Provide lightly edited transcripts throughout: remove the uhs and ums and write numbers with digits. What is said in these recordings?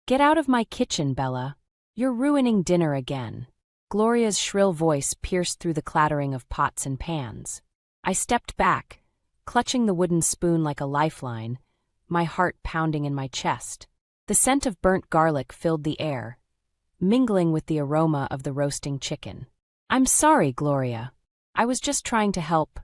Get out of my kitchen, Bella. You're ruining dinner again. Gloria's shrill voice pierced through the clattering of pots and pans. I stepped back, clutching the wooden spoon like a lifeline, my heart pounding in my chest. The scent of burnt garlic filled the air, mingling with the aroma of the roasting chicken. I'm sorry, Gloria. I was just trying to help.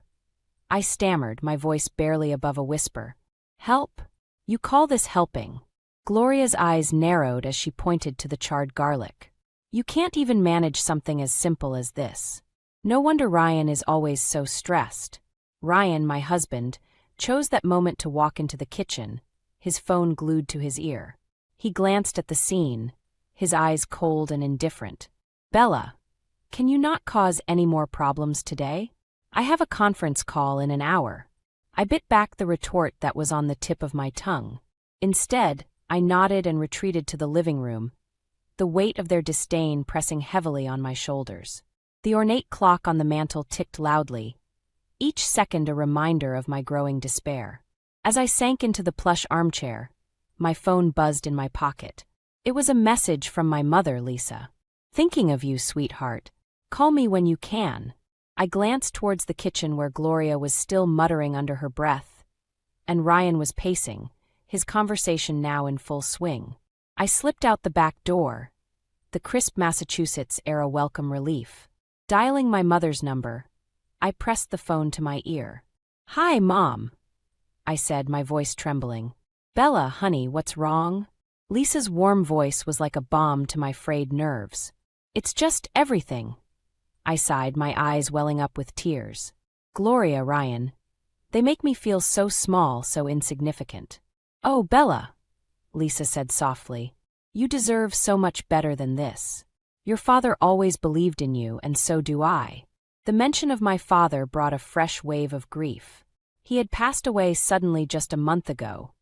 I stammered, my voice barely above a whisper. Help? You call this helping? Gloria's eyes narrowed as she pointed to the charred garlic. You can't even manage something as simple as this. No wonder Ryan is always so stressed. Ryan, my husband, chose that moment to walk into the kitchen, his phone glued to his ear. He glanced at the scene, his eyes cold and indifferent. Bella, can you not cause any more problems today? I have a conference call in an hour. I bit back the retort that was on the tip of my tongue. Instead, I nodded and retreated to the living room, the weight of their disdain pressing heavily on my shoulders. The ornate clock on the mantel ticked loudly, each second a reminder of my growing despair. As I sank into the plush armchair, my phone buzzed in my pocket. It was a message from my mother, Lisa. Thinking of you, sweetheart. Call me when you can. I glanced towards the kitchen where Gloria was still muttering under her breath, and Ryan was pacing, his conversation now in full swing. I slipped out the back door, the crisp Massachusetts air a welcome relief. Dialing my mother's number, I pressed the phone to my ear. Hi, Mom, I said, my voice trembling. Bella, honey, what's wrong? Lisa's warm voice was like a balm to my frayed nerves. It's just everything, I sighed, my eyes welling up with tears. Gloria, Ryan, they make me feel so small, so insignificant. Oh, Bella, Lisa said softly, you deserve so much better than this. Your father always believed in you, and so do I. The mention of my father brought a fresh wave of grief. He had passed away suddenly just a month ago,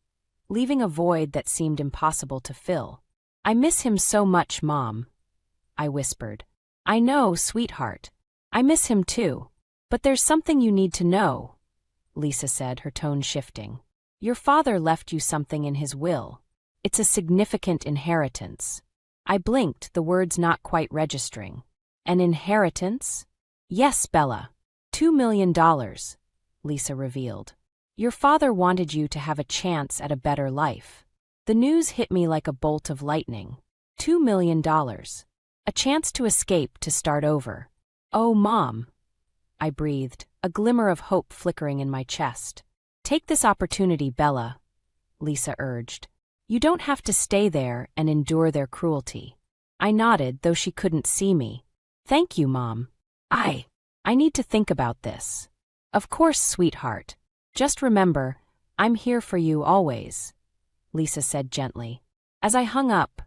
leaving a void that seemed impossible to fill. I miss him so much, Mom, I whispered. I know, sweetheart. I miss him too. But there's something you need to know, Lisa said, her tone shifting. Your father left you something in his will. It's a significant inheritance. I blinked, the words not quite registering. An inheritance? Yes, Bella. $2 million, Lisa revealed. Your father wanted you to have a chance at a better life. The news hit me like a bolt of lightning. $2 million. A chance to escape, to start over. Oh, Mom, I breathed, a glimmer of hope flickering in my chest. Take this opportunity, Bella, Lisa urged. You don't have to stay there and endure their cruelty. I nodded, though she couldn't see me. Thank you, Mom. I need to think about this. Of course, sweetheart. Just remember, I'm here for you always, Lisa said gently. As I hung up,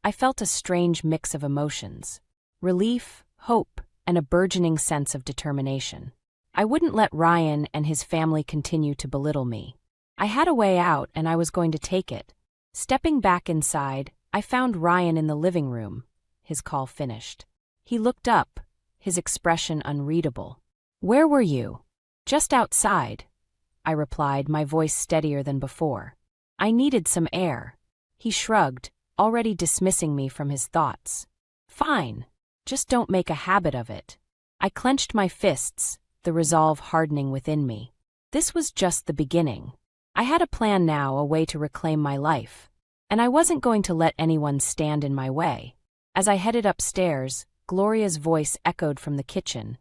I felt a strange mix of emotions. Relief, hope, and a burgeoning sense of determination. I wouldn't let Ryan and his family continue to belittle me. I had a way out, and I was going to take it. Stepping back inside, I found Ryan in the living room, his call finished. He looked up, his expression unreadable. Where were you? Just outside, I replied, my voice steadier than before. I needed some air. He shrugged, already dismissing me from his thoughts. Fine. Just don't make a habit of it. I clenched my fists, the resolve hardening within me. This was just the beginning. I had a plan now, a way to reclaim my life. And I wasn't going to let anyone stand in my way. As I headed upstairs, Gloria's voice echoed from the kitchen,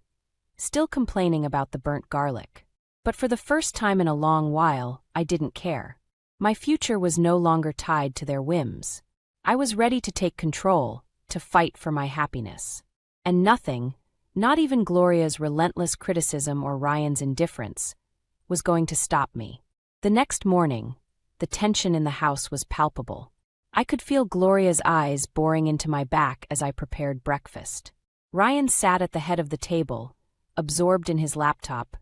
still complaining about the burnt garlic. But for the first time in a long while, I didn't care. My future was no longer tied to their whims. I was ready to take control, to fight for my happiness. And nothing, not even Gloria's relentless criticism or Ryan's indifference, was going to stop me. The next morning, the tension in the house was palpable. I could feel Gloria's eyes boring into my back as I prepared breakfast. Ryan sat at the head of the table, absorbed in his laptop,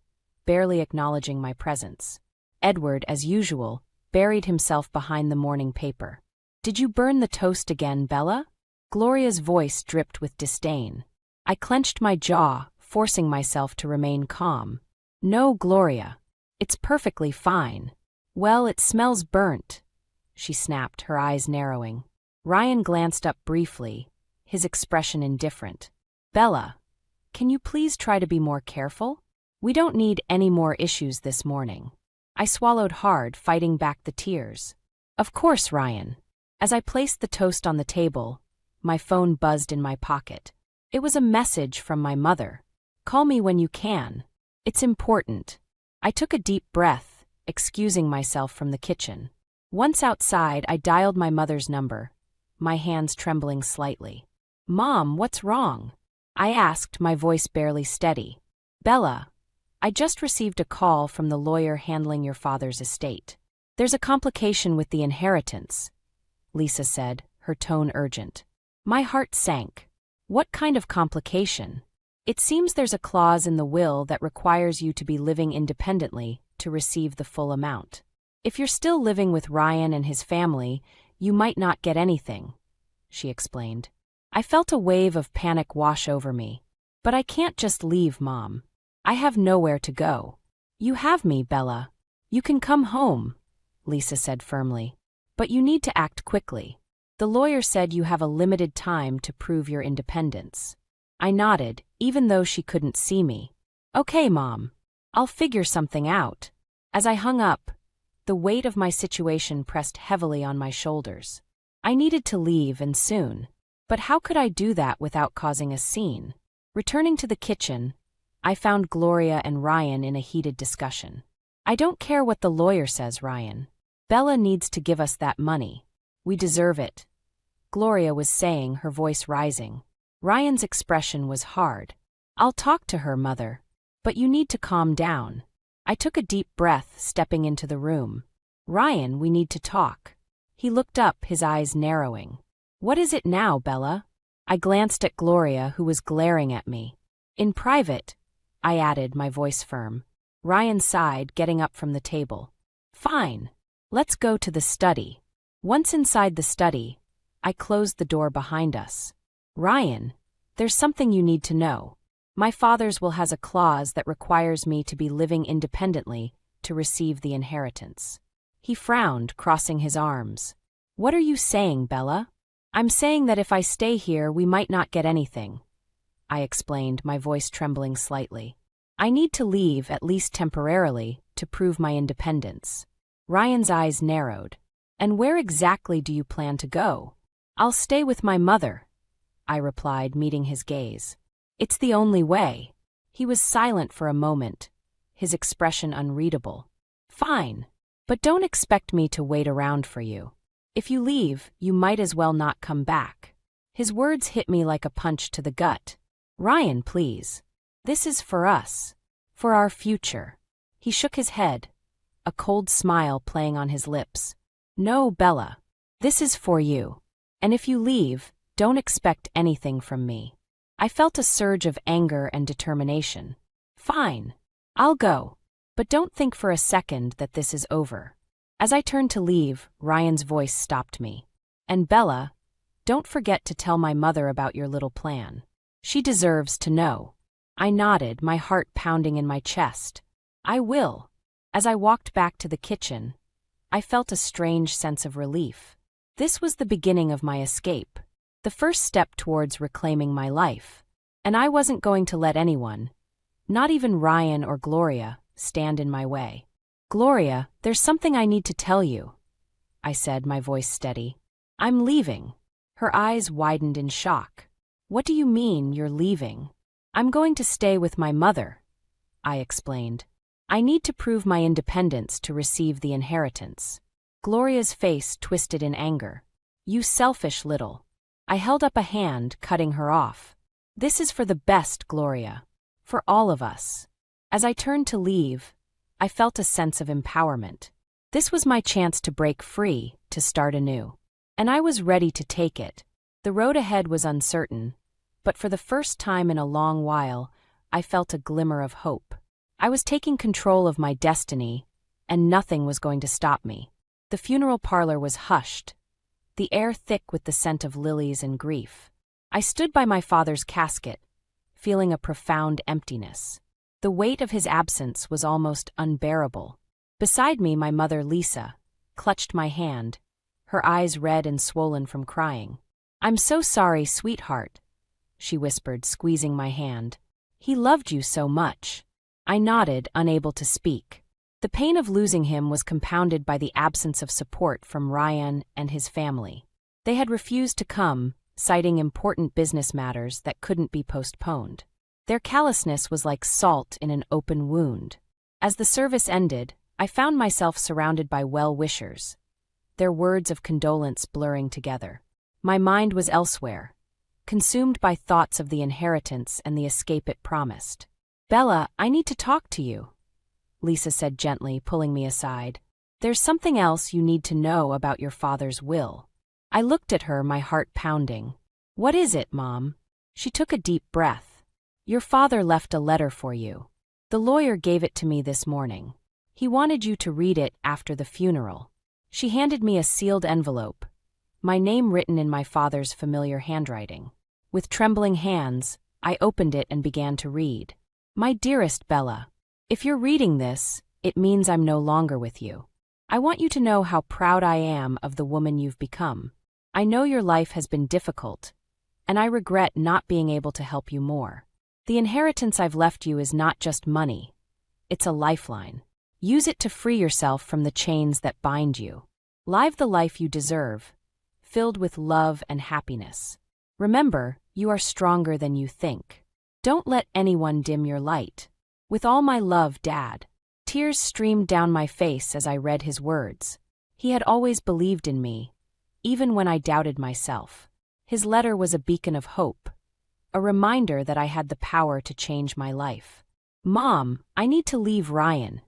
barely acknowledging my presence. Edward, as usual, buried himself behind the morning paper. Did you burn the toast again, Bella? Gloria's voice dripped with disdain. I clenched my jaw, forcing myself to remain calm. No, Gloria. It's perfectly fine. Well, it smells burnt, she snapped, her eyes narrowing. Ryan glanced up briefly, his expression indifferent. Bella, can you please try to be more careful? We don't need any more issues this morning. I swallowed hard, fighting back the tears. Of course, Ryan. As I placed the toast on the table, my phone buzzed in my pocket. It was a message from my mother. Call me when you can. It's important. I took a deep breath, excusing myself from the kitchen. Once outside, I dialed my mother's number, my hands trembling slightly. Mom, what's wrong? I asked, my voice barely steady. Bella, I just received a call from the lawyer handling your father's estate. There's a complication with the inheritance, Lisa said, her tone urgent. My heart sank. What kind of complication? It seems there's a clause in the will that requires you to be living independently to receive the full amount. If you're still living with Ryan and his family, you might not get anything, she explained. I felt a wave of panic wash over me. But I can't just leave, Mom. I have nowhere to go. You have me, Bella. You can come home, Lisa said firmly. But you need to act quickly. The lawyer said you have a limited time to prove your independence. I nodded, even though she couldn't see me. Okay, Mom. I'll figure something out. As I hung up, the weight of my situation pressed heavily on my shoulders. I needed to leave, and soon. But how could I do that without causing a scene? Returning to the kitchen, I found Gloria and Ryan in a heated discussion. I don't care what the lawyer says, Ryan. Bella needs to give us that money. We deserve it, Gloria was saying, her voice rising. Ryan's expression was hard. I'll talk to her, Mother. But you need to calm down. I took a deep breath, stepping into the room. Ryan, we need to talk. He looked up, his eyes narrowing. What is it now, Bella? I glanced at Gloria, who was glaring at me. In private, I added, my voice firm. Ryan sighed, getting up from the table. Fine. Let's go to the study. Once inside the study, I closed the door behind us. Ryan, there's something you need to know. My father's will has a clause that requires me to be living independently to receive the inheritance. He frowned, crossing his arms. What are you saying, Bella? I'm saying that if I stay here, we might not get anything, I explained, my voice trembling slightly. I need to leave, at least temporarily, to prove my independence. Ryan's eyes narrowed. And where exactly do you plan to go? I'll stay with my mother, I replied, meeting his gaze. It's the only way. He was silent for a moment, his expression unreadable. Fine. But don't expect me to wait around for you. If you leave, you might as well not come back. His words hit me like a punch to the gut. Ryan, please. This is for us. For our future. He shook his head, a cold smile playing on his lips. No, Bella. This is for you. And if you leave, don't expect anything from me. I felt a surge of anger and determination. Fine. I'll go. But don't think for a second that this is over. As I turned to leave, Ryan's voice stopped me. And Bella, don't forget to tell my mother about your little plan. She deserves to know. I nodded, my heart pounding in my chest. I will. As I walked back to the kitchen, I felt a strange sense of relief. This was the beginning of my escape, the first step towards reclaiming my life. And I wasn't going to let anyone, not even Ryan or Gloria, stand in my way. Gloria, there's something I need to tell you, I said, my voice steady. I'm leaving. Her eyes widened in shock. What do you mean, you're leaving? I'm going to stay with my mother, I explained. I need to prove my independence to receive the inheritance. Gloria's face twisted in anger. You selfish little. I held up a hand, cutting her off. This is for the best, Gloria. For all of us. As I turned to leave, I felt a sense of empowerment. This was my chance to break free, to start anew. And I was ready to take it. The road ahead was uncertain, but for the first time in a long while, I felt a glimmer of hope. I was taking control of my destiny, and nothing was going to stop me. The funeral parlor was hushed, the air thick with the scent of lilies and grief. I stood by my father's casket, feeling a profound emptiness. The weight of his absence was almost unbearable. Beside me, my mother, Lisa, clutched my hand, her eyes red and swollen from crying. "I'm so sorry, sweetheart," she whispered, squeezing my hand. "He loved you so much." I nodded, unable to speak. The pain of losing him was compounded by the absence of support from Ryan and his family. They had refused to come, citing important business matters that couldn't be postponed. Their callousness was like salt in an open wound. As the service ended, I found myself surrounded by well-wishers, their words of condolence blurring together. My mind was elsewhere, consumed by thoughts of the inheritance and the escape it promised. "Bella, I need to talk to you," Lisa said gently, pulling me aside. "There's something else you need to know about your father's will." I looked at her, my heart pounding. "What is it, Mom?" She took a deep breath. "Your father left a letter for you. The lawyer gave it to me this morning. He wanted you to read it after the funeral." She handed me a sealed envelope, my name written in my father's familiar handwriting. With trembling hands, I opened it and began to read. "My dearest Bella, if you're reading this, it means I'm no longer with you. I want you to know how proud I am of the woman you've become. I know your life has been difficult, and I regret not being able to help you more. The inheritance I've left you is not just money. It's a lifeline. Use it to free yourself from the chains that bind you. Live the life you deserve, filled with love and happiness. Remember, you are stronger than you think. Don't let anyone dim your light. With all my love, Dad." Tears streamed down my face as I read his words. He had always believed in me, even when I doubted myself. His letter was a beacon of hope, a reminder that I had the power to change my life. "Mom, I need to leave Ryan,"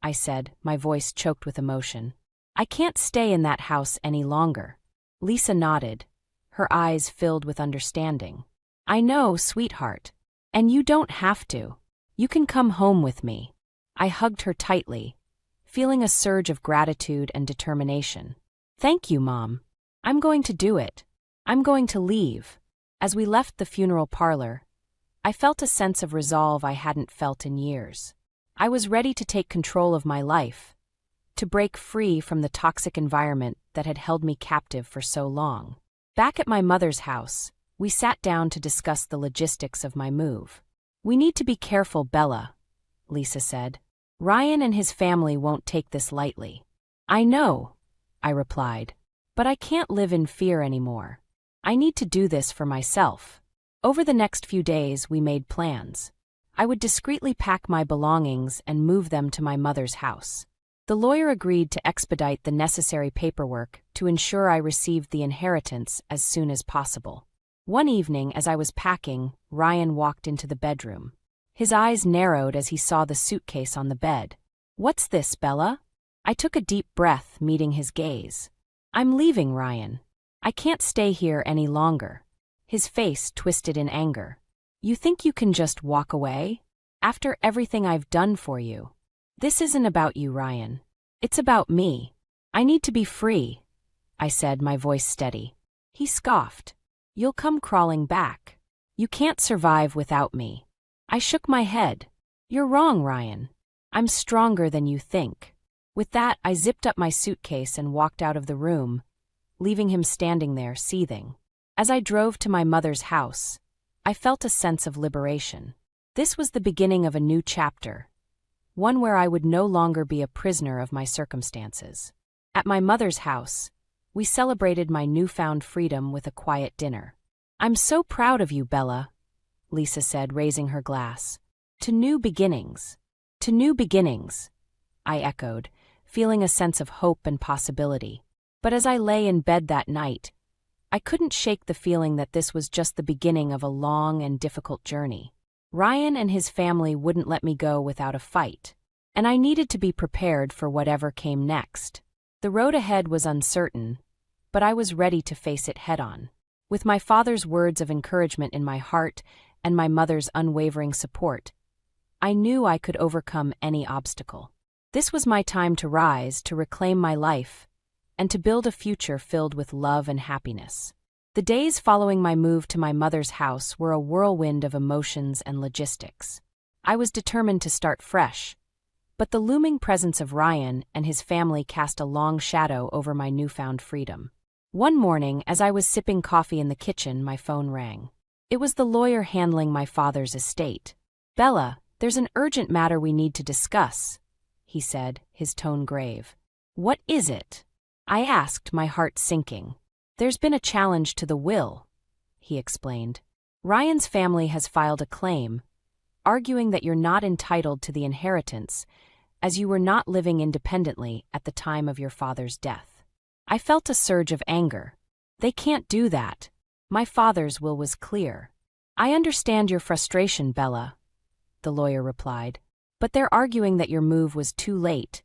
I said, my voice choked with emotion. "I can't stay in that house any longer." Lisa nodded, her eyes filled with understanding. "I know, sweetheart. And you don't have to. You can come home with me." I hugged her tightly, feeling a surge of gratitude and determination. "Thank you, Mom. I'm going to do it. I'm going to leave." As we left the funeral parlor, I felt a sense of resolve I hadn't felt in years. I was ready to take control of my life, to break free from the toxic environment that had held me captive for so long. Back at my mother's house, we sat down to discuss the logistics of my move. "We need to be careful, Bella," Lisa said. "Ryan and his family won't take this lightly." "I know," I replied, "but I can't live in fear anymore. I need to do this for myself." Over the next few days, we made plans. I would discreetly pack my belongings and move them to my mother's house. The lawyer agreed to expedite the necessary paperwork to ensure I received the inheritance as soon as possible. One evening, as I was packing, Ryan walked into the bedroom. His eyes narrowed as he saw the suitcase on the bed. "What's this, Bella?" I took a deep breath, meeting his gaze. "I'm leaving, Ryan. I can't stay here any longer." His face twisted in anger. "You think you can just walk away? After everything I've done for you?" "This isn't about you, Ryan. It's about me. I need to be free," I said, my voice steady. He scoffed. "You'll come crawling back. You can't survive without me." I shook my head. "You're wrong, Ryan. I'm stronger than you think." With that, I zipped up my suitcase and walked out of the room, leaving him standing there, seething. As I drove to my mother's house, I felt a sense of liberation. This was the beginning of a new chapter, one where I would no longer be a prisoner of my circumstances. At my mother's house, we celebrated my newfound freedom with a quiet dinner. "I'm so proud of you, Bella," Lisa said, raising her glass. "To new beginnings." "To new beginnings," I echoed, feeling a sense of hope and possibility. But as I lay in bed that night, I couldn't shake the feeling that this was just the beginning of a long and difficult journey. Ryan and his family wouldn't let me go without a fight, and I needed to be prepared for whatever came next. The road ahead was uncertain, but I was ready to face it head-on. With my father's words of encouragement in my heart and my mother's unwavering support, I knew I could overcome any obstacle. This was my time to rise, to reclaim my life, and to build a future filled with love and happiness. The days following my move to my mother's house were a whirlwind of emotions and logistics. I was determined to start fresh, but the looming presence of Ryan and his family cast a long shadow over my newfound freedom. One morning, as I was sipping coffee in the kitchen, my phone rang. It was the lawyer handling my father's estate. "Bella, there's an urgent matter we need to discuss," he said, his tone grave. "What is it?" I asked, my heart sinking. "There's been a challenge to the will," he explained. "Ryan's family has filed a claim, arguing that you're not entitled to the inheritance, as you were not living independently at the time of your father's death." I felt a surge of anger. "They can't do that. My father's will was clear." "I understand your frustration, Bella," the lawyer replied, "but they're arguing that your move was too late,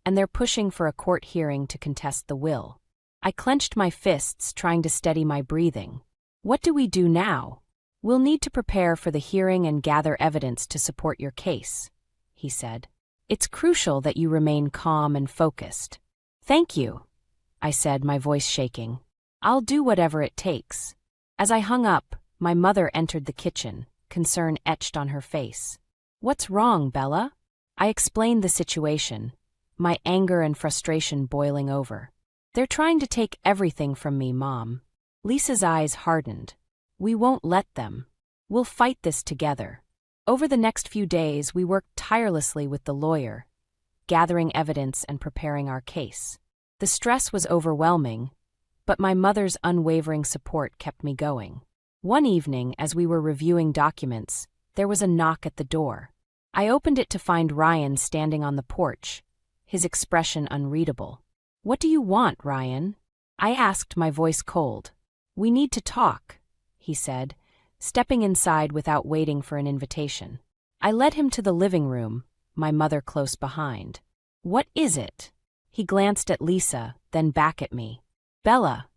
and they're pushing for a court hearing to contest the will." I clenched my fists, trying to steady my breathing. "What do we do now?" "We'll need to prepare for the hearing and gather evidence to support your case," he said. "It's crucial that you remain calm and focused." "Thank you," I said, my voice shaking. "I'll do whatever it takes." As I hung up, my mother entered the kitchen, concern etched on her face. "What's wrong, Bella?" I explained the situation, my anger and frustration boiling over. "They're trying to take everything from me, Mom." Lisa's eyes hardened. "We won't let them. We'll fight this together." Over the next few days, we worked tirelessly with the lawyer, gathering evidence and preparing our case. The stress was overwhelming, but my mother's unwavering support kept me going. One evening, as we were reviewing documents, there was a knock at the door. I opened it to find Ryan standing on the porch, his expression unreadable. "What do you want, Ryan?" I asked, my voice cold. "We need to talk," he said, stepping inside without waiting for an invitation. I led him to the living room, my mother close behind. "What is it?" He glanced at Lisa, then back at me. "Bella,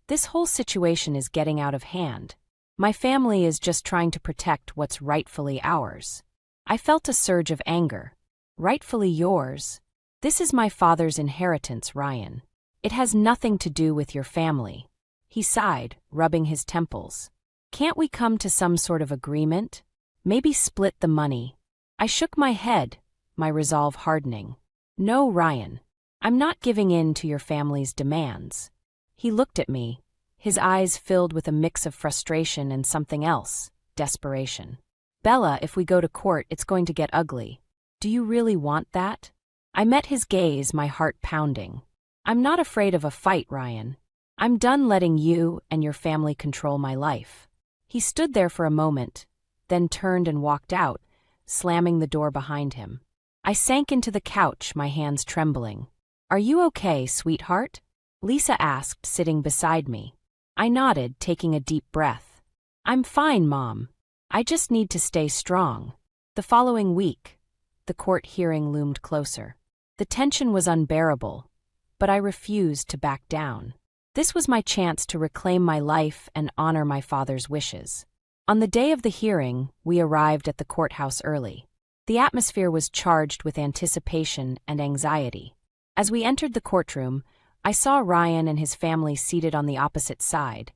this whole situation is getting out of hand. My family is just trying to protect what's rightfully ours." I felt a surge of anger. "Rightfully yours? This is my father's inheritance, Ryan. It has nothing to do with your family." He sighed, rubbing his temples. "Can't we come to some sort of agreement? Maybe split the money?" I shook my head, my resolve hardening. "No, Ryan. I'm not giving in to your family's demands." He looked at me, his eyes filled with a mix of frustration and something else, desperation. "Bella, if we go to court, it's going to get ugly. Do you really want that?" I met his gaze, my heart pounding. "I'm not afraid of a fight, Ryan. I'm done letting you and your family control my life." He stood there for a moment, then turned and walked out, slamming the door behind him. I sank into the couch, my hands trembling. "Are you okay, sweetheart?" Lisa asked, sitting beside me. I nodded, taking a deep breath. "I'm fine, Mom. I just need to stay strong." The following week, the court hearing loomed closer. The tension was unbearable, but I refused to back down. This was my chance to reclaim my life and honor my father's wishes. On the day of the hearing, we arrived at the courthouse early. The atmosphere was charged with anticipation and anxiety. As we entered the courtroom, I saw Ryan and his family seated on the opposite side,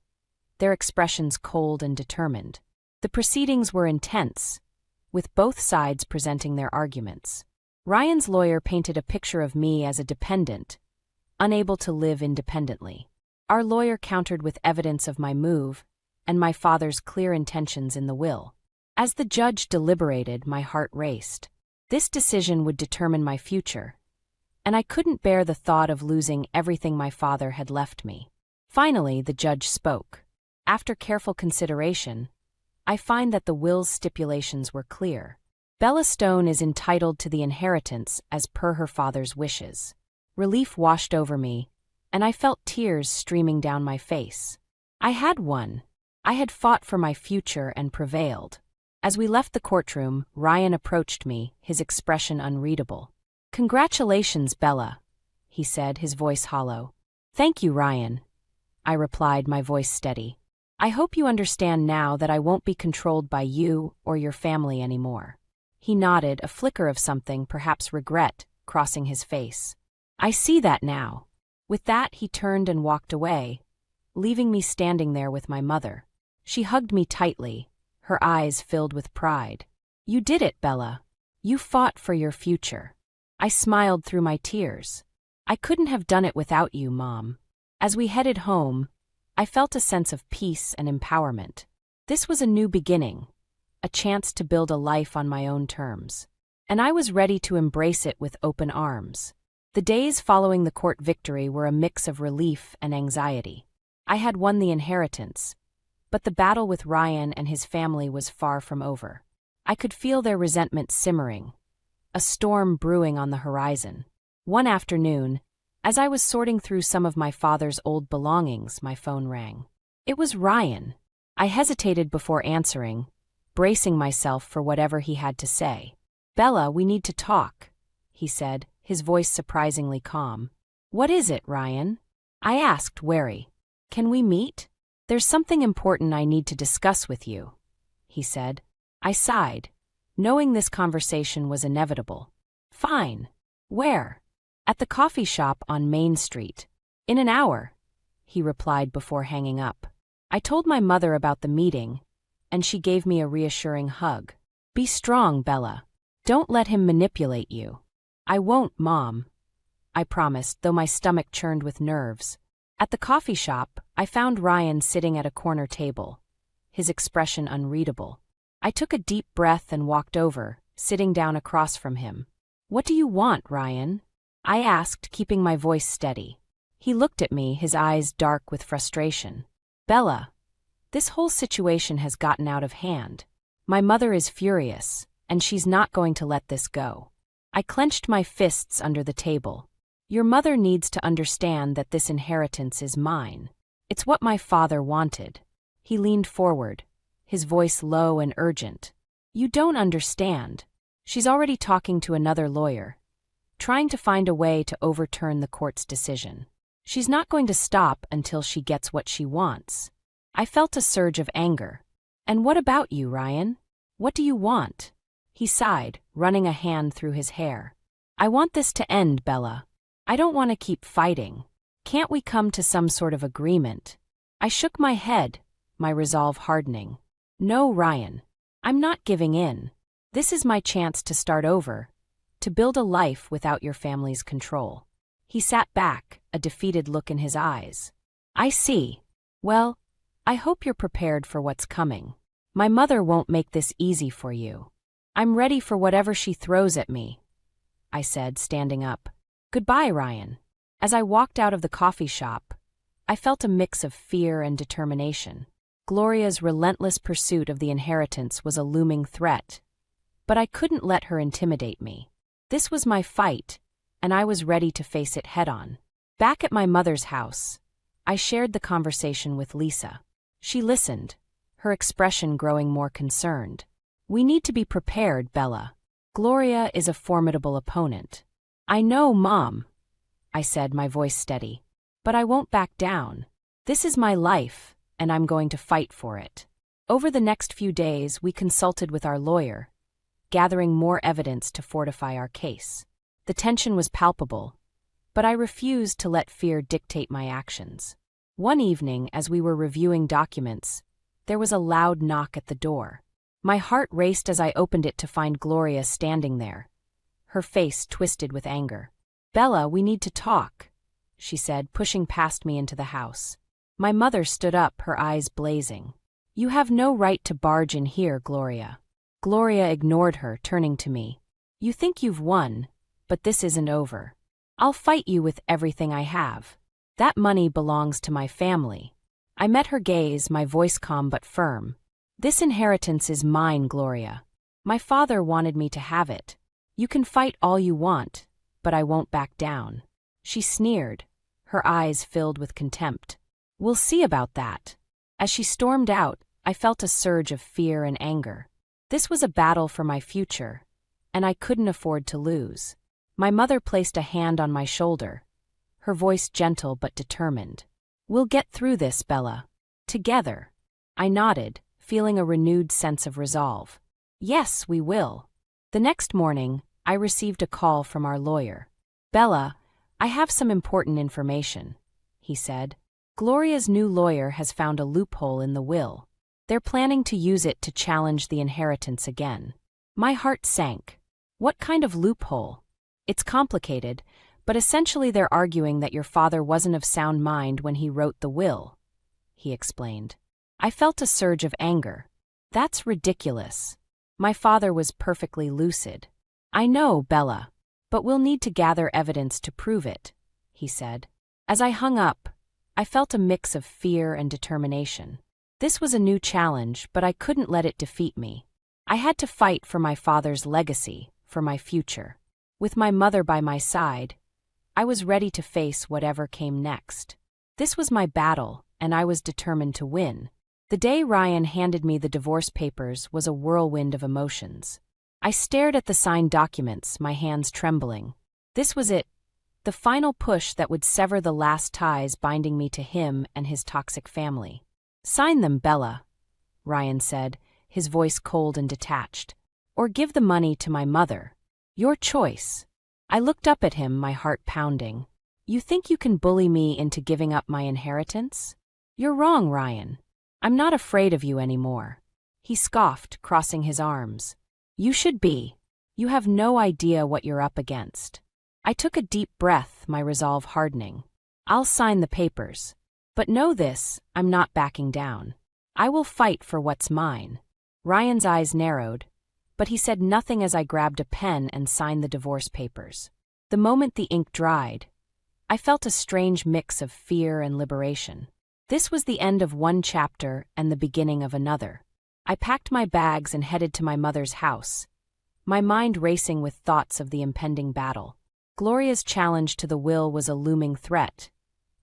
their expressions cold and determined. The proceedings were intense, with both sides presenting their arguments. Ryan's lawyer painted a picture of me as a dependent, unable to live independently. Our lawyer countered with evidence of my move and my father's clear intentions in the will. As the judge deliberated, my heart raced. This decision would determine my future, and I couldn't bear the thought of losing everything my father had left me. Finally, the judge spoke. "After careful consideration, I find that the will's stipulations were clear. Bella Stone is entitled to the inheritance as per her father's wishes." Relief washed over me, and I felt tears streaming down my face. I had won. I had fought for my future and prevailed. As we left the courtroom, Ryan approached me, his expression unreadable. "Congratulations, Bella," he said, his voice hollow. "Thank you, Ryan," I replied, my voice steady. "I hope you understand now that I won't be controlled by you or your family anymore." He nodded, a flicker of something, perhaps regret, crossing his face. "I see that now." With that, he turned and walked away, leaving me standing there with my mother. She hugged me tightly, her eyes filled with pride. "You did it, Bella. You fought for your future." I smiled through my tears. I couldn't have done it without you, Mom. As we headed home, I felt a sense of peace and empowerment. This was a new beginning, a chance to build a life on my own terms. And I was ready to embrace it with open arms. The days following the court victory were a mix of relief and anxiety. I had won the inheritance, but the battle with Ryan and his family was far from over. I could feel their resentment simmering, a storm brewing on the horizon. One afternoon, as I was sorting through some of my father's old belongings, my phone rang. It was Ryan. I hesitated before answering, bracing myself for whatever he had to say. "Bella, we need to talk," he said, his voice surprisingly calm. "What is it, Ryan?" I asked, wary. "Can we meet? There's something important I need to discuss with you," he said. I sighed, knowing this conversation was inevitable. "Fine. Where?" "At the coffee shop on Main Street. In an hour," he replied before hanging up. I told my mother about the meeting, and she gave me a reassuring hug. "Be strong, Bella. Don't let him manipulate you." "I won't, Mom," I promised, though my stomach churned with nerves. At the coffee shop, I found Ryan sitting at a corner table, his expression unreadable. I took a deep breath and walked over, sitting down across from him. "What do you want, Ryan?" I asked, keeping my voice steady. He looked at me, his eyes dark with frustration. "Bella, this whole situation has gotten out of hand. My mother is furious, and she's not going to let this go." I clenched my fists under the table. "Your mother needs to understand that this inheritance is mine. It's what my father wanted." He leaned forward, his voice low and urgent. "You don't understand. She's already talking to another lawyer, trying to find a way to overturn the court's decision. She's not going to stop until she gets what she wants." I felt a surge of anger. "And what about you, Ryan? What do you want?" He sighed, running a hand through his hair. "I want this to end, Bella. I don't want to keep fighting. Can't we come to some sort of agreement?" I shook my head, my resolve hardening. "No, Ryan. I'm not giving in. This is my chance to start over, to build a life without your family's control." He sat back, a defeated look in his eyes. "I see. Well, I hope you're prepared for what's coming. My mother won't make this easy for you." "I'm ready for whatever she throws at me," I said, standing up. "Goodbye, Ryan." As I walked out of the coffee shop, I felt a mix of fear and determination. Gloria's relentless pursuit of the inheritance was a looming threat, but I couldn't let her intimidate me. This was my fight, and I was ready to face it head-on. Back at my mother's house, I shared the conversation with Lisa. She listened, her expression growing more concerned. "We need to be prepared, Bella. Gloria is a formidable opponent." "I know, Mom," I said, my voice steady. "But I won't back down. This is my life, and I'm going to fight for it." Over the next few days, we consulted with our lawyer, gathering more evidence to fortify our case. The tension was palpable, but I refused to let fear dictate my actions. One evening, as we were reviewing documents, there was a loud knock at the door. My heart raced as I opened it to find Gloria standing there, her face twisted with anger. "Bella, we need to talk," she said, pushing past me into the house. My mother stood up, her eyes blazing. "You have no right to barge in here, Gloria." Gloria ignored her, turning to me. "You think you've won, but this isn't over. I'll fight you with everything I have. That money belongs to my family." I met her gaze, my voice calm but firm. "This inheritance is mine, Gloria. My father wanted me to have it. You can fight all you want, but I won't back down." She sneered, her eyes filled with contempt. "We'll see about that." As she stormed out, I felt a surge of fear and anger. This was a battle for my future, and I couldn't afford to lose. My mother placed a hand on my shoulder, her voice gentle but determined. "We'll get through this, Bella. Together." I nodded, feeling a renewed sense of resolve. "Yes, we will." The next morning, I received a call from our lawyer. "Bella, I have some important information," he said. "Gloria's new lawyer has found a loophole in the will. They're planning to use it to challenge the inheritance again." My heart sank. "What kind of loophole?" It's complicated, but essentially they're arguing that your father wasn't of sound mind when he wrote the will, he explained. I felt a surge of anger. That's ridiculous. My father was perfectly lucid. I know, Bella, but we'll need to gather evidence to prove it, he said. As I hung up, I felt a mix of fear and determination. This was a new challenge, but I couldn't let it defeat me. I had to fight for my father's legacy, for my future. With my mother by my side, I was ready to face whatever came next. This was my battle, and I was determined to win. The day Ryan handed me the divorce papers was a whirlwind of emotions. I stared at the signed documents, my hands trembling. This was it, the final push that would sever the last ties binding me to him and his toxic family. Sign them, Bella, Ryan said, his voice cold and detached. Or give the money to my mother. Your choice. I looked up at him, my heart pounding. You think you can bully me into giving up my inheritance? You're wrong, Ryan. I'm not afraid of you anymore. He scoffed, crossing his arms. You should be. You have no idea what you're up against. I took a deep breath, my resolve hardening. I'll sign the papers. But know this, I'm not backing down. I will fight for what's mine. Ryan's eyes narrowed, but he said nothing as I grabbed a pen and signed the divorce papers. The moment the ink dried, I felt a strange mix of fear and liberation. This was the end of one chapter and the beginning of another. I packed my bags and headed to my mother's house, my mind racing with thoughts of the impending battle. Gloria's challenge to the will was a looming threat,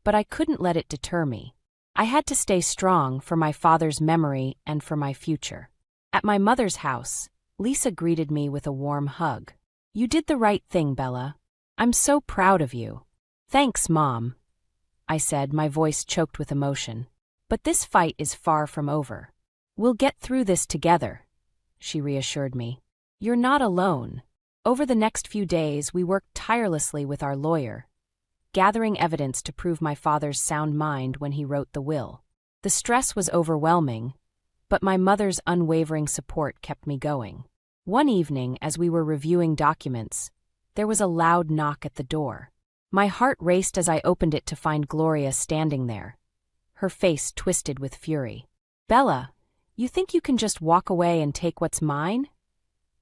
but I couldn't let it deter me. I had to stay strong for my father's memory and for my future. At my mother's house, Lisa greeted me with a warm hug. You did the right thing, Bella. I'm so proud of you. Thanks, Mom, I said, my voice choked with emotion. But this fight is far from over. We'll get through this together, she reassured me. You're not alone. Over the next few days, we worked tirelessly with our lawyer, gathering evidence to prove my father's sound mind when he wrote the will. The stress was overwhelming, but my mother's unwavering support kept me going. One evening, as we were reviewing documents, there was a loud knock at the door. My heart raced as I opened it to find Gloria standing there, her face twisted with fury. Bella, you think you can just walk away and take what's mine?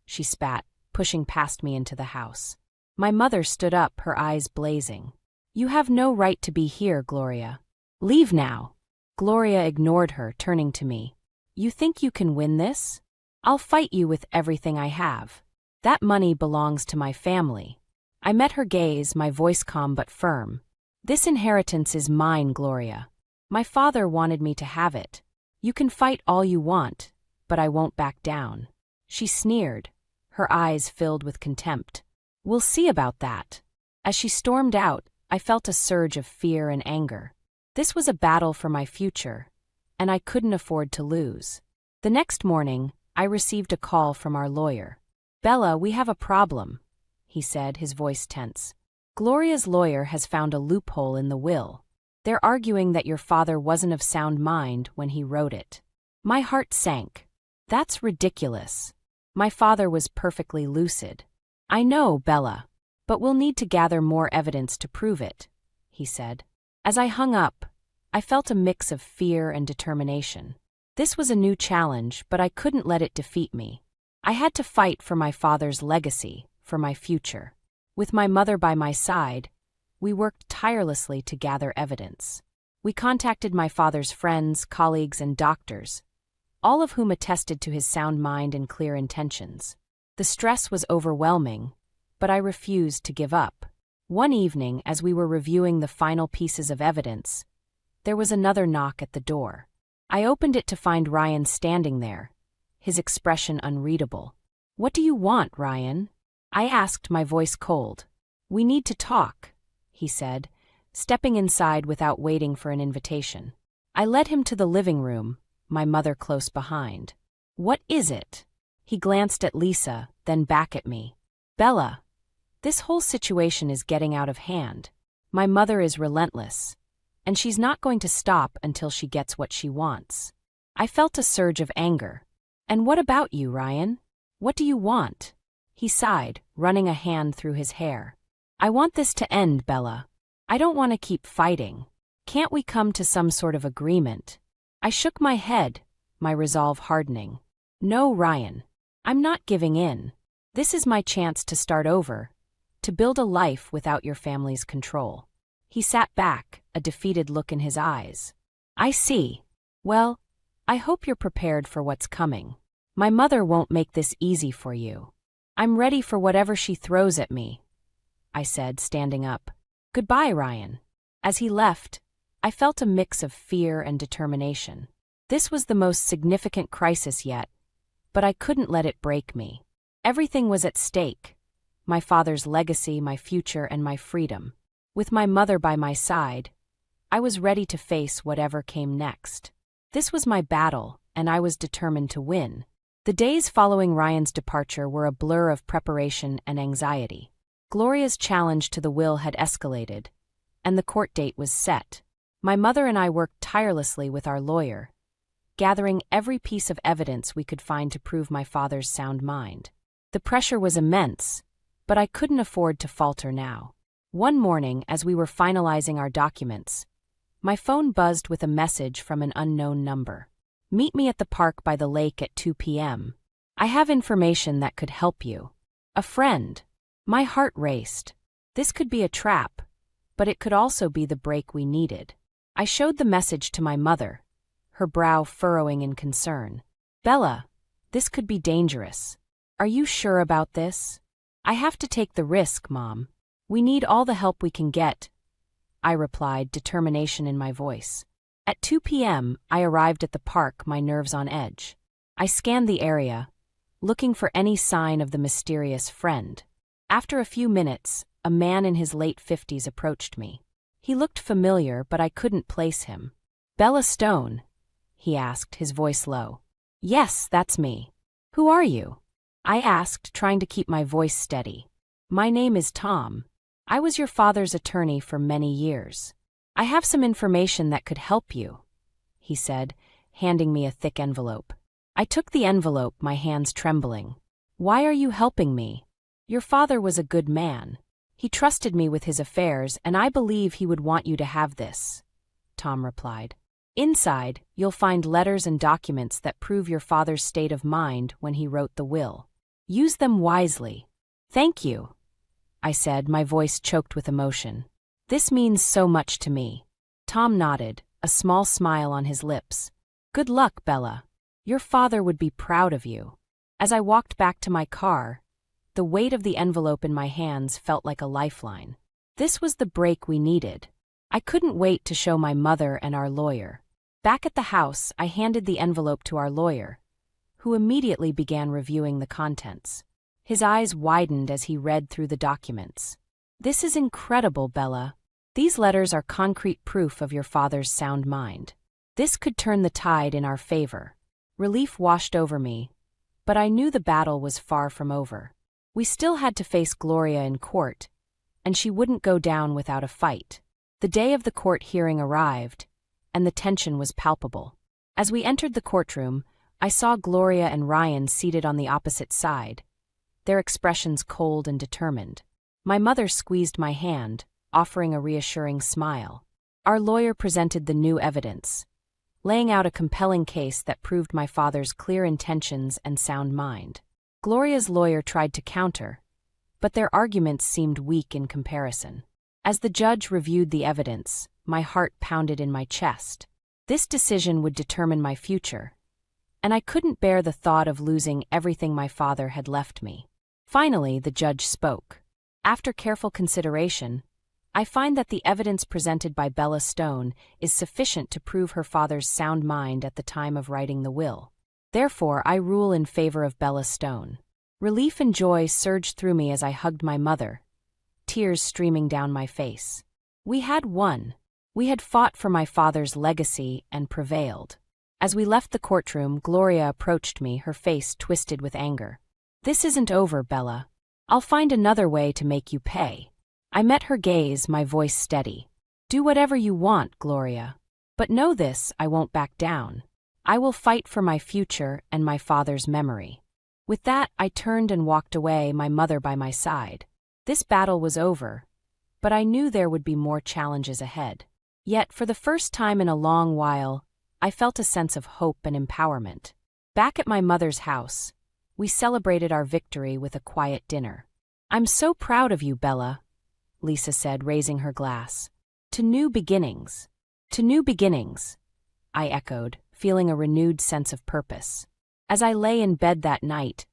She spat, pushing past me into the house. My mother stood up, her eyes blazing. You have no right to be here, Gloria. Leave now. Gloria ignored her, turning to me. You think you can win this? I'll fight you with everything I have. That money belongs to my family. I met her gaze, my voice calm but firm. This inheritance is mine, Gloria. My father wanted me to have it. You can fight all you want, but I won't back down. She sneered, her eyes filled with contempt. We'll see about that. As she stormed out, I felt a surge of fear and anger. This was a battle for my future, and I couldn't afford to lose. The next morning, I received a call from our lawyer. Bella, we have a problem, he said, his voice tense. Gloria's lawyer has found a loophole in the will. They're arguing that your father wasn't of sound mind when he wrote it. My heart sank. That's ridiculous. My father was perfectly lucid. I know, Bella, but we'll need to gather more evidence to prove it, he said. As I hung up, I felt a mix of fear and determination. This was a new challenge, but I couldn't let it defeat me. I had to fight for my father's legacy, for my future. With my mother by my side, we worked tirelessly to gather evidence. We contacted my father's friends, colleagues, and doctors, all of whom attested to his sound mind and clear intentions. The stress was overwhelming, but I refused to give up. One evening, as we were reviewing the final pieces of evidence, there was another knock at the door. I opened it to find Ryan standing there, his expression unreadable. What do you want, Ryan? I asked, my voice cold. We need to talk, he said, stepping inside without waiting for an invitation. I led him to the living room, my mother close behind. What is it? He glanced at Lisa, then back at me. Bella, this whole situation is getting out of hand. My mother is relentless, and she's not going to stop until she gets what she wants. I felt a surge of anger. And what about you, Ryan? What do you want? He sighed, running a hand through his hair. I want this to end, Bella. I don't want to keep fighting. Can't we come to some sort of agreement? I shook my head, my resolve hardening. No, Ryan. I'm not giving in. This is my chance to start over, to build a life without your family's control. He sat back, a defeated look in his eyes. I see. Well, I hope you're prepared for what's coming. My mother won't make this easy for you. I'm ready for whatever she throws at me, I said, standing up. Goodbye, Ryan. As he left, I felt a mix of fear and determination. This was the most significant crisis yet, but I couldn't let it break me. Everything was at stake. My father's legacy, my future, and my freedom. With my mother by my side, I was ready to face whatever came next. This was my battle, and I was determined to win. The days following Ryan's departure were a blur of preparation and anxiety. Gloria's challenge to the will had escalated, and the court date was set. My mother and I worked tirelessly with our lawyer, gathering every piece of evidence we could find to prove my father's sound mind. The pressure was immense, but I couldn't afford to falter now. One morning, as we were finalizing our documents, my phone buzzed with a message from an unknown number. Meet me at the park by the lake at 2 p.m. I have information that could help you. A friend. My heart raced. This could be a trap, but it could also be the break we needed. I showed the message to my mother, her brow furrowing in concern. Bella, this could be dangerous. Are you sure about this? I have to take the risk, Mom. We need all the help we can get, I replied, determination in my voice. At 2 p.m., I arrived at the park, my nerves on edge. I scanned the area, looking for any sign of the mysterious friend. After a few minutes, a man in his late 50s approached me. He looked familiar, but I couldn't place him. Bella Stone? He asked, his voice low. Yes, that's me. Who are you? I asked, trying to keep my voice steady. My name is Tom. I was your father's attorney for many years. I have some information that could help you, he said, handing me a thick envelope. I took the envelope, my hands trembling. Why are you helping me? Your father was a good man. He trusted me with his affairs, and I believe he would want you to have this, Tom replied. Inside, you'll find letters and documents that prove your father's state of mind when he wrote the will. Use them wisely. Thank you, I said, my voice choked with emotion. This means so much to me. Tom nodded, a small smile on his lips. Good luck, Bella. Your father would be proud of you. As I walked back to my car, the weight of the envelope in my hands felt like a lifeline. This was the break we needed. I couldn't wait to show my mother and our lawyer. Back at the house, I handed the envelope to our lawyer, who immediately began reviewing the contents. His eyes widened as he read through the documents. This is incredible, Bella. These letters are concrete proof of your father's sound mind. This could turn the tide in our favor. Relief washed over me, but I knew the battle was far from over. We still had to face Gloria in court, and she wouldn't go down without a fight. The day of the court hearing arrived, and the tension was palpable. As we entered the courtroom, I saw Gloria and Ryan seated on the opposite side, their expressions cold and determined. My mother squeezed my hand, offering a reassuring smile. Our lawyer presented the new evidence, laying out a compelling case that proved my father's clear intentions and sound mind. Gloria's lawyer tried to counter, but their arguments seemed weak in comparison. As the judge reviewed the evidence, my heart pounded in my chest. This decision would determine my future, and I couldn't bear the thought of losing everything my father had left me. Finally, the judge spoke. After careful consideration, I find that the evidence presented by Bella Stone is sufficient to prove her father's sound mind at the time of writing the will. Therefore, I rule in favor of Bella Stone. Relief and joy surged through me as I hugged my mother, tears streaming down my face. We had won. We had fought for my father's legacy and prevailed. As we left the courtroom, Gloria approached me, her face twisted with anger. This isn't over, Bella. I'll find another way to make you pay. I met her gaze, my voice steady. Do whatever you want, Gloria. But know this, I won't back down. I will fight for my future and my father's memory. With that, I turned and walked away, my mother by my side. This battle was over, but I knew there would be more challenges ahead. Yet, for the first time in a long while, I felt a sense of hope and empowerment. Back at my mother's house, we celebrated our victory with a quiet dinner. "I'm so proud of you, Bella," Lisa said, raising her glass. "To new beginnings." "To new beginnings," I echoed, feeling a renewed sense of purpose. As I lay in bed that night,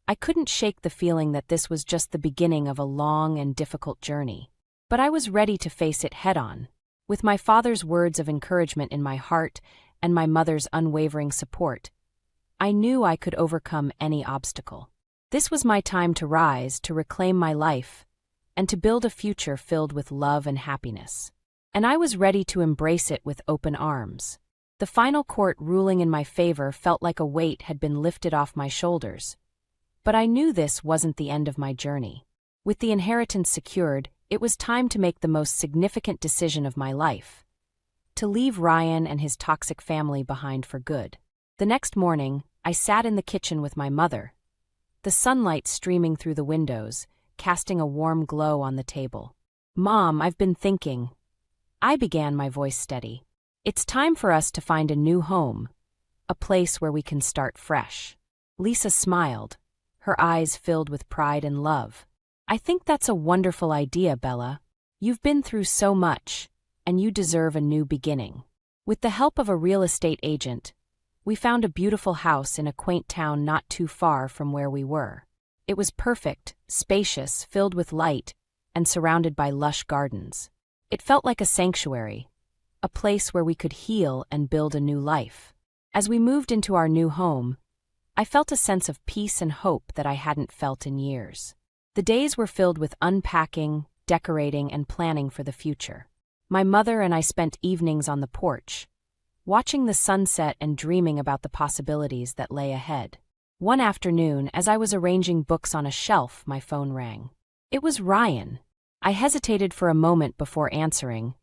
I couldn't shake the feeling that this was just the beginning of a long and difficult journey. But I was ready to face it head-on. With my father's words of encouragement in my heart and my mother's unwavering support, I knew I could overcome any obstacle. This was my time to rise, to reclaim my life, and to build a future filled with love and happiness. And I was ready to embrace it with open arms. The final court ruling in my favor felt like a weight had been lifted off my shoulders. But I knew this wasn't the end of my journey. With the inheritance secured, it was time to make the most significant decision of my life: to leave Ryan and his toxic family behind for good. The next morning, I sat in the kitchen with my mother, the sunlight streaming through the windows, casting a warm glow on the table. "Mom, I've been thinking," I began, my voice steady. "It's time for us to find a new home, a place where we can start fresh." Lisa smiled, her eyes filled with pride and love. "I think that's a wonderful idea, Bella. You've been through so much, and you deserve a new beginning." With the help of a real estate agent, we found a beautiful house in a quaint town not too far from where we were. It was perfect, spacious, filled with light, and surrounded by lush gardens. It felt like a sanctuary, a place where we could heal and build a new life. As we moved into our new home, I felt a sense of peace and hope that I hadn't felt in years. The days were filled with unpacking, decorating, and planning for the future. My mother and I spent evenings on the porch, watching the sunset and dreaming about the possibilities that lay ahead. One afternoon, as I was arranging books on a shelf, my phone rang. It was Ryan. I hesitated for a moment before answering,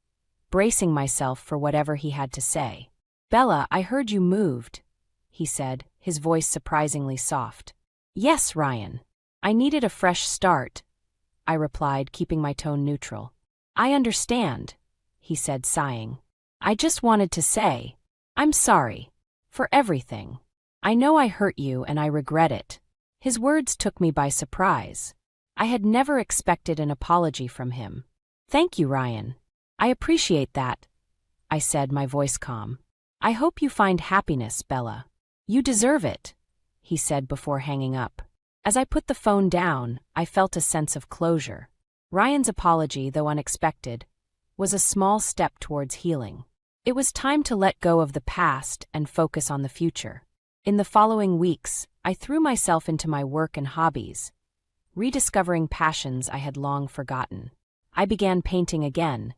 bracing myself for whatever he had to say. "Bella, I heard you moved," he said, his voice surprisingly soft. "Yes, Ryan. I needed a fresh start," I replied, keeping my tone neutral. "I understand," he said, sighing. "I just wanted to say, I'm sorry for everything. I know I hurt you and I regret it." His words took me by surprise. I had never expected an apology from him. "Thank you, Ryan. I appreciate that," I said, my voice calm. "I hope you find happiness, Bella. You deserve it," he said before hanging up. As I put the phone down, I felt a sense of closure. Ryan's apology, though unexpected, was a small step towards healing. It was time to let go of the past and focus on the future. In the following weeks, I threw myself into my work and hobbies, rediscovering passions I had long forgotten. I began painting again,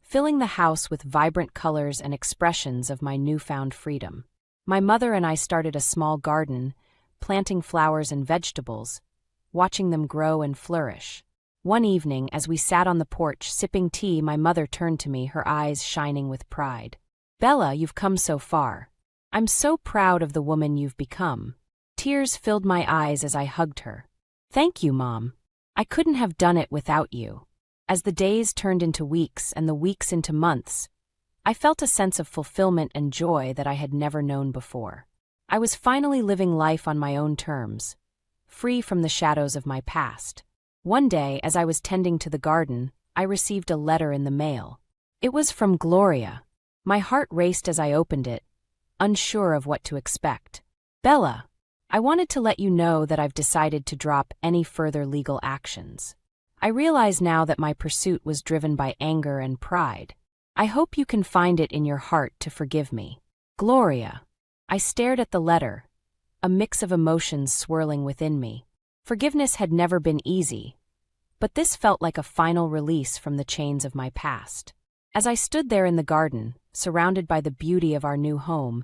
filling the house with vibrant colors and expressions of my newfound freedom. My mother and I started a small garden, planting flowers and vegetables, watching them grow and flourish. One evening, as we sat on the porch sipping tea, my mother turned to me, her eyes shining with pride. "Bella, you've come so far. I'm so proud of the woman you've become." Tears filled my eyes as I hugged her. "Thank you, Mom. I couldn't have done it without you." As the days turned into weeks and the weeks into months, I felt a sense of fulfillment and joy that I had never known before. I was finally living life on my own terms, free from the shadows of my past. One day, as I was tending to the garden, I received a letter in the mail. It was from Gloria. My heart raced as I opened it, unsure of what to expect. "Bella, I wanted to let you know that I've decided to drop any further legal actions. I realize now that my pursuit was driven by anger and pride. I hope you can find it in your heart to forgive me. Gloria." I stared at the letter, a mix of emotions swirling within me. Forgiveness had never been easy, but this felt like a final release from the chains of my past. As I stood there in the garden, surrounded by the beauty of our new home,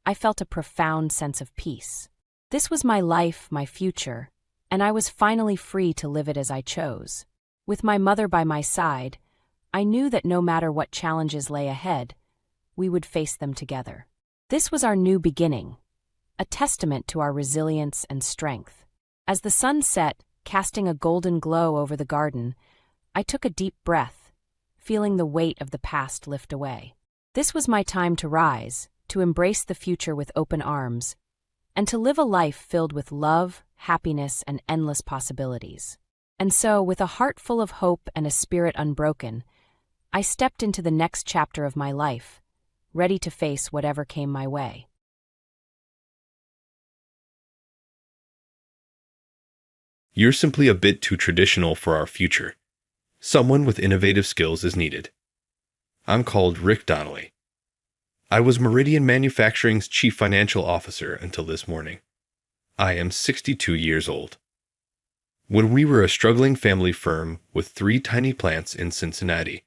I felt a profound sense of peace. This was my life, my future, and I was finally free to live it as I chose. With my mother by my side, I knew that no matter what challenges lay ahead, we would face them together. This was our new beginning, a testament to our resilience and strength. As the sun set, casting a golden glow over the garden, I took a deep breath, feeling the weight of the past lift away. This was my time to rise, to embrace the future with open arms, and to live a life filled with love, happiness, and endless possibilities. And so, with a heart full of hope and a spirit unbroken, I stepped into the next chapter of my life, ready to face whatever came my way. You're simply a bit too traditional for our future. Someone with innovative skills is needed. I'm called Rick Donnelly. I was Meridian Manufacturing's chief financial officer until this morning. I am 62 years old. When we were a struggling family firm with 3 tiny plants in Cincinnati,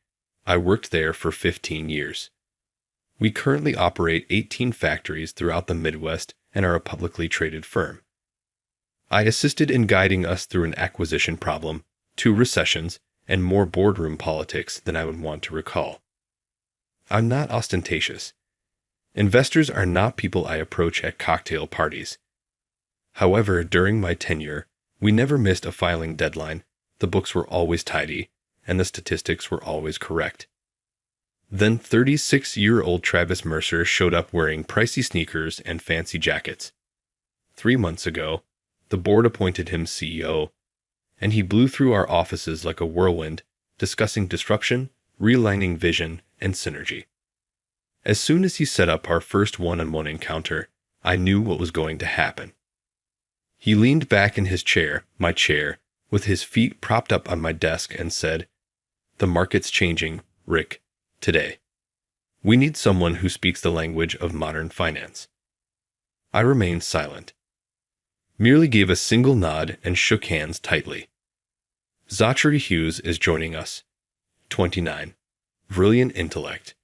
I worked there for 15 years. We currently operate 18 factories throughout the Midwest and are a publicly traded firm. I assisted in guiding us through an acquisition problem, 2 recessions, and more boardroom politics than I would want to recall. I'm not ostentatious. Investors are not people I approach at cocktail parties. However, during my tenure, we never missed a filing deadline, the books were always tidy, and the statistics were always correct. Then 36-year-old Travis Mercer showed up wearing pricey sneakers and fancy jackets. 3 months ago, the board appointed him CEO, and he blew through our offices like a whirlwind, discussing disruption, realigning vision, and synergy. As soon as he set up our first one-on-one encounter, I knew what was going to happen. He leaned back in his chair, my chair, with his feet propped up on my desk and said, "The market's changing, Rick, today. We need someone who speaks the language of modern finance." I remained silent, merely gave a single nod and shook hands tightly. Zachary Hughes is joining us. 29. Brilliant intellect.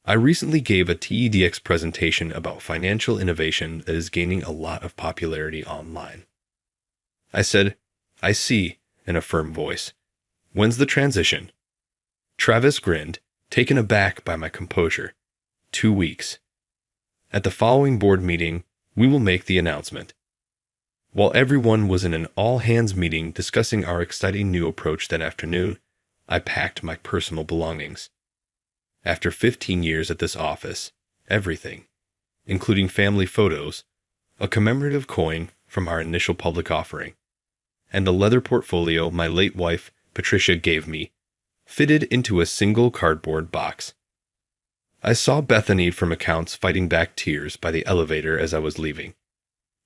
I recently gave a TEDx presentation about financial innovation that is gaining a lot of popularity online. I said, "I see," in a firm voice. "When's the transition?" Travis grinned, taken aback by my composure. 2 weeks. At the following board meeting, we will make the announcement. While everyone was in an all-hands meeting discussing our exciting new approach that afternoon, I packed my personal belongings. After 15 years at this office, everything, including family photos, a commemorative coin from our initial public offering, and the leather portfolio my late wife, Patricia, gave me, fitted into a single cardboard box. I saw Bethany from accounts fighting back tears by the elevator as I was leaving.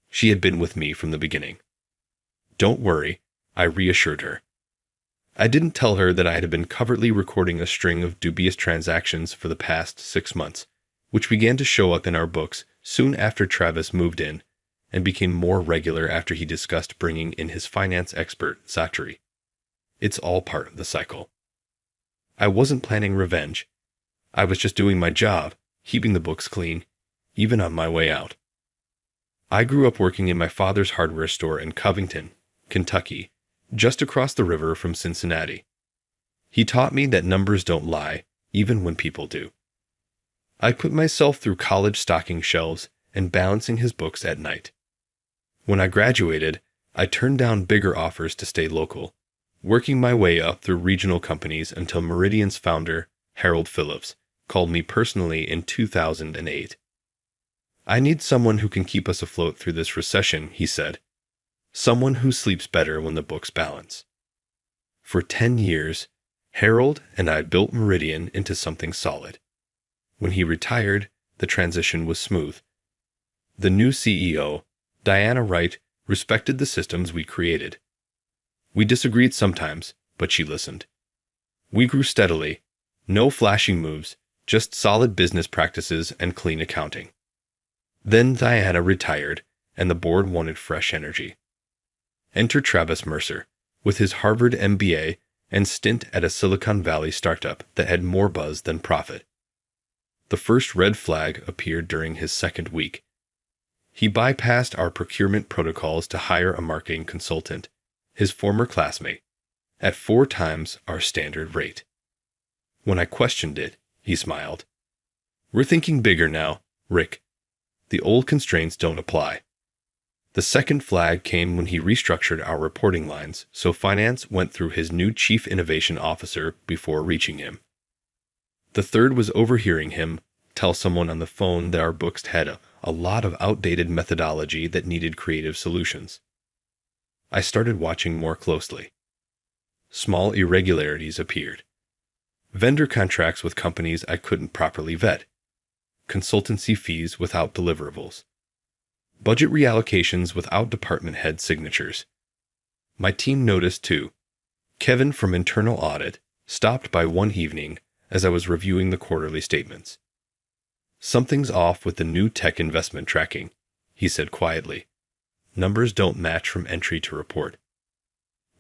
She had been with me from the beginning. "Don't worry," I reassured her. I didn't tell her that I had been covertly recording a string of dubious transactions for the past 6 months, which began to show up in our books soon after Travis moved in and became more regular after he discussed bringing in his finance expert, Zachary. It's all part of the cycle. I wasn't planning revenge. I was just doing my job, keeping the books clean, even on my way out. I grew up working in my father's hardware store in Covington, Kentucky, just across the river from Cincinnati. He taught me that numbers don't lie, even when people do. I put myself through college stocking shelves and balancing his books at night. When I graduated, I turned down bigger offers to stay local, working my way up through regional companies until Meridian's founder, Harold Phillips, called me personally in 2008. "I need someone who can keep us afloat through this recession," he said. "Someone who sleeps better when the books balance." For 10 years, Harold and I built Meridian into something solid. When he retired, the transition was smooth. The new CEO, Diana Wright, respected the systems we created. We disagreed sometimes, but she listened. We grew steadily, no flashy moves, just solid business practices and clean accounting. Then Diana retired, and the board wanted fresh energy. Enter Travis Mercer, with his Harvard MBA and stint at a Silicon Valley startup that had more buzz than profit. The first red flag appeared during his second week. He bypassed our procurement protocols to hire a marketing consultant, his former classmate, at 4 times our standard rate. When I questioned it, he smiled. "We're thinking bigger now, Rick. The old constraints don't apply. The second flag came when he restructured our reporting lines, so finance went through his new chief innovation officer before reaching him. The third was overhearing him tell someone on the phone that our books had a lot of outdated methodology that needed creative solutions. I started watching more closely. Small irregularities appeared. Vendor contracts with companies I couldn't properly vet. Consultancy fees without deliverables. Budget reallocations without department head signatures. My team noticed too. Kevin from Internal Audit stopped by one evening as I was reviewing the quarterly statements. "Something's off with the new tech investment tracking," he said quietly. "Numbers don't match from entry to report."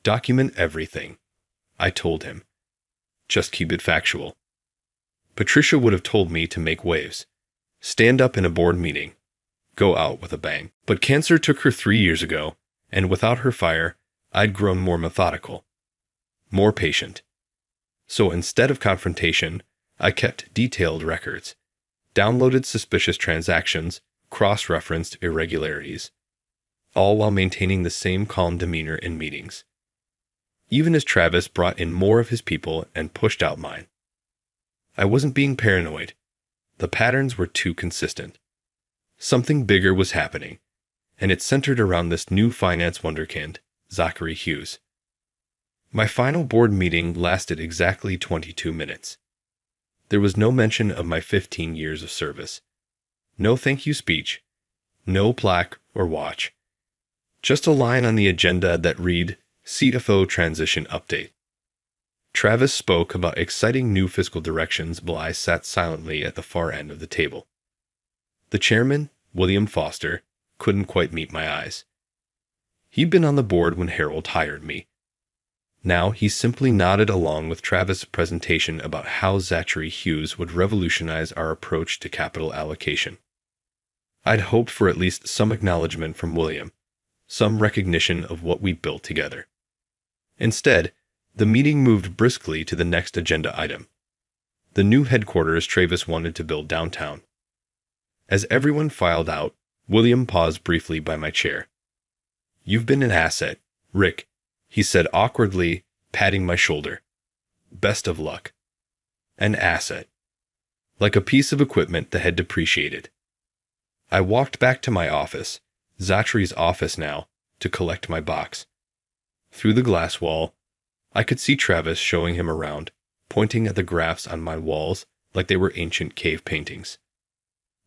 "Document everything," I told him. "Just keep it factual." Patricia would have told me to make waves. Stand up in a board meeting. Go out with a bang. But cancer took her 3 years ago, and without her fire, I'd grown more methodical. More patient. So instead of confrontation, I kept detailed records, downloaded suspicious transactions, cross-referenced irregularities, all while maintaining the same calm demeanor in meetings. Even as Travis brought in more of his people and pushed out mine. I wasn't being paranoid. The patterns were too consistent. Something bigger was happening, and it centered around this new finance wunderkind, Zachary Hughes. My final board meeting lasted exactly 22 minutes. There was no mention of my 15 years of service. No thank you speech. No plaque or watch. Just a line on the agenda that read, CFO Transition Update. Travis spoke about exciting new fiscal directions while I sat silently at the far end of the table. The chairman, William Foster, couldn't quite meet my eyes. He'd been on the board when Harold hired me. Now he simply nodded along with Travis' presentation about how Zachary Hughes would revolutionize our approach to capital allocation. I'd hoped for at least some acknowledgement from William, some recognition of what we built together. Instead, the meeting moved briskly to the next agenda item. The new headquarters Travis wanted to build downtown. As everyone filed out, William paused briefly by my chair. "You've been an asset, Rick," he said awkwardly, patting my shoulder. "Best of luck." An asset. Like a piece of equipment that had depreciated. I walked back to my office, Zachary's office now, to collect my box. Through the glass wall, I could see Travis showing him around, pointing at the graphs on my walls like they were ancient cave paintings.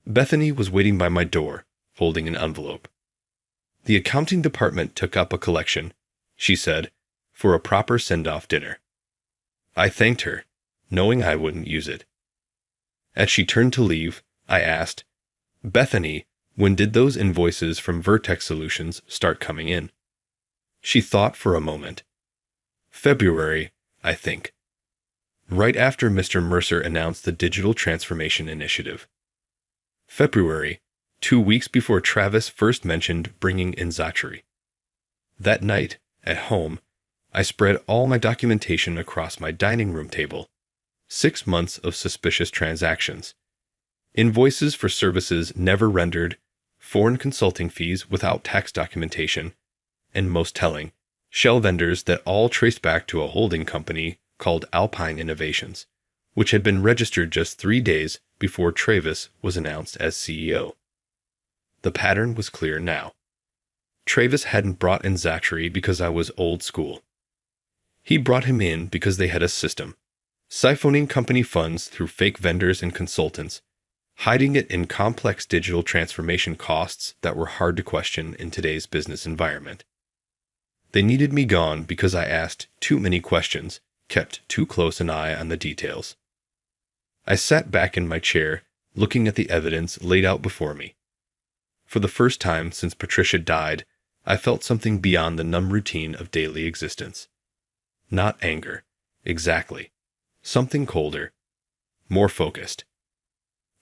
Bethany was waiting by my door, holding an envelope. "The accounting department took up a collection," she said, "for a proper send-off dinner." I thanked her, knowing I wouldn't use it. As she turned to leave, I asked, "Bethany, when did those invoices from Vertex Solutions start coming in?" She thought for a moment. "February, I think. Right after Mr. Mercer announced the Digital Transformation Initiative. February, 2 weeks before Travis first mentioned bringing in Zachary. That night, at home, I spread all my documentation across my dining room table. 6 months of suspicious transactions. Invoices for services never rendered, foreign consulting fees without tax documentation, and most telling, shell vendors that all traced back to a holding company called Alpine Innovations, which had been registered just 3 days before Travis was announced as CEO. The pattern was clear now. Travis hadn't brought in Zachary because I was old school. He brought him in because they had a system, siphoning company funds through fake vendors and consultants, hiding it in complex digital transformation costs that were hard to question in today's business environment. They needed me gone because I asked too many questions, kept too close an eye on the details. I sat back in my chair, looking at the evidence laid out before me. For the first time since Patricia died, I felt something beyond the numb routine of daily existence. Not anger, exactly. Something colder, more focused.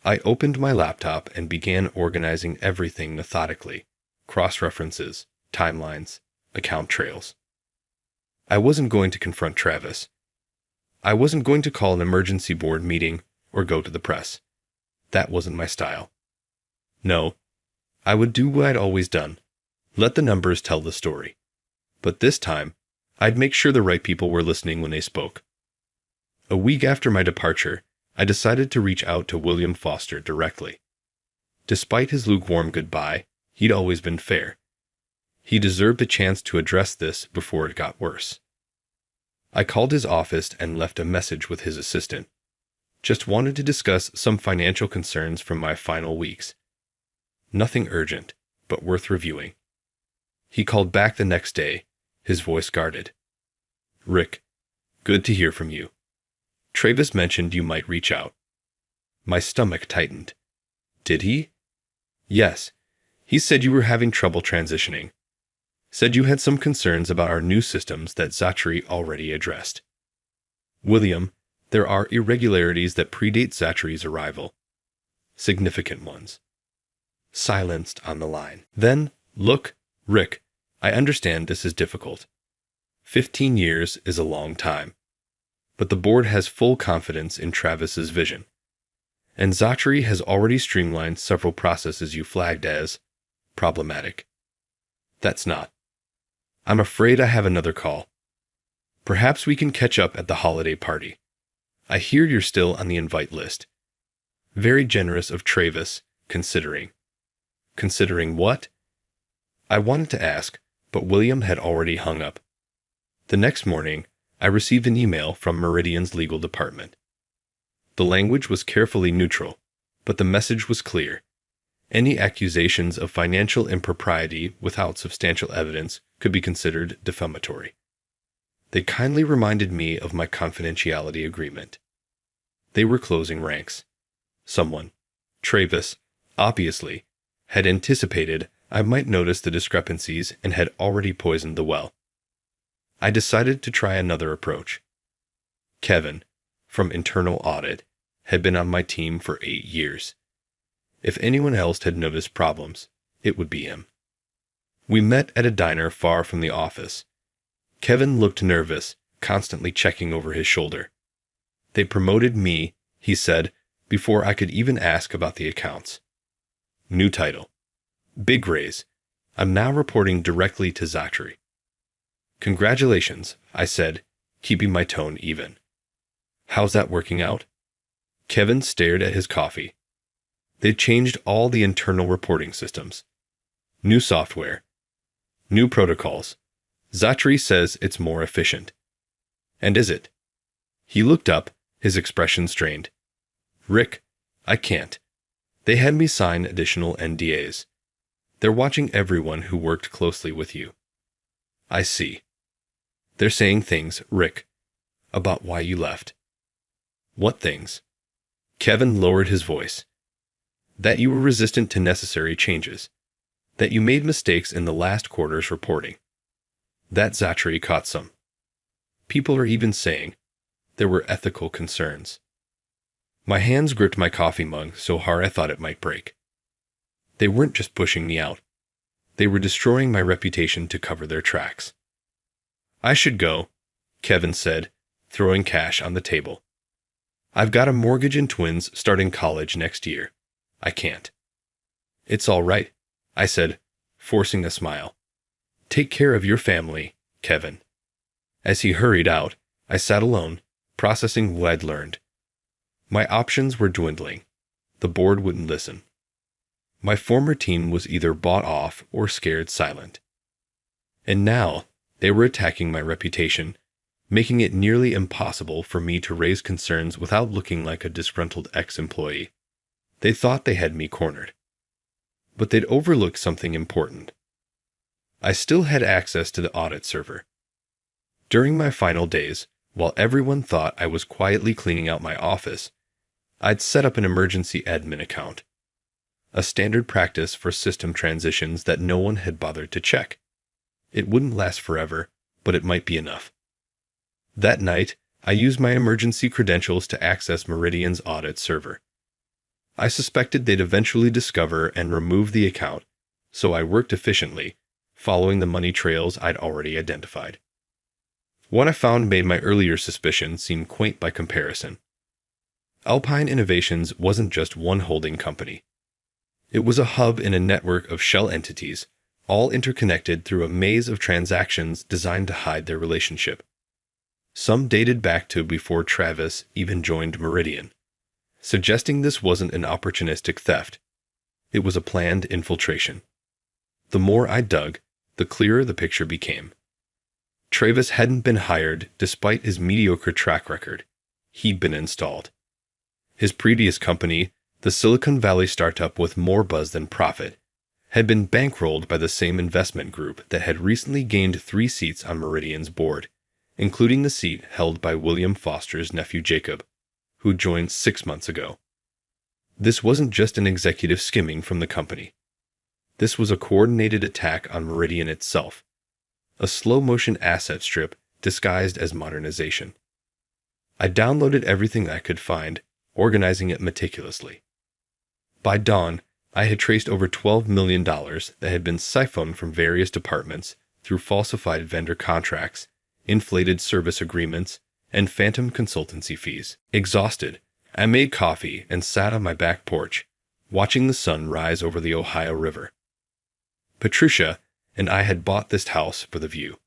I opened my laptop and began organizing everything methodically, cross-references, timelines, account trails. I wasn't going to confront Travis. I wasn't going to call an emergency board meeting or go to the press. That wasn't my style. No, I would do what I'd always done. Let the numbers tell the story. But this time, I'd make sure the right people were listening when they spoke. A week after my departure, I decided to reach out to William Foster directly. Despite his lukewarm goodbye, he'd always been fair. He deserved a chance to address this before it got worse. I called his office and left a message with his assistant. Just wanted to discuss some financial concerns from my final weeks. Nothing urgent, but worth reviewing. He called back the next day, his voice guarded. "Rick, good to hear from you. Travis mentioned you might reach out." My stomach tightened. "Did he?" "Yes. He said you were having trouble transitioning. Said you had some concerns about our new systems that Zachary already addressed." "William, there are irregularities that predate Zachary's arrival. Significant ones." Silenced on the line. Then, "Look, Rick, I understand this is difficult. 15 years is a long time. But the board has full confidence in Travis's vision. And Zachary has already streamlined several processes you flagged as problematic. That's not. I'm afraid I have another call. Perhaps we can catch up at the holiday party. I hear you're still on the invite list." Very generous of Travis, considering. Considering what? I wanted to ask, but William had already hung up. The next morning, I received an email from Meridian's legal department. The language was carefully neutral, but the message was clear. Any accusations of financial impropriety without substantial evidence could be considered defamatory. They kindly reminded me of my confidentiality agreement. They were closing ranks. Someone, Travis, obviously, had anticipated I might notice the discrepancies and had already poisoned the well. I decided to try another approach. Kevin, from Internal Audit, had been on my team for 8 years. If anyone else had noticed problems, it would be him. We met at a diner far from the office. Kevin looked nervous, constantly checking over his shoulder. "They promoted me," he said, before I could even ask about the accounts. New title. Big raise. I'm now reporting directly to Zachary. "Congratulations," I said, keeping my tone even. "How's that working out?" Kevin stared at his coffee. They'd changed all the internal reporting systems. New software. New protocols. Zachary says it's more efficient. And is it? He looked up, his expression strained. "Rick, I can't. They had me sign additional NDAs. They're watching everyone who worked closely with you." "I see. They're saying things, Rick, about why you left." "What things?" Kevin lowered his voice. "That you were resistant to necessary changes. That you made mistakes in the last quarter's reporting. That Zachary caught some. People are even saying there were ethical concerns." My hands gripped my coffee mug so hard I thought it might break. They weren't just pushing me out. They were destroying my reputation to cover their tracks. "I should go," Kevin said, throwing cash on the table. "I've got a mortgage and twins starting college next year. I can't." "It's all right," I said, forcing a smile. "Take care of your family, Kevin." As he hurried out, I sat alone, processing what I'd learned. My options were dwindling. The board wouldn't listen. My former team was either bought off or scared silent. And now, they were attacking my reputation, making it nearly impossible for me to raise concerns without looking like a disgruntled ex-employee. They thought they had me cornered. But they'd overlooked something important. I still had access to the audit server. During my final days, while everyone thought I was quietly cleaning out my office, I'd set up an emergency admin account. A standard practice for system transitions that no one had bothered to check. It wouldn't last forever, but it might be enough. That night, I used my emergency credentials to access Meridian's audit server. I suspected they'd eventually discover and remove the account, so I worked efficiently, following the money trails I'd already identified. What I found made my earlier suspicion seem quaint by comparison. Alpine Innovations wasn't just one holding company. It was a hub in a network of shell entities, all interconnected through a maze of transactions designed to hide their relationship. Some dated back to before Travis even joined Meridian, suggesting this wasn't an opportunistic theft. It was a planned infiltration. The more I dug, the clearer the picture became. Travis hadn't been hired despite his mediocre track record. He'd been installed. His previous company, the Silicon Valley startup with more buzz than profit, had been bankrolled by the same investment group that had recently gained 3 seats on Meridian's board, including the seat held by William Foster's nephew Jacob, who joined 6 months ago. This wasn't just an executive skimming from the company. This was a coordinated attack on Meridian itself, a slow-motion asset strip disguised as modernization. I downloaded everything I could find, organizing it meticulously. By dawn, I had traced over $12 million that had been siphoned from various departments through falsified vendor contracts, inflated service agreements, and phantom consultancy fees. Exhausted, I made coffee and sat on my back porch, watching the sun rise over the Ohio River. Patricia and I had bought this house for the view.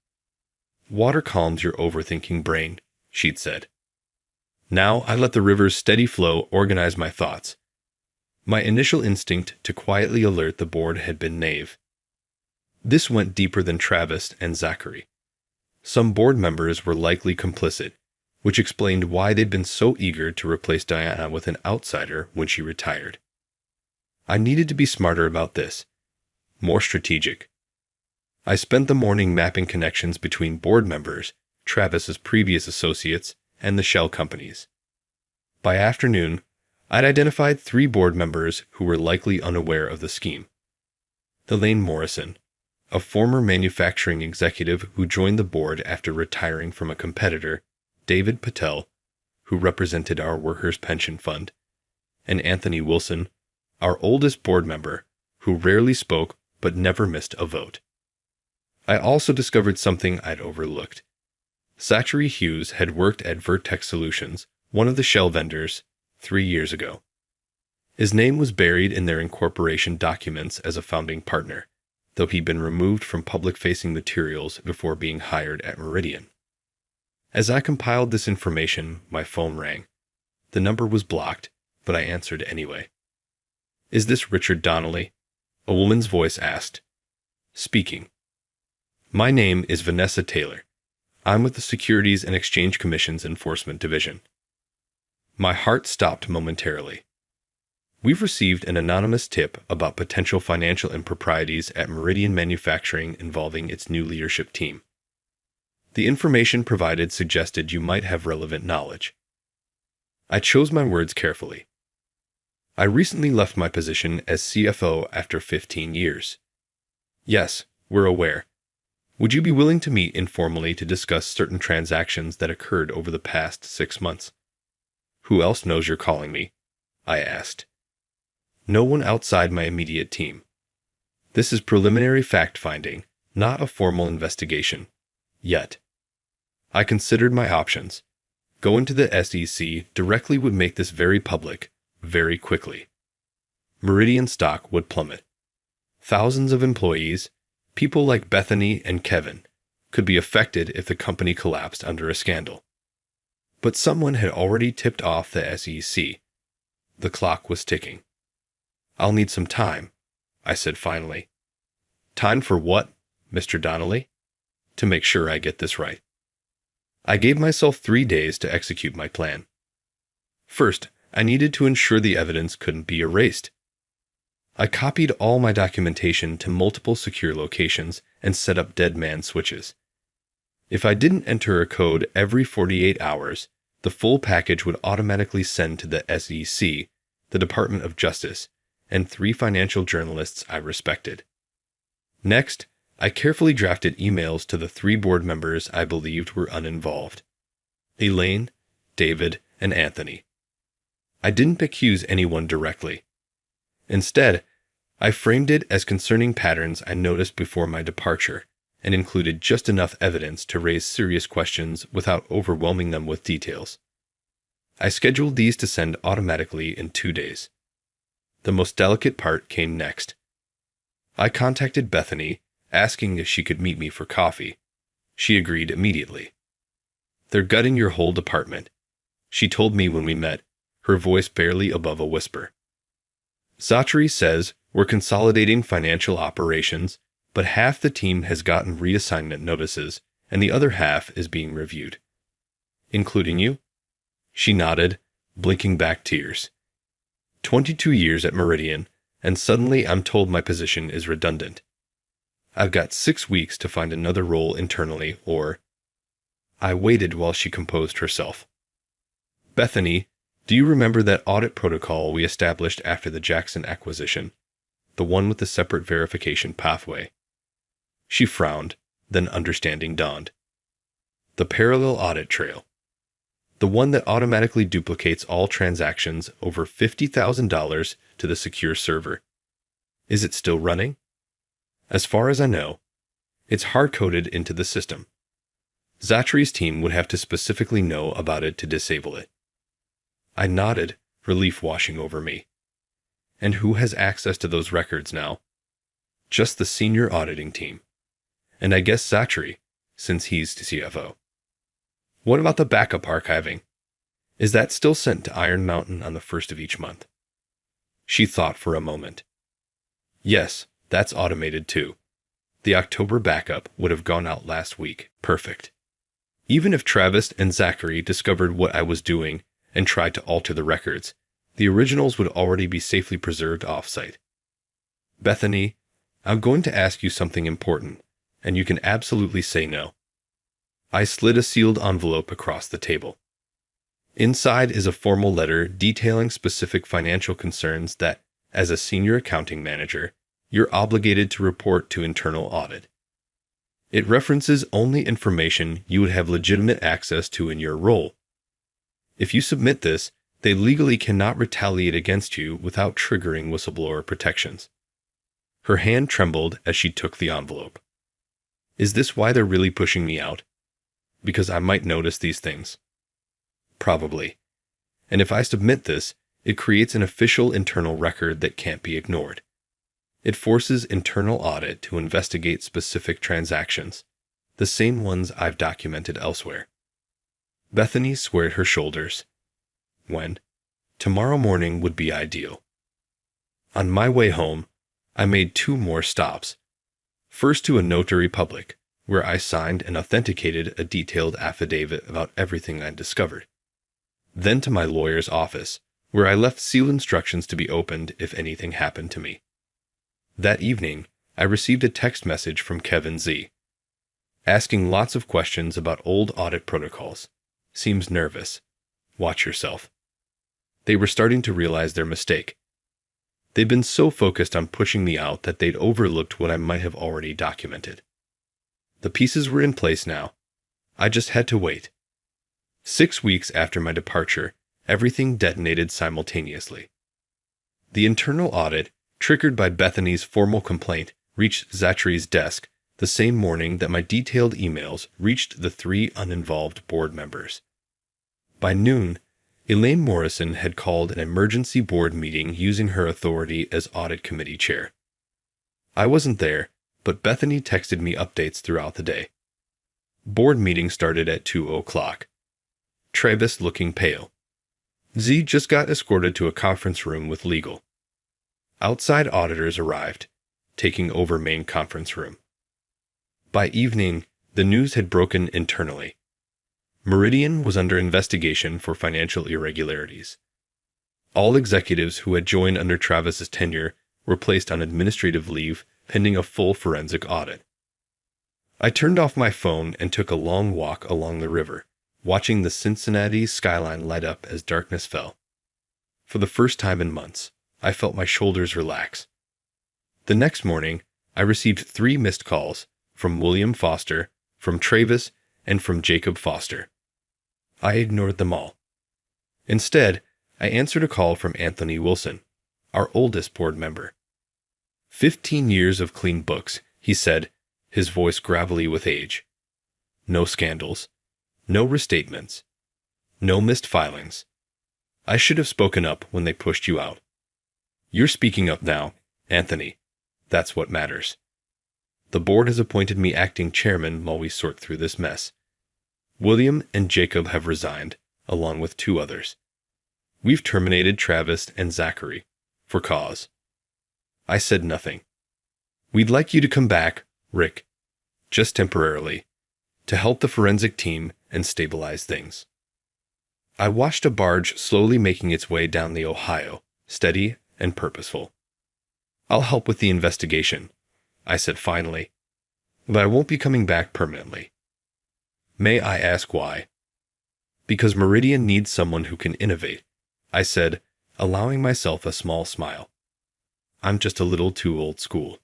"Water calms your overthinking brain," she'd said. Now I let the river's steady flow organize my thoughts. My initial instinct to quietly alert the board had been naive. This went deeper than Travis and Zachary. Some board members were likely complicit, which explained why they'd been so eager to replace Diana with an outsider when she retired. I needed to be smarter about this, more strategic. I spent the morning mapping connections between board members, Travis's previous associates, and the shell companies. By afternoon, I'd identified 3 board members who were likely unaware of the scheme. Elaine Morrison, a former manufacturing executive who joined the board after retiring from a competitor, David Patel, who represented our workers' pension fund, and Anthony Wilson, our oldest board member, who rarely spoke but never missed a vote. I also discovered something I'd overlooked. Zachary Hughes had worked at Vertex Solutions, one of the shell vendors, 3 years ago. His name was buried in their incorporation documents as a founding partner, though he'd been removed from public-facing materials before being hired at Meridian. As I compiled this information, my phone rang. The number was blocked, but I answered anyway. "Is this Richard Donnelly?" a woman's voice asked. "Speaking." "My name is Vanessa Taylor. I'm with the Securities and Exchange Commission's Enforcement Division." My heart stopped momentarily. "We've received an anonymous tip about potential financial improprieties at Meridian Manufacturing involving its new leadership team. The information provided suggested you might have relevant knowledge." I chose my words carefully. "I recently left my position as CFO after 15 years. Yes, we're aware. Would you be willing to meet informally to discuss certain transactions that occurred over the past 6 months?" "Who else knows you're calling me?" I asked. "No one outside my immediate team. This is preliminary fact-finding, not a formal investigation. Yet." I considered my options. Going to the SEC directly would make this very public, very quickly. Meridian stock would plummet. Thousands of employees, people like Bethany and Kevin, could be affected if the company collapsed under a scandal. But someone had already tipped off the SEC. The clock was ticking. "I'll need some time," I said finally. "Time for what, Mr. Donnelly?" "To make sure I get this right." I gave myself 3 days to execute my plan. First, I needed to ensure the evidence couldn't be erased. I copied all my documentation to multiple secure locations and set up dead man switches. If I didn't enter a code every 48 hours, the full package would automatically send to the SEC, the Department of Justice, and 3 financial journalists I respected. Next, I carefully drafted emails to the 3 board members I believed were uninvolved: Elaine, David, and Anthony. I didn't accuse anyone directly. Instead, I framed it as concerning patterns I noticed before my departure, and included just enough evidence to raise serious questions without overwhelming them with details. I scheduled these to send automatically in 2 days. The most delicate part came next. I contacted Bethany, asking if she could meet me for coffee. She agreed immediately. "They're gutting your whole department," she told me when we met, her voice barely above a whisper. "Zachary says we're consolidating financial operations, but half the team has gotten reassignment notices, and the other half is being reviewed." "Including you?" She nodded, blinking back tears. 22 years at Meridian, and suddenly I'm told my position is redundant. I've got 6 weeks to find another role internally, or... I waited while she composed herself. "Bethany, do you remember that audit protocol we established after the Jackson acquisition? The one with the separate verification pathway?" She frowned, then understanding dawned. "The parallel audit trail. The one that automatically duplicates all transactions over $50,000 to the secure server. Is it still running?" "As far as I know, it's hard-coded into the system. Zachary's team would have to specifically know about it to disable it." I nodded, relief washing over me. "And who has access to those records now?" "Just the senior auditing team. And I guess Zachary, since he's the CFO." "What about the backup archiving? Is that still sent to Iron Mountain on the 1st of each month?" She thought for a moment. "Yes, that's automated too. The October backup would have gone out last week. Perfect. Even if Travis and Zachary discovered what I was doing and tried to alter the records, the originals would already be safely preserved off-site." "Bethany, I'm going to ask you something important, and you can absolutely say no." I slid a sealed envelope across the table. Inside is a formal letter detailing specific financial concerns that, as a senior accounting manager, you're obligated to report to internal audit. It references only information you would have legitimate access to in your role. If you submit this, they legally cannot retaliate against you without triggering whistleblower protections. Her hand trembled as she took the envelope. "Is this why they're really pushing me out? Because I might notice these things?" "Probably. And if I submit this, it creates an official internal record that can't be ignored. It forces internal audit to investigate specific transactions, the same ones I've documented elsewhere." Bethany squared her shoulders. "When? Tomorrow morning would be ideal." On my way home, I made 2 more stops. First to a notary public, where I signed and authenticated a detailed affidavit about everything I'd discovered. Then to my lawyer's office, where I left sealed instructions to be opened if anything happened to me. That evening, I received a text message from Kevin Z. Asking lots of questions about old audit protocols. Seems nervous. Watch yourself. They were starting to realize their mistake. They'd been so focused on pushing me out that they'd overlooked what I might have already documented. The pieces were in place now. I just had to wait. 6 weeks after my departure, everything detonated simultaneously. The internal audit, triggered by Bethany's formal complaint, reached Zachary's desk the same morning that my detailed emails reached the 3 uninvolved board members. By noon, Elaine Morrison had called an emergency board meeting using her authority as audit committee chair. I wasn't there, but Bethany texted me updates throughout the day. Board meeting started at 2:00. Travis looking pale. Z just got escorted to a conference room with legal. Outside auditors arrived, taking over main conference room. By evening, the news had broken internally. Meridian was under investigation for financial irregularities. All executives who had joined under Travis's tenure were placed on administrative leave pending a full forensic audit. I turned off my phone and took a long walk along the river, watching the Cincinnati skyline light up as darkness fell. For the first time in months, I felt my shoulders relax. The next morning, I received 3 missed calls from William Foster, from Travis, and from Jacob Foster. I ignored them all. Instead, I answered a call from Anthony Wilson, our oldest board member. 15 years of clean books, he said, his voice gravelly with age. No scandals. No restatements. No missed filings. I should have spoken up when they pushed you out. You're speaking up now, Anthony. That's what matters. The board has appointed me acting chairman while we sort through this mess. William and Jacob have resigned, along with 2 others. We've terminated Travis and Zachary, for cause. I said nothing. We'd like you to come back, Rick, just temporarily, to help the forensic team and stabilize things. I watched a barge slowly making its way down the Ohio, steady and purposeful. I'll help with the investigation, I said finally, but I won't be coming back permanently. May I ask why? Because Meridian needs someone who can innovate, I said, allowing myself a small smile. I'm just a little too old school.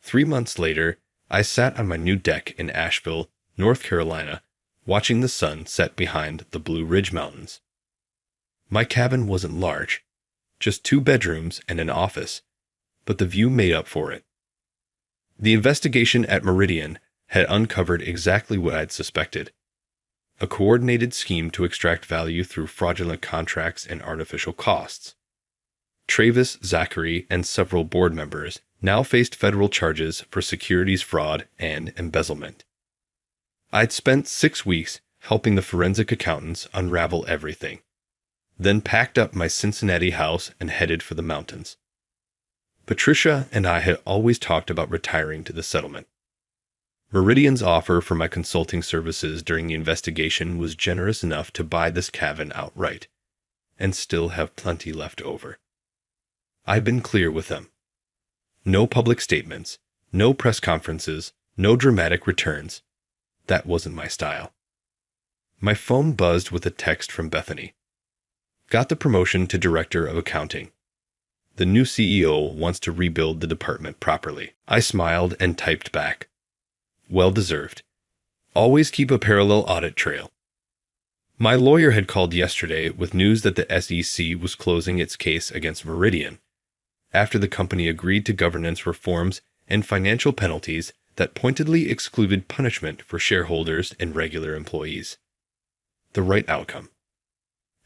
3 months later, I sat on my new deck in Asheville, North Carolina, watching the sun set behind the Blue Ridge Mountains. My cabin wasn't large, just 2 bedrooms and an office, but the view made up for it. The investigation at Meridian had uncovered exactly what I'd suspected: a coordinated scheme to extract value through fraudulent contracts and artificial costs. Travis, Zachary, and several board members now faced federal charges for securities fraud and embezzlement. I'd spent 6 weeks helping the forensic accountants unravel everything, then packed up my Cincinnati house and headed for the mountains. Patricia and I had always talked about retiring to the settlement. Meridian's offer for my consulting services during the investigation was generous enough to buy this cabin outright, and still have plenty left over. I've been clear with them. No public statements, no press conferences, no dramatic returns. That wasn't my style. My phone buzzed with a text from Bethany. Got the promotion to director of accounting. The new CEO wants to rebuild the department properly. I smiled and typed back. Well deserved. Always keep a parallel audit trail. My lawyer had called yesterday with news that the SEC was closing its case against Meridian, after the company agreed to governance reforms and financial penalties that pointedly excluded punishment for shareholders and regular employees. The right outcome.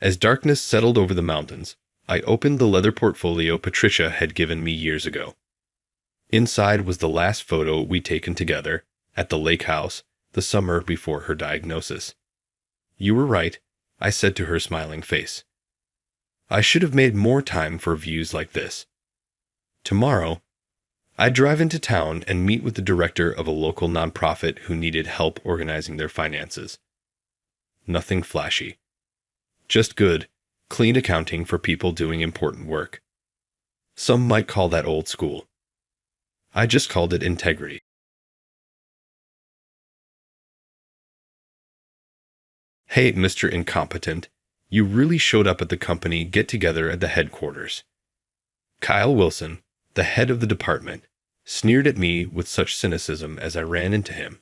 As darkness settled over the mountains, I opened the leather portfolio Patricia had given me years ago. Inside was the last photo we'd taken together at the lake house the summer before her diagnosis. You were right, I said to her smiling face. I should have made more time for views like this. Tomorrow, I'd drive into town and meet with the director of a local nonprofit who needed help organizing their finances. Nothing flashy. Just good, clean accounting for people doing important work. Some might call that old school. I just called it integrity. Hey, Mr. Incompetent, you really showed up at the company get-together at the headquarters. Kyle Wilson, the head of the department, sneered at me with such cynicism as I ran into him.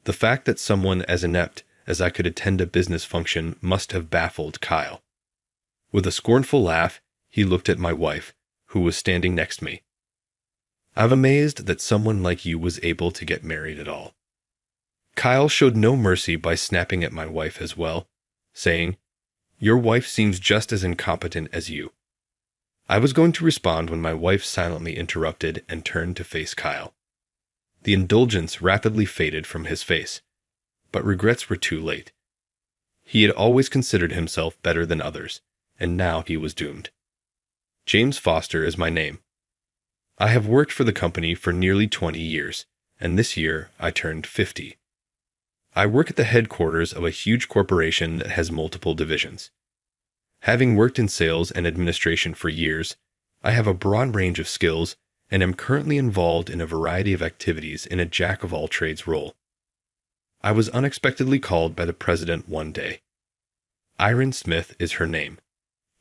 The fact that someone as inept as I could attend a business function must have baffled Kyle. With a scornful laugh, he looked at my wife, who was standing next to me. I'm amazed that someone like you was able to get married at all. Kyle showed no mercy by snapping at my wife as well, saying, Your wife seems just as incompetent as you. I was going to respond when my wife silently interrupted and turned to face Kyle. The indulgence rapidly faded from his face, but regrets were too late. He had always considered himself better than others, and now he was doomed. James Foster is my name. I have worked for the company for nearly 20 years, and this year I turned 50. I work at the headquarters of a huge corporation that has multiple divisions. Having worked in sales and administration for years, I have a broad range of skills and am currently involved in a variety of activities in a jack-of-all-trades role. I was unexpectedly called by the president one day. Irene Smith is her name.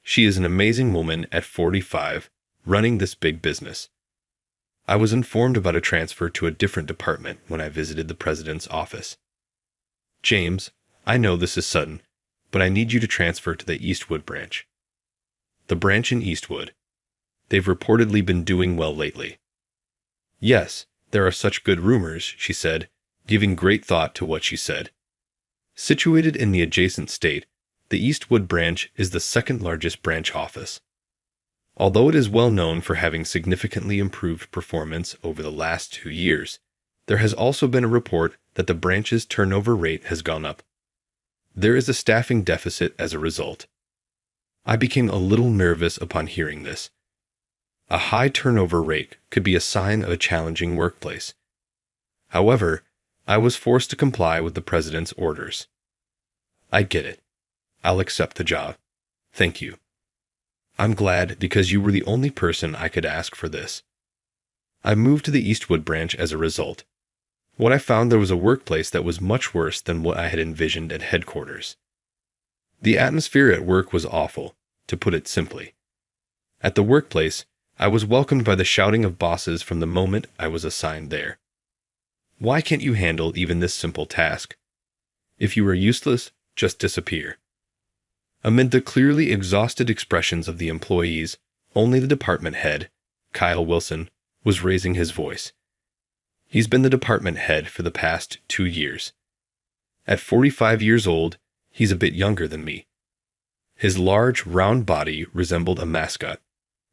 She is an amazing woman at 45, running this big business. I was informed about a transfer to a different department when I visited the president's office. James, I know this is sudden, but I need you to transfer to the Eastwood branch. The branch in Eastwood. They've reportedly been doing well lately. Yes, there are such good rumors, she said, giving great thought to what she said. Situated in the adjacent state, the Eastwood branch is the second largest branch office. Although it is well known for having significantly improved performance over the last 2 years, there has also been a report that the branch's turnover rate has gone up. There is a staffing deficit as a result. I became a little nervous upon hearing this. A high turnover rate could be a sign of a challenging workplace. However, I was forced to comply with the president's orders. I get it. I'll accept the job. Thank you. I'm glad because you were the only person I could ask for this. I moved to the Eastwood branch as a result. What I found there was a workplace that was much worse than what I had envisioned at headquarters. The atmosphere at work was awful, to put it simply. At the workplace, I was welcomed by the shouting of bosses from the moment I was assigned there. Why can't you handle even this simple task? If you are useless, just disappear. Amid the clearly exhausted expressions of the employees, only the department head, Kyle Wilson, was raising his voice. He's been the department head for the past 2 years. At 45 years old, he's a bit younger than me. His large, round body resembled a mascot,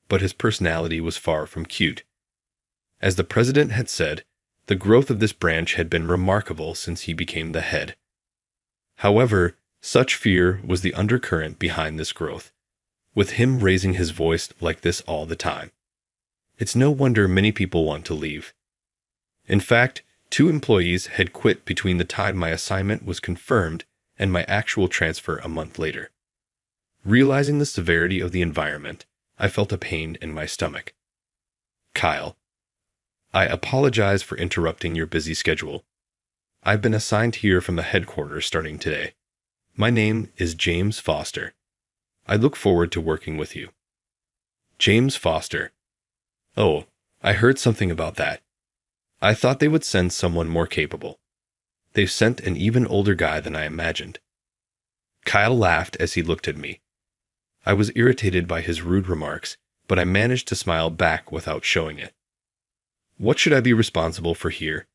but his personality was far from cute. As the president had said, the growth of this branch had been remarkable since he became the head. However, such fear was the undercurrent behind this growth, with him raising his voice like this all the time. It's no wonder many people want to leave. In fact, 2 employees had quit between the time my assignment was confirmed and my actual transfer a month later. Realizing the severity of the environment, I felt a pain in my stomach. Kyle, I apologize for interrupting your busy schedule. I've been assigned here from the headquarters starting today. My name is James Foster. I look forward to working with you. James Foster. Oh, I heard something about that. I thought they would send someone more capable. They've sent an even older guy than I imagined. Kyle laughed as he looked at me. I was irritated by his rude remarks, but I managed to smile back without showing it. What should I be responsible for here?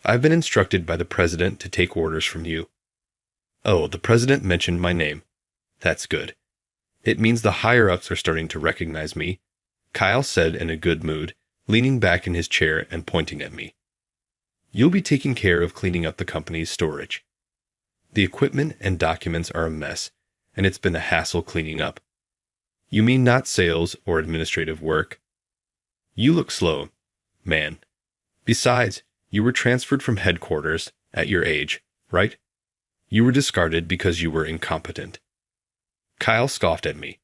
I've been instructed by the president to take orders from you. Oh, the president mentioned my name. That's good. It means the higher-ups are starting to recognize me, Kyle said in a good mood, leaning back in his chair and pointing at me. You'll be taking care of cleaning up the company's storage. The equipment and documents are a mess, and it's been a hassle cleaning up. You mean not sales or administrative work? You look slow, man. Besides, you were transferred from headquarters at your age, right? You were discarded because you were incompetent. Kyle scoffed at me.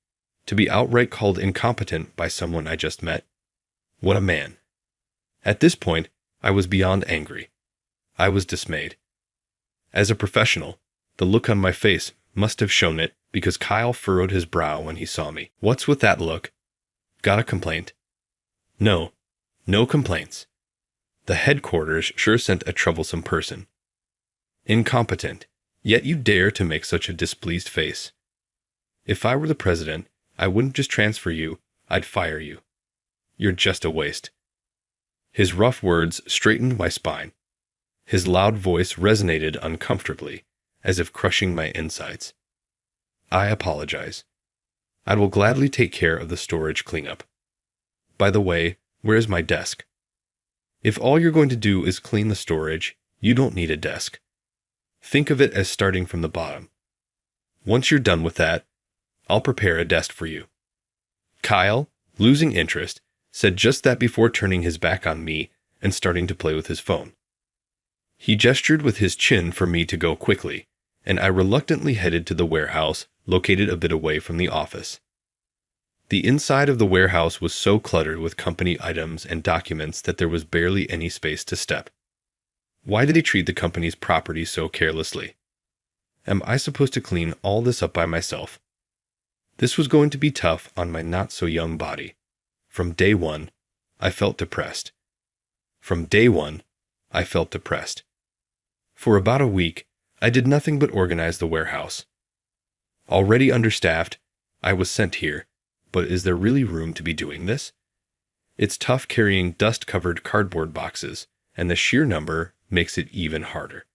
To be outright called incompetent by someone I just met. What a man. At this point, I was beyond angry. I was dismayed. As a professional, the look on my face must have shown it because Kyle furrowed his brow when he saw me. What's with that look? Got a complaint? No complaints. The headquarters sure sent a troublesome person. Incompetent, yet you dare to make such a displeased face. If I were the president, I wouldn't just transfer you, I'd fire you. You're just a waste. His rough words straightened my spine. His loud voice resonated uncomfortably, as if crushing my insides. I apologize. I will gladly take care of the storage cleanup. By the way, where's my desk? If all you're going to do is clean the storage, you don't need a desk. Think of it as starting from the bottom. Once you're done with that, I'll prepare a desk for you. Kyle, losing interest, said just that before turning his back on me and starting to play with his phone. He gestured with his chin for me to go quickly, and I reluctantly headed to the warehouse, located a bit away from the office. The inside of the warehouse was so cluttered with company items and documents that there was barely any space to step. Why did he treat the company's property so carelessly? Am I supposed to clean all this up by myself? This was going to be tough on my not-so-young body. From day one, I felt depressed. For about a week, I did nothing but organize the warehouse. Already understaffed, I was sent here, but is there really room to be doing this? It's tough carrying dust-covered cardboard boxes, and the sheer number makes it even harder.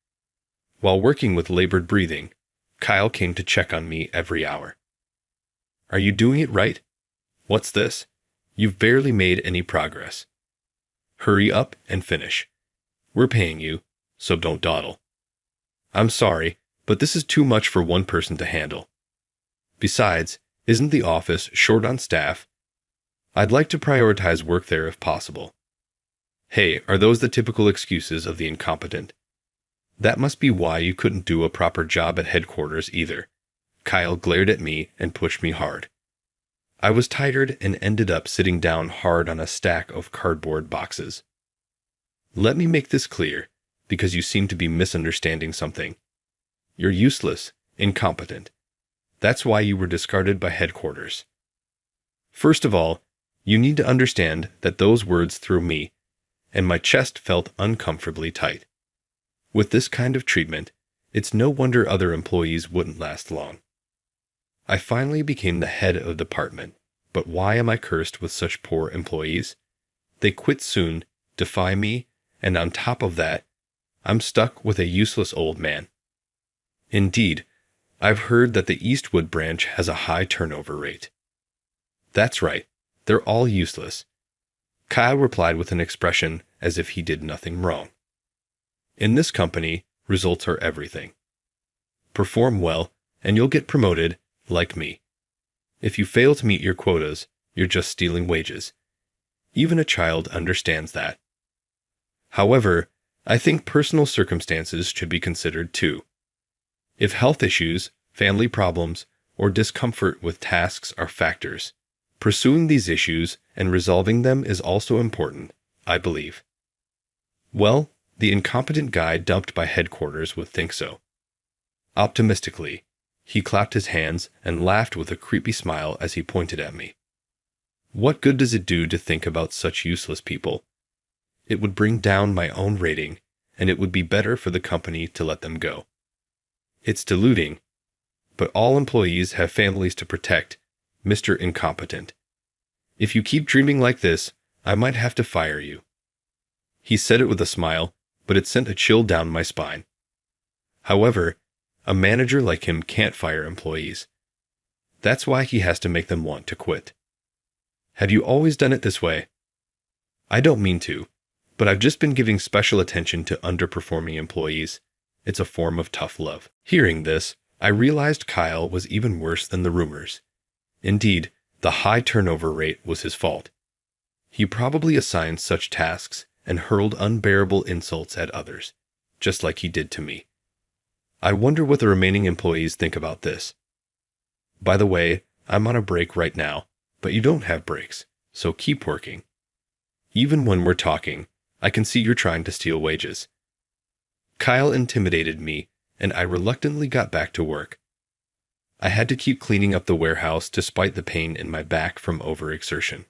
While working with labored breathing, Kyle came to check on me every hour. Are you doing it right? What's this? You've barely made any progress. Hurry up and finish. We're paying you, so don't dawdle. I'm sorry, but this is too much for one person to handle. Besides, isn't the office short on staff? I'd like to prioritize work there if possible. Hey, are those the typical excuses of the incompetent? That must be why you couldn't do a proper job at headquarters either. Kyle glared at me and pushed me hard. I was tired and ended up sitting down hard on a stack of cardboard boxes. Let me make this clear, because you seem to be misunderstanding something. You're useless, incompetent. That's why you were discarded by headquarters. First of all, you need to understand that those words threw me, and my chest felt uncomfortably tight. With this kind of treatment, it's no wonder other employees wouldn't last long. I finally became the head of the department, but why am I cursed with such poor employees? They quit soon, defy me, and on top of that, I'm stuck with a useless old man. Indeed, I've heard that the Eastwood branch has a high turnover rate. That's right, they're all useless. Kyle replied with an expression as if he did nothing wrong. In this company, results are everything. Perform well, and you'll get promoted, like me. If you fail to meet your quotas, you're just stealing wages. Even a child understands that. However, I think personal circumstances should be considered too. If health issues, family problems, or discomfort with tasks are factors, pursuing these issues and resolving them is also important, I believe. Well, the incompetent guy dumped by headquarters would think so. Optimistically, he clapped his hands and laughed with a creepy smile as he pointed at me. What good does it do to think about such useless people? It would bring down my own rating, and it would be better for the company to let them go. It's deluding, but all employees have families to protect, Mr. Incompetent. If you keep dreaming like this, I might have to fire you. He said it with a smile, but it sent a chill down my spine. However, a manager like him can't fire employees. That's why he has to make them want to quit. Have you always done it this way? I don't mean to, but I've just been giving special attention to underperforming employees. It's a form of tough love. Hearing this, I realized Kyle was even worse than the rumors. Indeed, the high turnover rate was his fault. He probably assigned such tasks and hurled unbearable insults at others, just like he did to me. I wonder what the remaining employees think about this. By the way, I'm on a break right now, but you don't have breaks, so keep working. Even when we're talking, I can see you're trying to steal wages. Kyle intimidated me, and I reluctantly got back to work. I had to keep cleaning up the warehouse despite the pain in my back from overexertion.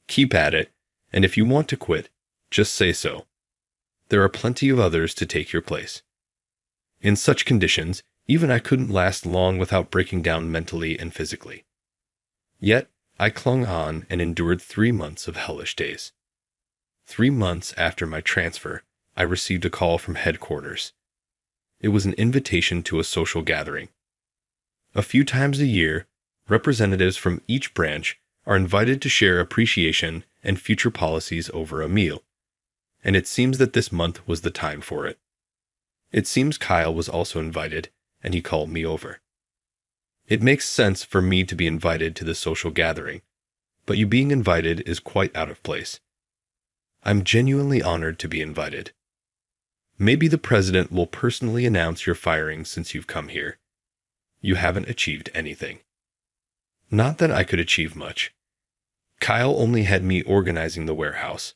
Keep at it, and if you want to quit, just say so. There are plenty of others to take your place. In such conditions, even I couldn't last long without breaking down mentally and physically. Yet, I clung on and endured 3 months of hellish days. 3 months after my transfer, I received a call from headquarters. It was an invitation to a social gathering. A few times a year, representatives from each branch are invited to share appreciation and future policies over a meal, and it seems that this month was the time for it. It seems Kyle was also invited, and he called me over. It makes sense for me to be invited to the social gathering, but you being invited is quite out of place. I'm genuinely honored to be invited. Maybe the president will personally announce your firing since you've come here. You haven't achieved anything. Not that I could achieve much. Kyle only had me organizing the warehouse.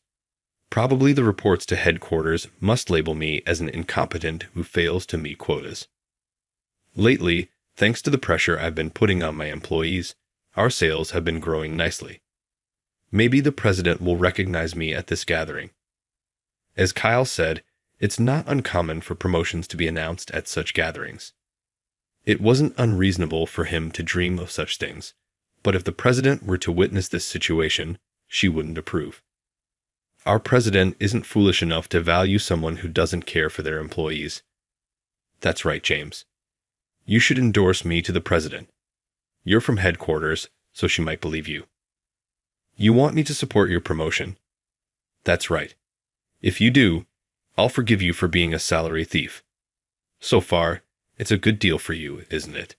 Probably the reports to headquarters must label me as an incompetent who fails to meet quotas. Lately, thanks to the pressure I've been putting on my employees, our sales have been growing nicely. Maybe the president will recognize me at this gathering. As Kyle said, it's not uncommon for promotions to be announced at such gatherings. It wasn't unreasonable for him to dream of such things, but if the president were to witness this situation, she wouldn't approve. Our president isn't foolish enough to value someone who doesn't care for their employees. That's right, James. You should endorse me to the president. You're from headquarters, so she might believe you. You want me to support your promotion? That's right. If you do, I'll forgive you for being a salary thief. So far, it's a good deal for you, isn't it?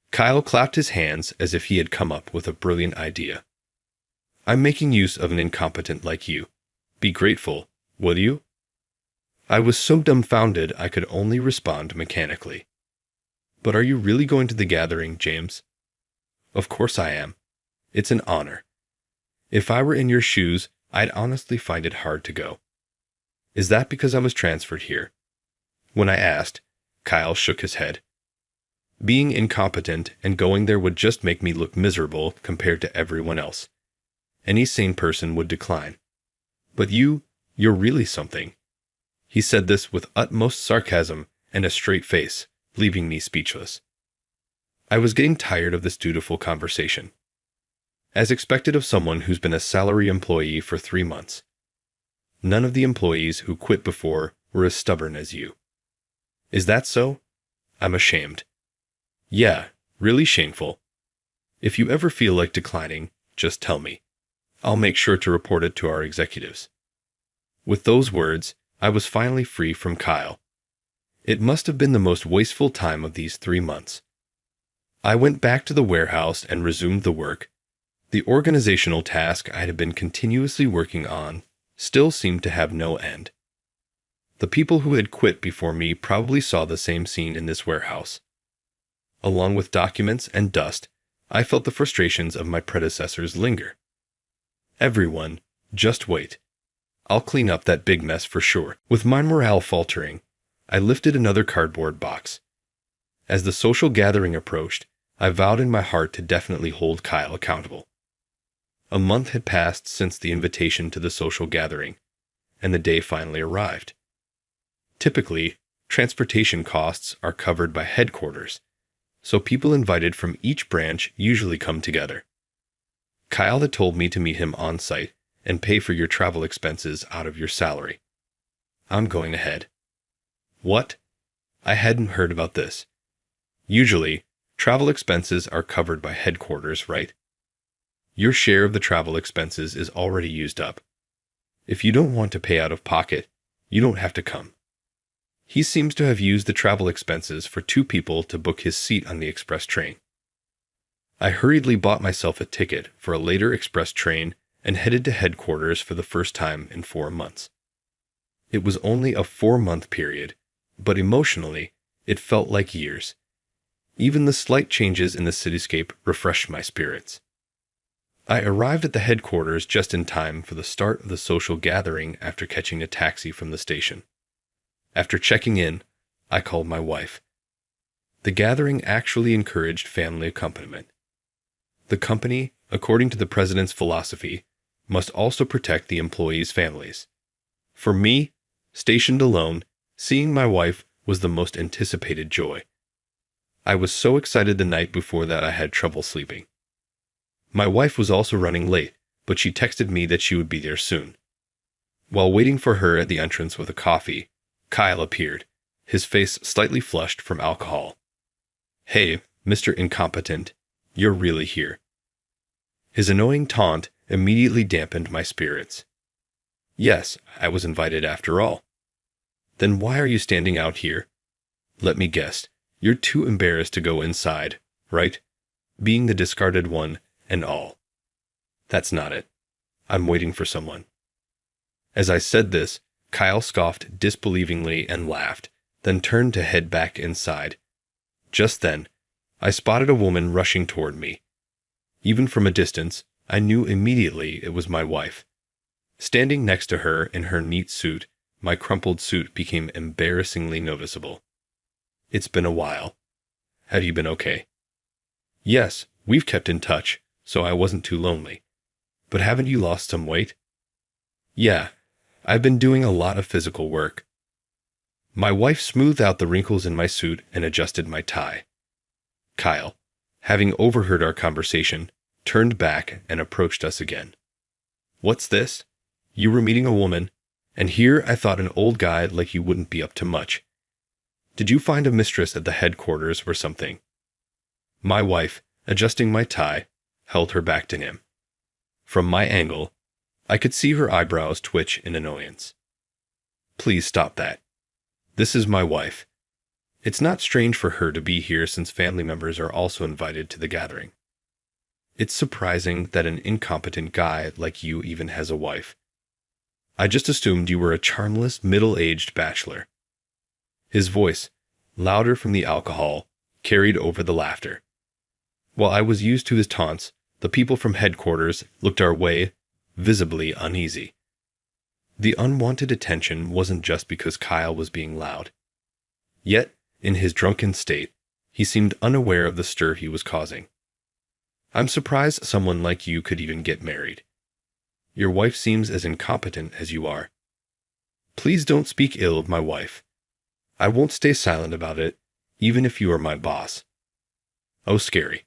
Kyle clapped his hands as if he had come up with a brilliant idea. I'm making use of an incompetent like you. Be grateful, will you? I was so dumbfounded I could only respond mechanically. But are you really going to the gathering, James? Of course I am. It's an honor. If I were in your shoes, I'd honestly find it hard to go. Is that because I was transferred here? When I asked, Kyle shook his head. Being incompetent and going there would just make me look miserable compared to everyone else. Any sane person would decline. But you're really something. He said this with utmost sarcasm and a straight face, leaving me speechless. I was getting tired of this dutiful conversation. As expected of someone who's been a salary employee for 3 months. None of the employees who quit before were as stubborn as you. Is that so? I'm ashamed. Yeah, really shameful. If you ever feel like declining, just tell me. I'll make sure to report it to our executives. With those words, I was finally free from Kyle. It must have been the most wasteful time of these 3 months. I went back to the warehouse and resumed the work. The organizational task I had been continuously working on still seemed to have no end. The people who had quit before me probably saw the same scene in this warehouse. Along with documents and dust, I felt the frustrations of my predecessors linger. Everyone, just wait. I'll clean up that big mess for sure. With my morale faltering, I lifted another cardboard box. As the social gathering approached, I vowed in my heart to definitely hold Kyle accountable. A month had passed since the invitation to the social gathering, and the day finally arrived. Typically, transportation costs are covered by headquarters, so people invited from each branch usually come together. Kyle had told me to meet him on site and pay for your travel expenses out of your salary. I'm going ahead. What? I hadn't heard about this. Usually, travel expenses are covered by headquarters, right? Your share of the travel expenses is already used up. If you don't want to pay out of pocket, you don't have to come. He seems to have used the travel expenses for 2 people to book his seat on the express train. I hurriedly bought myself a ticket for a later express train and headed to headquarters for the first time in 4 months. It was only a 4-month period, but emotionally, it felt like years. Even the slight changes in the cityscape refreshed my spirits. I arrived at the headquarters just in time for the start of the social gathering after catching a taxi from the station. After checking in, I called my wife. The gathering actually encouraged family accompaniment. The company, according to the president's philosophy, must also protect the employees' families. For me, stationed alone, seeing my wife was the most anticipated joy. I was so excited the night before that I had trouble sleeping. My wife was also running late, but she texted me that she would be there soon. While waiting for her at the entrance with a coffee, Kyle appeared, his face slightly flushed from alcohol. Hey, Mr. Incompetent, you're really here. His annoying taunt immediately dampened my spirits. Yes, I was invited after all. Then why are you standing out here? Let me guess, you're too embarrassed to go inside, right? Being the discarded one and all. That's not it. I'm waiting for someone. As I said this, Kyle scoffed disbelievingly and laughed, then turned to head back inside. Just then, I spotted a woman rushing toward me. Even from a distance, I knew immediately it was my wife. Standing next to her in her neat suit, my crumpled suit became embarrassingly noticeable. It's been a while. Have you been okay? Yes, we've kept in touch, so I wasn't too lonely. But haven't you lost some weight? Yeah, I've been doing a lot of physical work. My wife smoothed out the wrinkles in my suit and adjusted my tie. Kyle, having overheard our conversation, turned back and approached us again. What's this? You were meeting a woman, and here I thought an old guy like you wouldn't be up to much. Did you find a mistress at the headquarters or something? My wife, adjusting my tie, held her back to him. From my angle, I could see her eyebrows twitch in annoyance. Please stop that. This is my wife. It's not strange for her to be here since family members are also invited to the gathering. It's surprising that an incompetent guy like you even has a wife. I just assumed you were a charmless, middle-aged bachelor. His voice, louder from the alcohol, carried over the laughter. While I was used to his taunts, the people from headquarters looked our way, visibly uneasy. The unwanted attention wasn't just because Kyle was being loud. Yet, in his drunken state, he seemed unaware of the stir he was causing. I'm surprised someone like you could even get married. Your wife seems as incompetent as you are. Please don't speak ill of my wife. I won't stay silent about it, even if you are my boss. Oh, scary.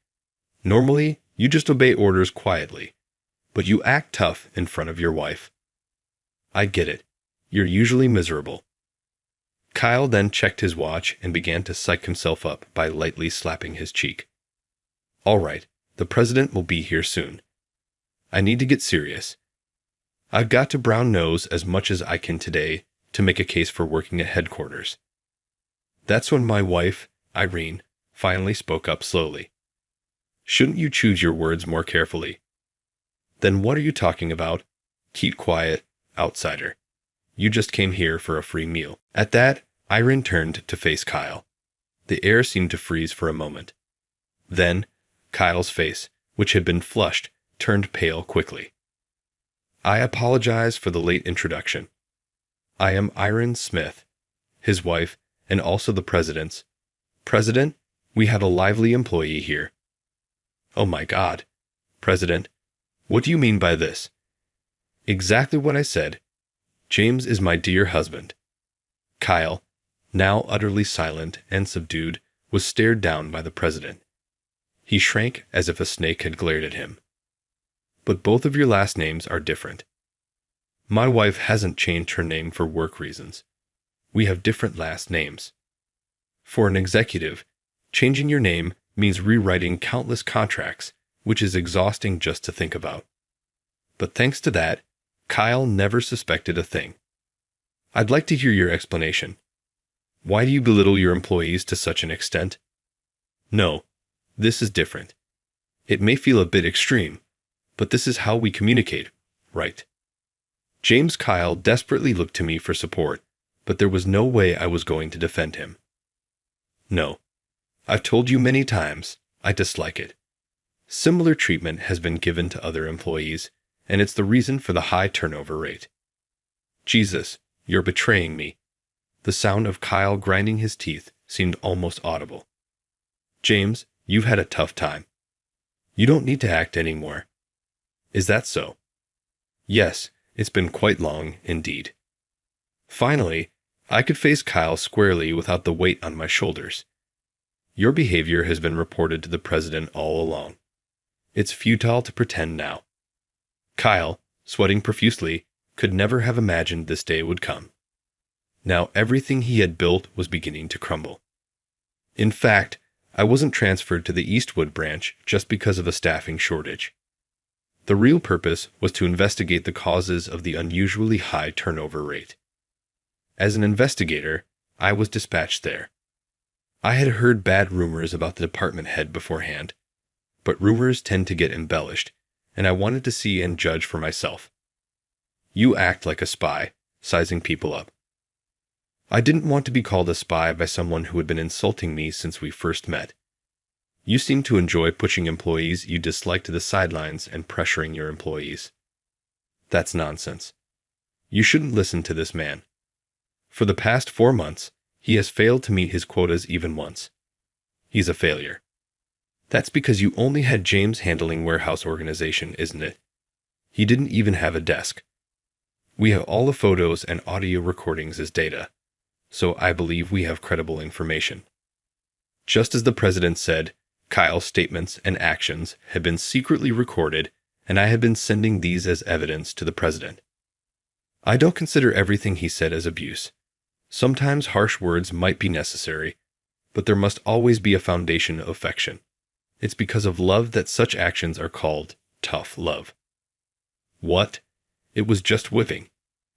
Normally, you just obey orders quietly, but you act tough in front of your wife. I get it. You're usually miserable. Kyle then checked his watch and began to psych himself up by lightly slapping his cheek. All right, the president will be here soon. I need to get serious. I've got to brown nose as much as I can today to make a case for working at headquarters. That's when my wife, Irene, finally spoke up slowly. Shouldn't you choose your words more carefully? Then what are you talking about? Keep quiet, outsider. You just came here for a free meal. At that, Irene turned to face Kyle. The air seemed to freeze for a moment. Then, Kyle's face, which had been flushed, turned pale quickly. I apologize for the late introduction. I am Irene Smith, his wife, and also the president's. President, we have a lively employee here. Oh my God. President, what do you mean by this? Exactly what I said. James is my dear husband. Kyle, now utterly silent and subdued, was stared down by the president. He shrank as if a snake had glared at him. But both of your last names are different. My wife hasn't changed her name for work reasons. We have different last names. For an executive, changing your name means rewriting countless contracts, which is exhausting just to think about. But thanks to that, Kyle never suspected a thing. I'd like to hear your explanation. Why do you belittle your employees to such an extent? No, this is different. It may feel a bit extreme, but this is how we communicate, right? James Kyle desperately looked to me for support, but there was no way I was going to defend him. No. I've told you many times, I dislike it. Similar treatment has been given to other employees, and it's the reason for the high turnover rate. Jesus, you're betraying me. The sound of Kyle grinding his teeth seemed almost audible. James, you've had a tough time. You don't need to act anymore. Is that so? Yes, it's been quite long indeed. Finally, I could face Kyle squarely without the weight on my shoulders. Your behavior has been reported to the president all along. It's futile to pretend now. Kyle, sweating profusely, could never have imagined this day would come. Now everything he had built was beginning to crumble. In fact, I wasn't transferred to the Eastwood branch just because of a staffing shortage. The real purpose was to investigate the causes of the unusually high turnover rate. As an investigator, I was dispatched there. I had heard bad rumors about the department head beforehand, but rumors tend to get embellished, and I wanted to see and judge for myself. You act like a spy, sizing people up. I didn't want to be called a spy by someone who had been insulting me since we first met. You seem to enjoy pushing employees you dislike to the sidelines and pressuring your employees. That's nonsense. You shouldn't listen to this man. For the past 4 months, he has failed to meet his quotas even once. He's a failure. That's because you only had James handling warehouse organization, isn't it? He didn't even have a desk. We have all the photos and audio recordings as data, so I believe we have credible information. Just as the president said, Kyle's statements and actions had been secretly recorded, and I had been sending these as evidence to the president. I don't consider everything he said as abuse. Sometimes harsh words might be necessary, but there must always be a foundation of affection. It's because of love that such actions are called tough love. What? It was just whipping.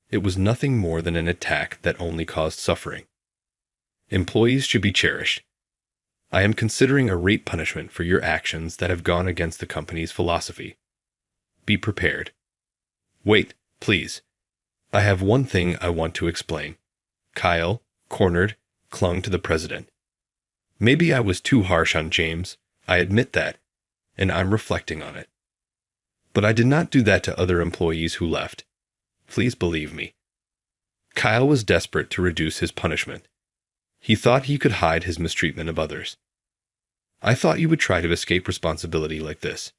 It was nothing more than an attack that only caused suffering. Employees should be cherished. I am considering a rate punishment for your actions that have gone against the company's philosophy. Be prepared. Wait, please. I have one thing I want to explain. Kyle, cornered, clung to the president. Maybe I was too harsh on James, I admit that, and I'm reflecting on it. But I did not do that to other employees who left. Please believe me. Kyle was desperate to reduce his punishment. He thought he could hide his mistreatment of others. I thought you would try to escape responsibility like this.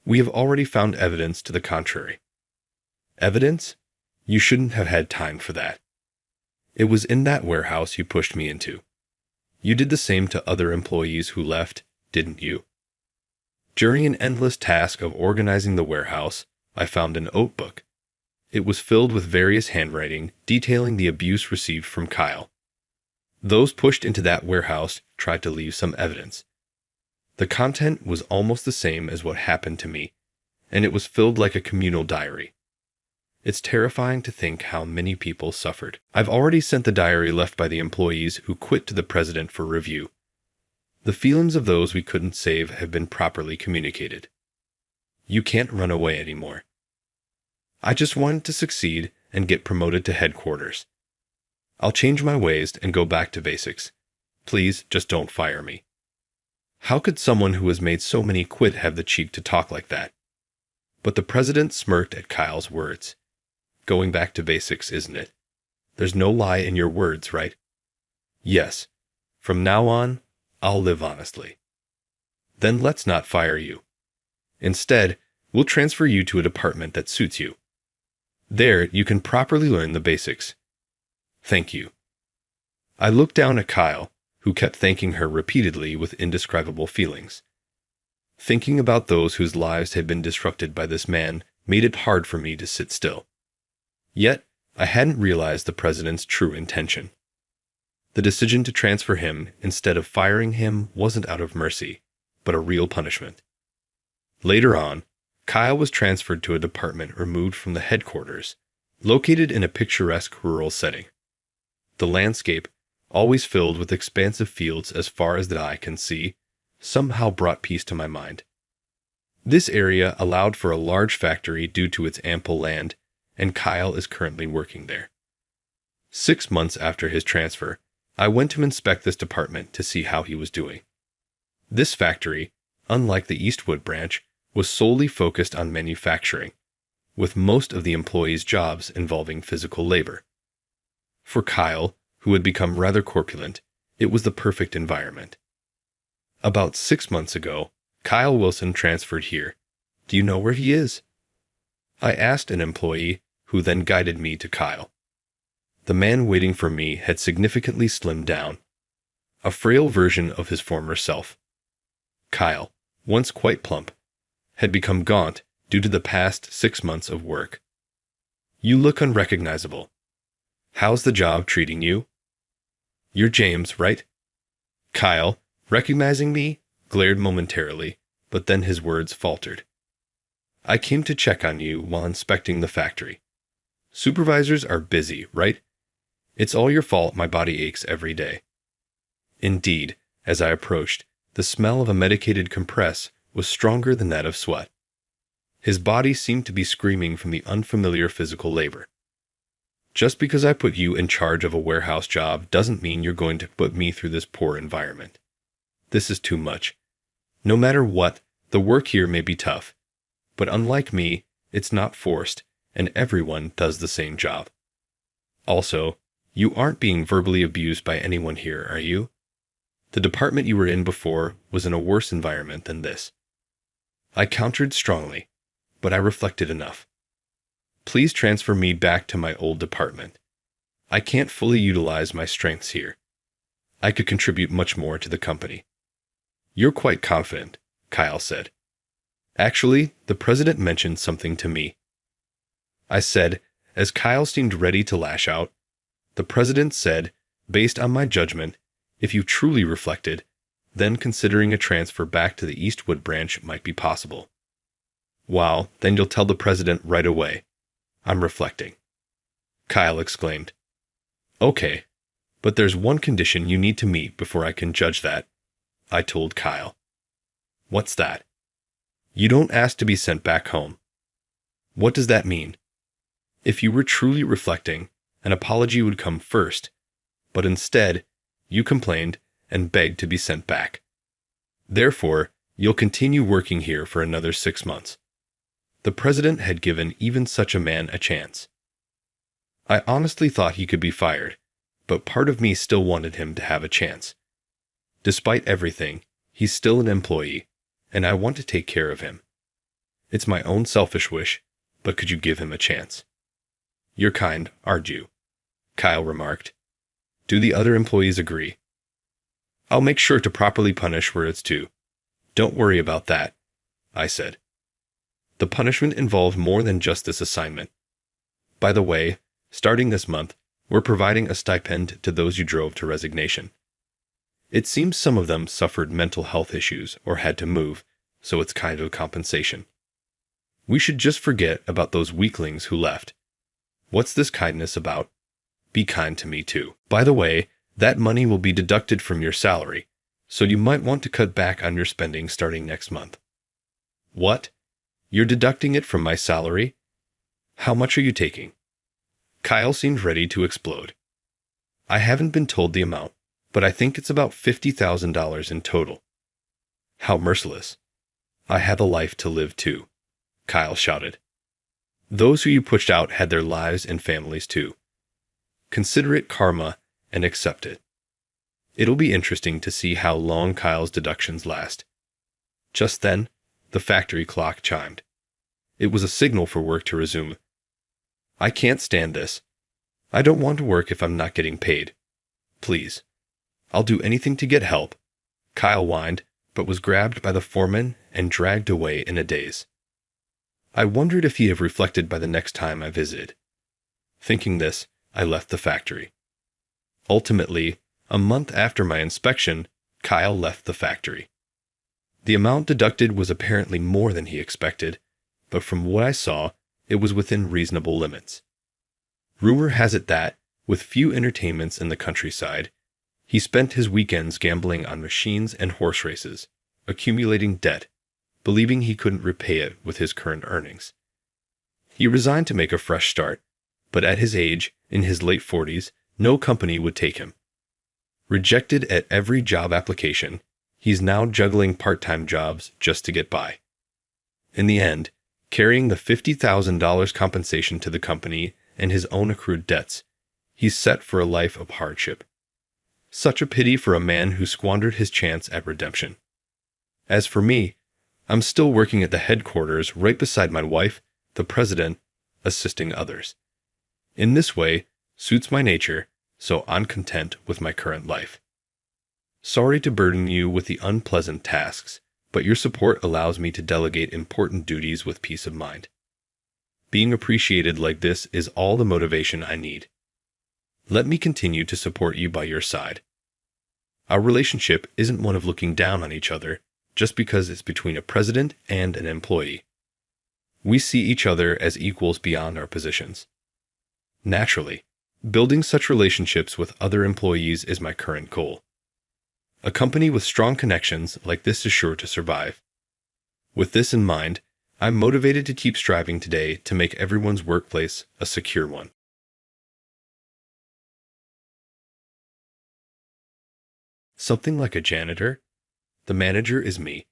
We have already found evidence to the contrary. Evidence? You shouldn't have had time for that. It was in that warehouse you pushed me into. You did the same to other employees who left, didn't you? During an endless task of organizing the warehouse, I found an notebook. It was filled with various handwriting detailing the abuse received from Kyle. Those pushed into that warehouse tried to leave some evidence. The content was almost the same as what happened to me, and it was filled like a communal diary. It's terrifying to think how many people suffered. I've already sent the diary left by the employees who quit to the president for review. The feelings of those we couldn't save have been properly communicated. You can't run away anymore. I just wanted to succeed and get promoted to headquarters. I'll change my ways and go back to basics. Please just don't fire me. How could someone who has made so many quit have the cheek to talk like that? But the president smirked at Kyle's words. Going back to basics, isn't it? There's no lie in your words, right? Yes. From now on, I'll live honestly. Then let's not fire you. Instead, we'll transfer you to a department that suits you. There, you can properly learn the basics. Thank you. I looked down at Kyle, who kept thanking her repeatedly with indescribable feelings. Thinking about those whose lives had been disrupted by this man made it hard for me to sit still. Yet, I hadn't realized the president's true intention. The decision to transfer him instead of firing him wasn't out of mercy, but a real punishment. Later on, Kyle was transferred to a department removed from the headquarters, located in a picturesque rural setting. The landscape, always filled with expansive fields as far as the eye can see, somehow brought peace to my mind. This area allowed for a large factory due to its ample land, and Kyle is currently working there. 6 months after his transfer, I went to inspect this department to see how he was doing. This factory, unlike the Eastwood branch, was solely focused on manufacturing, with most of the employees' jobs involving physical labor. For Kyle, who had become rather corpulent, it was the perfect environment. About 6 months ago, Kyle Wilson transferred here. Do you know where he is? I asked an employee, who then guided me to Kyle. The man waiting for me had significantly slimmed down, a frail version of his former self. Kyle, once quite plump, had become gaunt due to the past 6 months of work. You look unrecognizable. How's the job treating you? You're James, right? Kyle, recognizing me, glared momentarily, but then his words faltered. I came to check on you while inspecting the factory. Supervisors are busy, right? It's all your fault my body aches every day. Indeed, as I approached, the smell of a medicated compress was stronger than that of sweat. His body seemed to be screaming from the unfamiliar physical labor. Just because I put you in charge of a warehouse job doesn't mean you're going to put me through this poor environment. This is too much. No matter what, the work here may be tough. But unlike me, it's not forced, and everyone does the same job. Also, you aren't being verbally abused by anyone here, are you? The department you were in before was in a worse environment than this. I countered strongly, but I reflected enough. Please transfer me back to my old department. I can't fully utilize my strengths here. I could contribute much more to the company. You're quite confident, Kyle said. Actually, the president mentioned something to me. I said, as Kyle seemed ready to lash out. The president said, based on my judgment, if you truly reflected, then considering a transfer back to the Eastwood branch might be possible. Wow, then you'll tell the president right away. I'm reflecting. Kyle exclaimed. Okay, but there's one condition you need to meet before I can judge that, I told Kyle. What's that? You don't ask to be sent back home. What does that mean? If you were truly reflecting, an apology would come first, but instead, you complained and begged to be sent back. Therefore, you'll continue working here for another 6 months. The president had given even such a man a chance. I honestly thought he could be fired, but part of me still wanted him to have a chance. Despite everything, he's still an employee, and I want to take care of him. It's my own selfish wish, but could you give him a chance? You're kind, aren't you? Kyle remarked. Do the other employees agree? I'll make sure to properly punish where it's due. Don't worry about that, I said. The punishment involved more than just this assignment. By the way, starting this month, we're providing a stipend to those you drove to resignation. It seems some of them suffered mental health issues or had to move, so it's kind of compensation. We should just forget about those weaklings who left. What's this kindness about? Be kind to me too. By the way, that money will be deducted from your salary, so you might want to cut back on your spending starting next month. What? You're deducting it from my salary? How much are you taking? Kyle seemed ready to explode. I haven't been told the amount, but I think it's about $50,000 in total. How merciless. I have a life to live too, Kyle shouted. Those who you pushed out had their lives and families too. Consider it karma and accept it. It'll be interesting to see how long Kyle's deductions last. Just then, the factory clock chimed. It was a signal for work to resume. I can't stand this. I don't want to work if I'm not getting paid. Please. I'll do anything to get help, Kyle whined, but was grabbed by the foreman and dragged away in a daze. I wondered if he'd have reflected by the next time I visited. Thinking this, I left the factory. Ultimately, a month after my inspection, Kyle left the factory. The amount deducted was apparently more than he expected, but from what I saw, it was within reasonable limits. Rumor has it that, with few entertainments in the countryside, he spent his weekends gambling on machines and horse races, accumulating debt, believing he couldn't repay it with his current earnings. He resigned to make a fresh start, but at his age, in his late 40s, no company would take him. Rejected at every job application, he's now juggling part-time jobs just to get by. In the end, carrying the $50,000 compensation to the company and his own accrued debts, he's set for a life of hardship. Such a pity for a man who squandered his chance at redemption. As for me, I'm still working at the headquarters right beside my wife, the president, assisting others. In this way, suits my nature, so I'm content with my current life. Sorry to burden you with the unpleasant tasks, but your support allows me to delegate important duties with peace of mind. Being appreciated like this is all the motivation I need. Let me continue to support you by your side. Our relationship isn't one of looking down on each other just because it's between a president and an employee. We see each other as equals beyond our positions. Naturally, building such relationships with other employees is my current goal. A company with strong connections like this is sure to survive. With this in mind, I'm motivated to keep striving today to make everyone's workplace a secure one. Something like a janitor? The manager is me.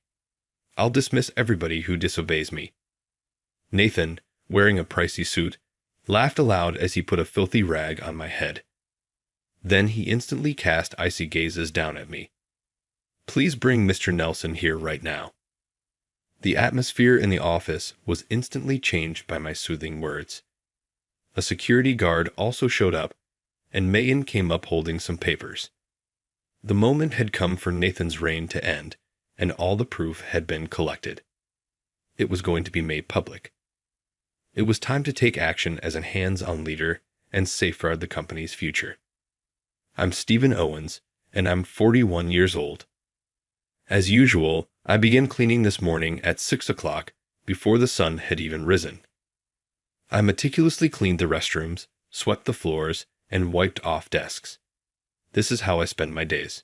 I'll dismiss everybody who disobeys me. Nathan, wearing a pricey suit, laughed aloud as he put a filthy rag on my head. Then he instantly cast icy gazes down at me. Please bring Mr. Nelson here right now. The atmosphere in the office was instantly changed by my soothing words. A security guard also showed up, and Mayan came up holding some papers. The moment had come for Nathan's reign to end, and all the proof had been collected. It was going to be made public. It was time to take action as a hands-on leader and safeguard the company's future. I'm Stephen Owens, and I'm 41 years old. As usual, I began cleaning this morning at 6 o'clock before the sun had even risen. I meticulously cleaned the restrooms, swept the floors, and wiped off desks. This is how I spend my days.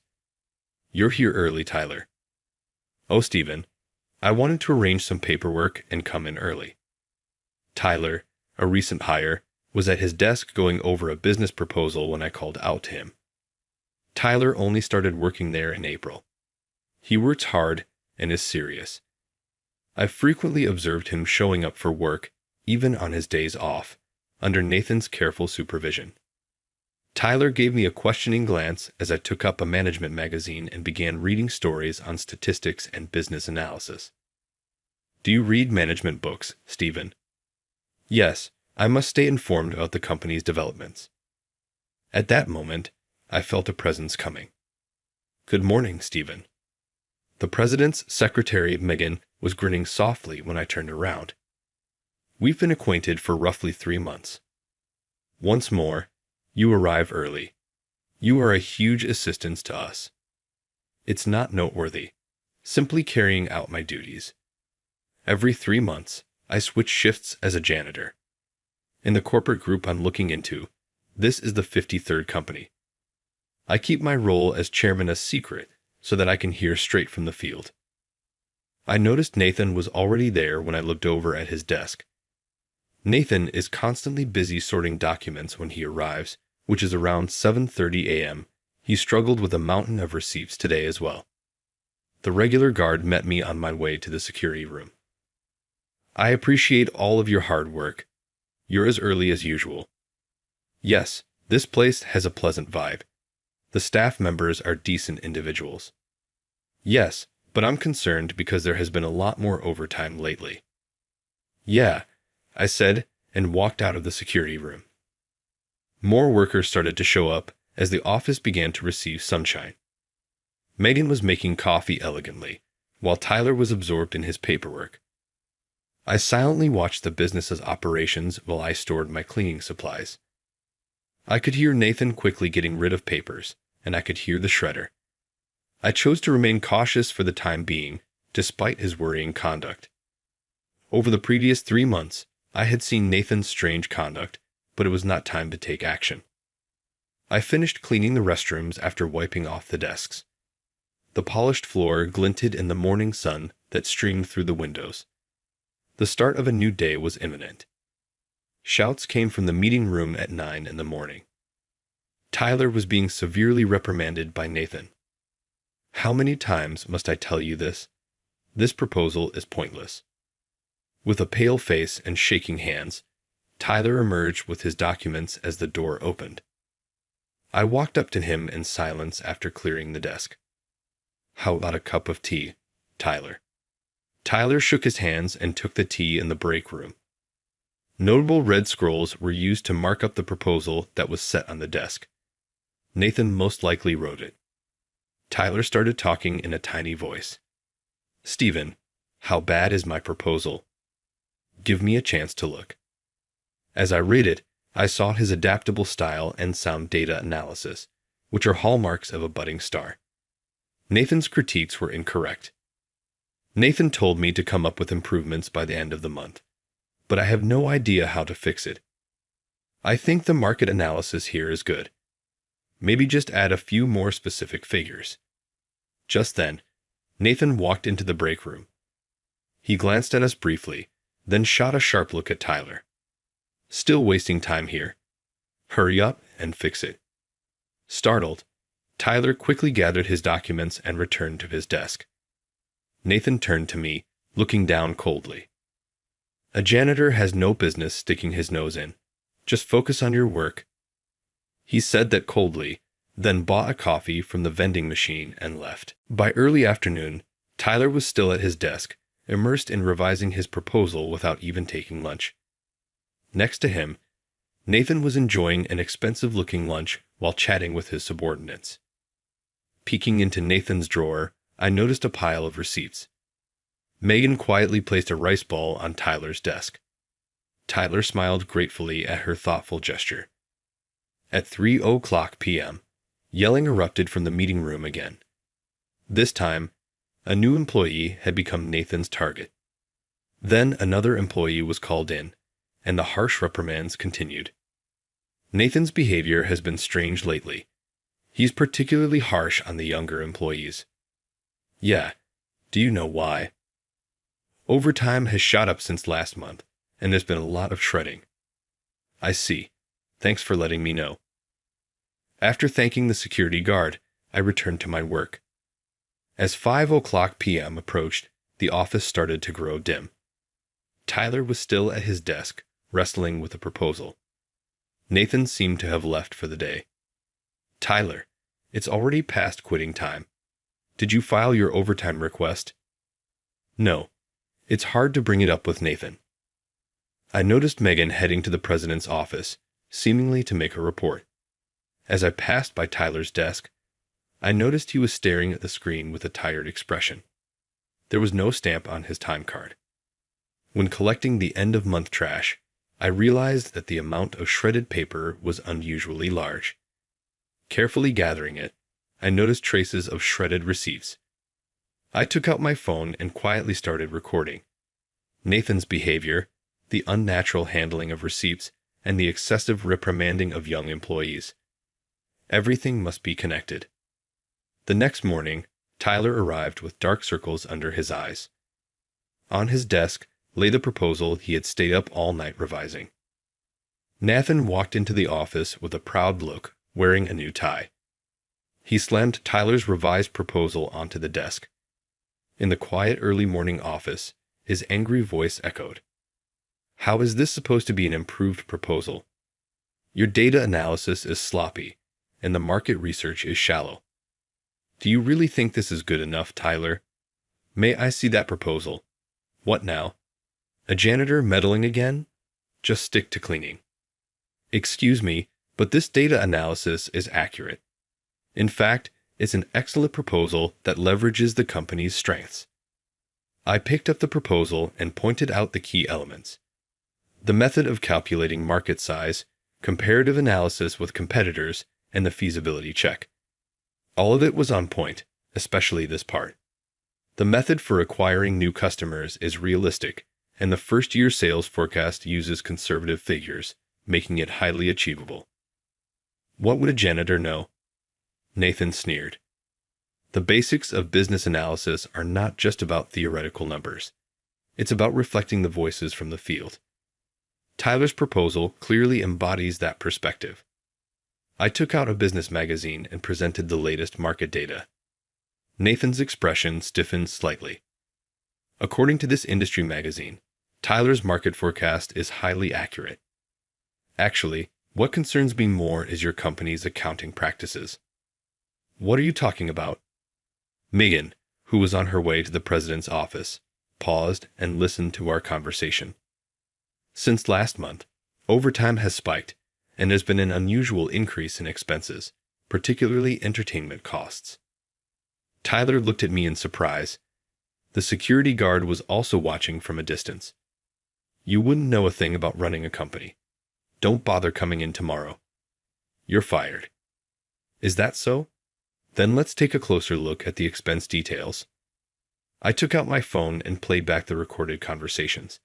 You're here early, Tyler. Oh, Stephen, I wanted to arrange some paperwork and come in early. Tyler, a recent hire, was at his desk going over a business proposal when I called out to him. Tyler only started working there in April. He works hard and is serious. I frequently observed him showing up for work, even on his days off, under Nathan's careful supervision. Tyler gave me a questioning glance as I took up a management magazine and began reading stories on statistics and business analysis. Do you read management books, Stephen? Yes, I must stay informed about the company's developments. At that moment, I felt a presence coming. Good morning, Stephen. The president's secretary, Megan, was grinning softly when I turned around. We've been acquainted for roughly 3 months. Once more, you arrive early. You are a huge assistance to us. It's not noteworthy, simply carrying out my duties. Every 3 months, I switch shifts as a janitor. In the corporate group I'm looking into, this is the 53rd company. I keep my role as chairman a secret so that I can hear straight from the field. I noticed Nathan was already there when I looked over at his desk. Nathan is constantly busy sorting documents when he arrives, which is around 7:30 a.m. He struggled with a mountain of receipts today as well. The regular guard met me on my way to the security room. I appreciate all of your hard work. You're as early as usual. Yes, this place has a pleasant vibe. The staff members are decent individuals. Yes, but I'm concerned because there has been a lot more overtime lately. Yeah, I said, and walked out of the security room. More workers started to show up as the office began to receive sunshine. Megan was making coffee elegantly, while Tyler was absorbed in his paperwork. I silently watched the business's operations while I stored my cleaning supplies. I could hear Nathan quickly getting rid of papers, and I could hear the shredder. I chose to remain cautious for the time being, despite his worrying conduct. Over the previous 3 months, I had seen Nathan's strange conduct, but it was not time to take action. I finished cleaning the restrooms after wiping off the desks. The polished floor glinted in the morning sun that streamed through the windows. The start of a new day was imminent. Shouts came from the meeting room at 9 in the morning. Tyler was being severely reprimanded by Nathan. How many times must I tell you this? This proposal is pointless. With a pale face and shaking hands, Tyler emerged with his documents as the door opened. I walked up to him in silence after clearing the desk. How about a cup of tea, Tyler? Tyler shook his hands and took the tea in the break room. Notable red scrolls were used to mark up the proposal that was set on the desk. Nathan most likely wrote it. Tyler started talking in a tiny voice. Stephen, how bad is my proposal? Give me a chance to look. As I read it, I saw his adaptable style and sound data analysis, which are hallmarks of a budding star. Nathan's critiques were incorrect. Nathan told me to come up with improvements by the end of the month, but I have no idea how to fix it. I think the market analysis here is good. Maybe just add a few more specific figures. Just then, Nathan walked into the break room. He glanced at us briefly, then shot a sharp look at Tyler. Still wasting time here. Hurry up and fix it. Startled, Tyler quickly gathered his documents and returned to his desk. Nathan turned to me, looking down coldly. A janitor has no business sticking his nose in. Just focus on your work. He said that coldly, then bought a coffee from the vending machine and left. By early afternoon, Tyler was still at his desk, immersed in revising his proposal without even taking lunch. Next to him, Nathan was enjoying an expensive-looking lunch while chatting with his subordinates. Peeking into Nathan's drawer, I noticed a pile of receipts. Megan quietly placed a rice ball on Tyler's desk. Tyler smiled gratefully at her thoughtful gesture. At 3:00 p.m., yelling erupted from the meeting room again. This time, a new employee had become Nathan's target. Then another employee was called in, and the harsh reprimands continued. Nathan's behavior has been strange lately. He's particularly harsh on the younger employees. Yeah, do you know why? Overtime has shot up since last month, and there's been a lot of shredding. I see. Thanks for letting me know. After thanking the security guard, I returned to my work. As 5:00 p.m. approached, the office started to grow dim. Tyler was still at his desk, wrestling with a proposal. Nathan seemed to have left for the day. Tyler, it's already past quitting time. Did you file your overtime request? No. It's hard to bring it up with Nathan. I noticed Megan heading to the president's office, seemingly to make a report. As I passed by Tyler's desk, I noticed he was staring at the screen with a tired expression. There was no stamp on his time card. When collecting the end-of-month trash, I realized that the amount of shredded paper was unusually large. Carefully gathering it, I noticed traces of shredded receipts. I took out my phone and quietly started recording. Nathan's behavior, the unnatural handling of receipts, and the excessive reprimanding of young employees. Everything must be connected. The next morning, Tyler arrived with dark circles under his eyes. On his desk lay the proposal he had stayed up all night revising. Nathan walked into the office with a proud look, wearing a new tie. He slammed Tyler's revised proposal onto the desk. In the quiet early morning office, his angry voice echoed. How is this supposed to be an improved proposal? Your data analysis is sloppy, and the market research is shallow. Do you really think this is good enough, Tyler? May I see that proposal? What now? A janitor meddling again? Just stick to cleaning. Excuse me, but this data analysis is accurate. In fact, it's an excellent proposal that leverages the company's strengths. I picked up the proposal and pointed out the key elements. The method of calculating market size, comparative analysis with competitors, and the feasibility check. All of it was on point, especially this part. The method for acquiring new customers is realistic, and the first-year sales forecast uses conservative figures, making it highly achievable. What would a janitor know? Nathan sneered. The basics of business analysis are not just about theoretical numbers. It's about reflecting the voices from the field. Tyler's proposal clearly embodies that perspective. I took out a business magazine and presented the latest market data. Nathan's expression stiffened slightly. According to this industry magazine, Tyler's market forecast is highly accurate. Actually, what concerns me more is your company's accounting practices. What are you talking about? Megan, who was on her way to the president's office, paused and listened to our conversation. Since last month, overtime has spiked, and there's been an unusual increase in expenses, particularly entertainment costs. Tyler looked at me in surprise. The security guard was also watching from a distance. You wouldn't know a thing about running a company. Don't bother coming in tomorrow. You're fired. Is that so? Then let's take a closer look at the expense details. I took out my phone and played back the recorded conversations.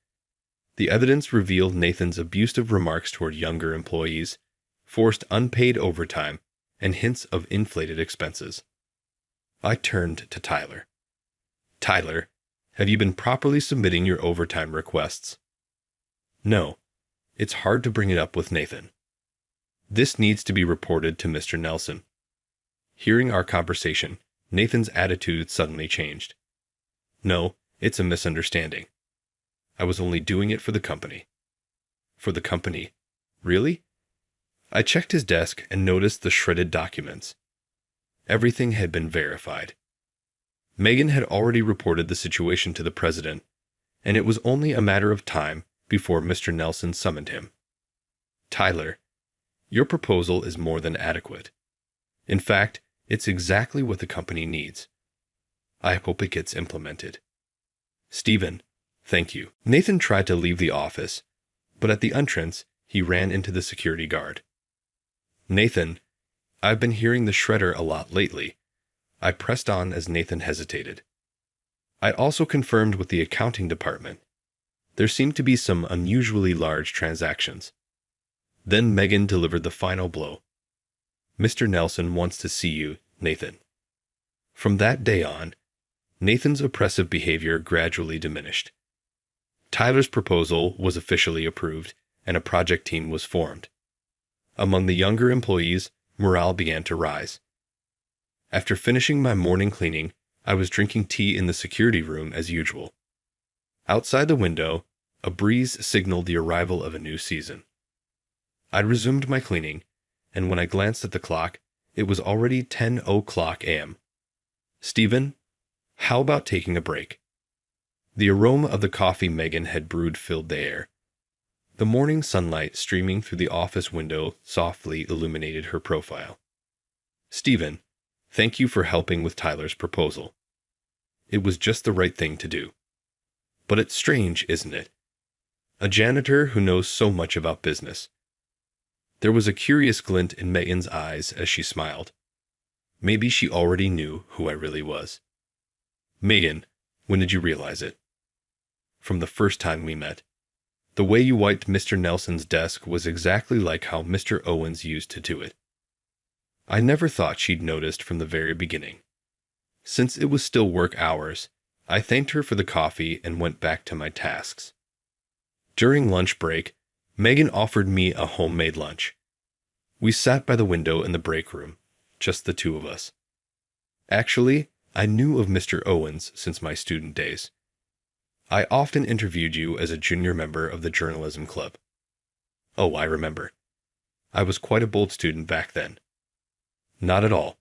The evidence revealed Nathan's abusive remarks toward younger employees, forced unpaid overtime, and hints of inflated expenses. I turned to Tyler. Tyler, have you been properly submitting your overtime requests? No. It's hard to bring it up with Nathan. This needs to be reported to Mr. Nelson. Hearing our conversation, Nathan's attitude suddenly changed. No, it's a misunderstanding. I was only doing it for the company. For the company? Really? I checked his desk and noticed the shredded documents. Everything had been verified. Megan had already reported the situation to the president, and it was only a matter of time before Mr. Nelson summoned him. Tyler, your proposal is more than adequate. In fact, it's exactly what the company needs. I hope it gets implemented. Stephen, thank you. Nathan tried to leave the office, but at the entrance, he ran into the security guard. Nathan, I've been hearing the shredder a lot lately. I pressed on as Nathan hesitated. I also confirmed with the accounting department. There seemed to be some unusually large transactions. Then Megan delivered the final blow. "Mr. Nelson wants to see you, Nathan." From that day on, Nathan's oppressive behavior gradually diminished. Tyler's proposal was officially approved, and a project team was formed. Among the younger employees, morale began to rise. After finishing my morning cleaning, I was drinking tea in the security room as usual. Outside the window, a breeze signaled the arrival of a new season. I resumed my cleaning, and when I glanced at the clock, it was already 10:00 a.m. "Stephen, how about taking a break?" The aroma of the coffee Megan had brewed filled the air. The morning sunlight streaming through the office window softly illuminated her profile. "Stephen, thank you for helping with Tyler's proposal. It was just the right thing to do. But it's strange, isn't it? A janitor who knows so much about business." There was a curious glint in Megan's eyes as she smiled. Maybe she already knew who I really was. "Megan, when did you realize it?" "From the first time we met. The way you wiped Mr. Nelson's desk was exactly like how Mr. Owens used to do it." I never thought she'd noticed from the very beginning. Since it was still work hours, I thanked her for the coffee and went back to my tasks. During lunch break, Megan offered me a homemade lunch. We sat by the window in the break room, just the two of us. "Actually, I knew of Mr. Owens since my student days. I often interviewed you as a junior member of the journalism club." "Oh, I remember. I was quite a bold student back then." "Not at all.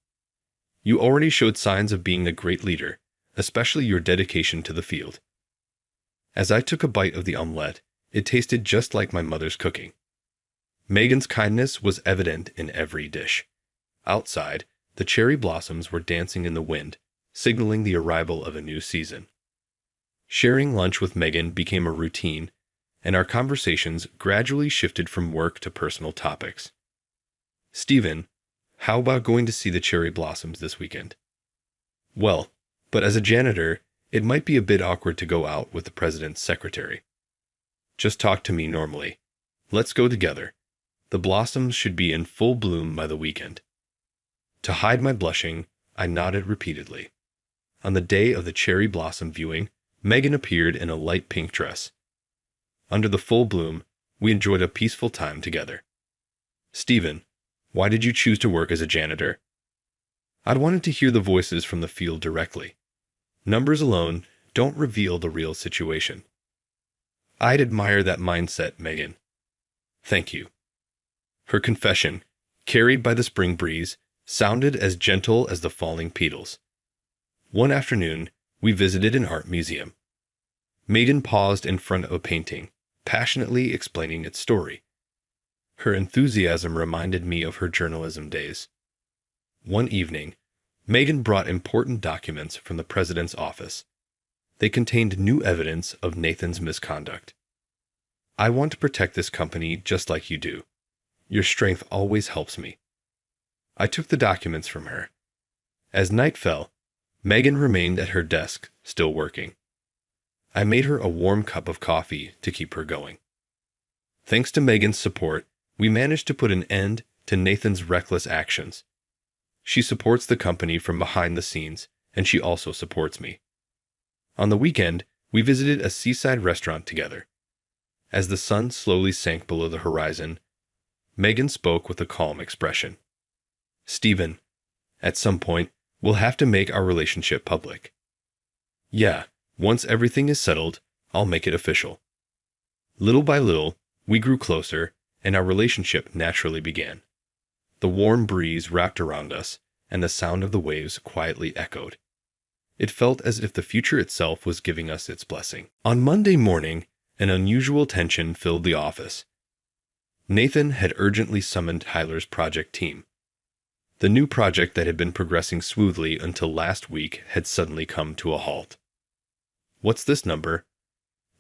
You already showed signs of being a great leader, especially your dedication to the field." As I took a bite of the omelette, it tasted just like my mother's cooking. Megan's kindness was evident in every dish. Outside, the cherry blossoms were dancing in the wind, signaling the arrival of a new season. Sharing lunch with Megan became a routine, and our conversations gradually shifted from work to personal topics. "Stephen, how about going to see the cherry blossoms this weekend?" "Well, but as a janitor, it might be a bit awkward to go out with the president's secretary." "Just talk to me normally. Let's go together. The blossoms should be in full bloom by the weekend." To hide my blushing, I nodded repeatedly. On the day of the cherry blossom viewing, Megan appeared in a light pink dress. Under the full bloom, we enjoyed a peaceful time together. "Stephen, why did you choose to work as a janitor?" "I'd wanted to hear the voices from the field directly. Numbers alone don't reveal the real situation." "I'd admire that mindset, Megan." "Thank you." Her confession, carried by the spring breeze, sounded as gentle as the falling petals. One afternoon, we visited an art museum. Megan paused in front of a painting, passionately explaining its story. Her enthusiasm reminded me of her journalism days. One evening, Megan brought important documents from the president's office. They contained new evidence of Nathan's misconduct. "I want to protect this company just like you do. Your strength always helps me." I took the documents from her. As night fell, Megan remained at her desk, still working. I made her a warm cup of coffee to keep her going. Thanks to Megan's support, we managed to put an end to Nathan's reckless actions. She supports the company from behind the scenes, and she also supports me. On the weekend, we visited a seaside restaurant together. As the sun slowly sank below the horizon, Megan spoke with a calm expression. "Stephen, at some point, we'll have to make our relationship public." "Yeah, once everything is settled, I'll make it official." Little by little, we grew closer, and our relationship naturally began. The warm breeze wrapped around us, and the sound of the waves quietly echoed. It felt as if the future itself was giving us its blessing. On Monday morning, an unusual tension filled the office. Nathan had urgently summoned Tyler's project team. The new project that had been progressing smoothly until last week had suddenly come to a halt. "What's this number?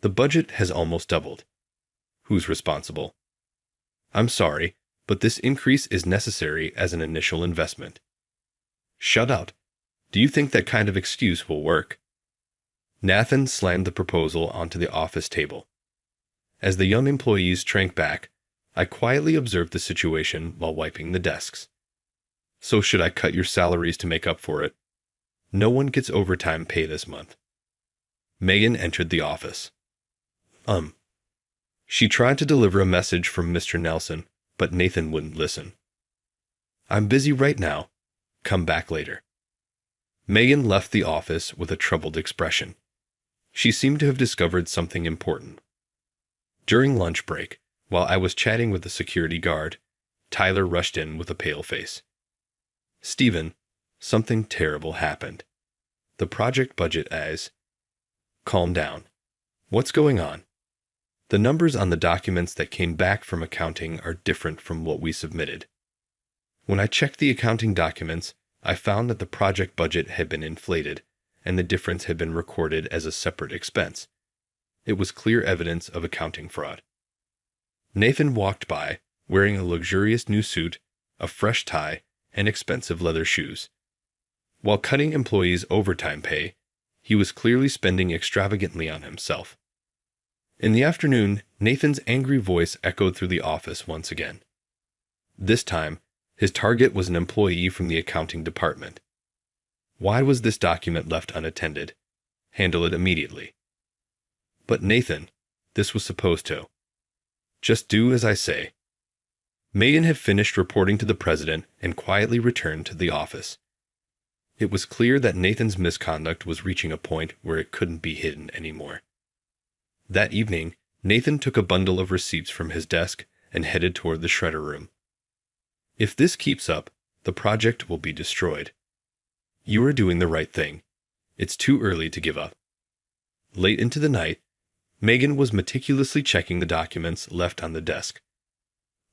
The budget has almost doubled. Who's responsible?" "I'm sorry, but this increase is necessary as an initial investment." "Shut up. Do you think that kind of excuse will work?" Nathan slammed the proposal onto the office table. As the young employees shrank back, I quietly observed the situation while wiping the desks. So should I cut your salaries to make up for it? No one gets overtime pay this month. Megan entered the office. She tried to deliver a message from Mr. Nelson, but Nathan wouldn't listen. I'm busy right now. Come back later. Megan left the office with a troubled expression. She seemed to have discovered something important. During lunch break, while I was chatting with the security guard, Tyler rushed in with a pale face. Stephen, something terrible happened. The project budget as... Calm down. What's going on? The numbers on the documents that came back from accounting are different from what we submitted. When I checked the accounting documents, I found that the project budget had been inflated, and the difference had been recorded as a separate expense. It was clear evidence of accounting fraud. Nathan walked by, wearing a luxurious new suit, a fresh tie, and expensive leather shoes. While cutting employees' overtime pay, he was clearly spending extravagantly on himself. In the afternoon, Nathan's angry voice echoed through the office once again. This time, his target was an employee from the accounting department. Why was this document left unattended? Handle it immediately. But Nathan, this was supposed to. Just do as I say. Megan had finished reporting to the president and quietly returned to the office. It was clear that Nathan's misconduct was reaching a point where it couldn't be hidden anymore. That evening, Nathan took a bundle of receipts from his desk and headed toward the shredder room. If this keeps up, the project will be destroyed. You are doing the right thing. It's too early to give up. Late into the night, Megan was meticulously checking the documents left on the desk.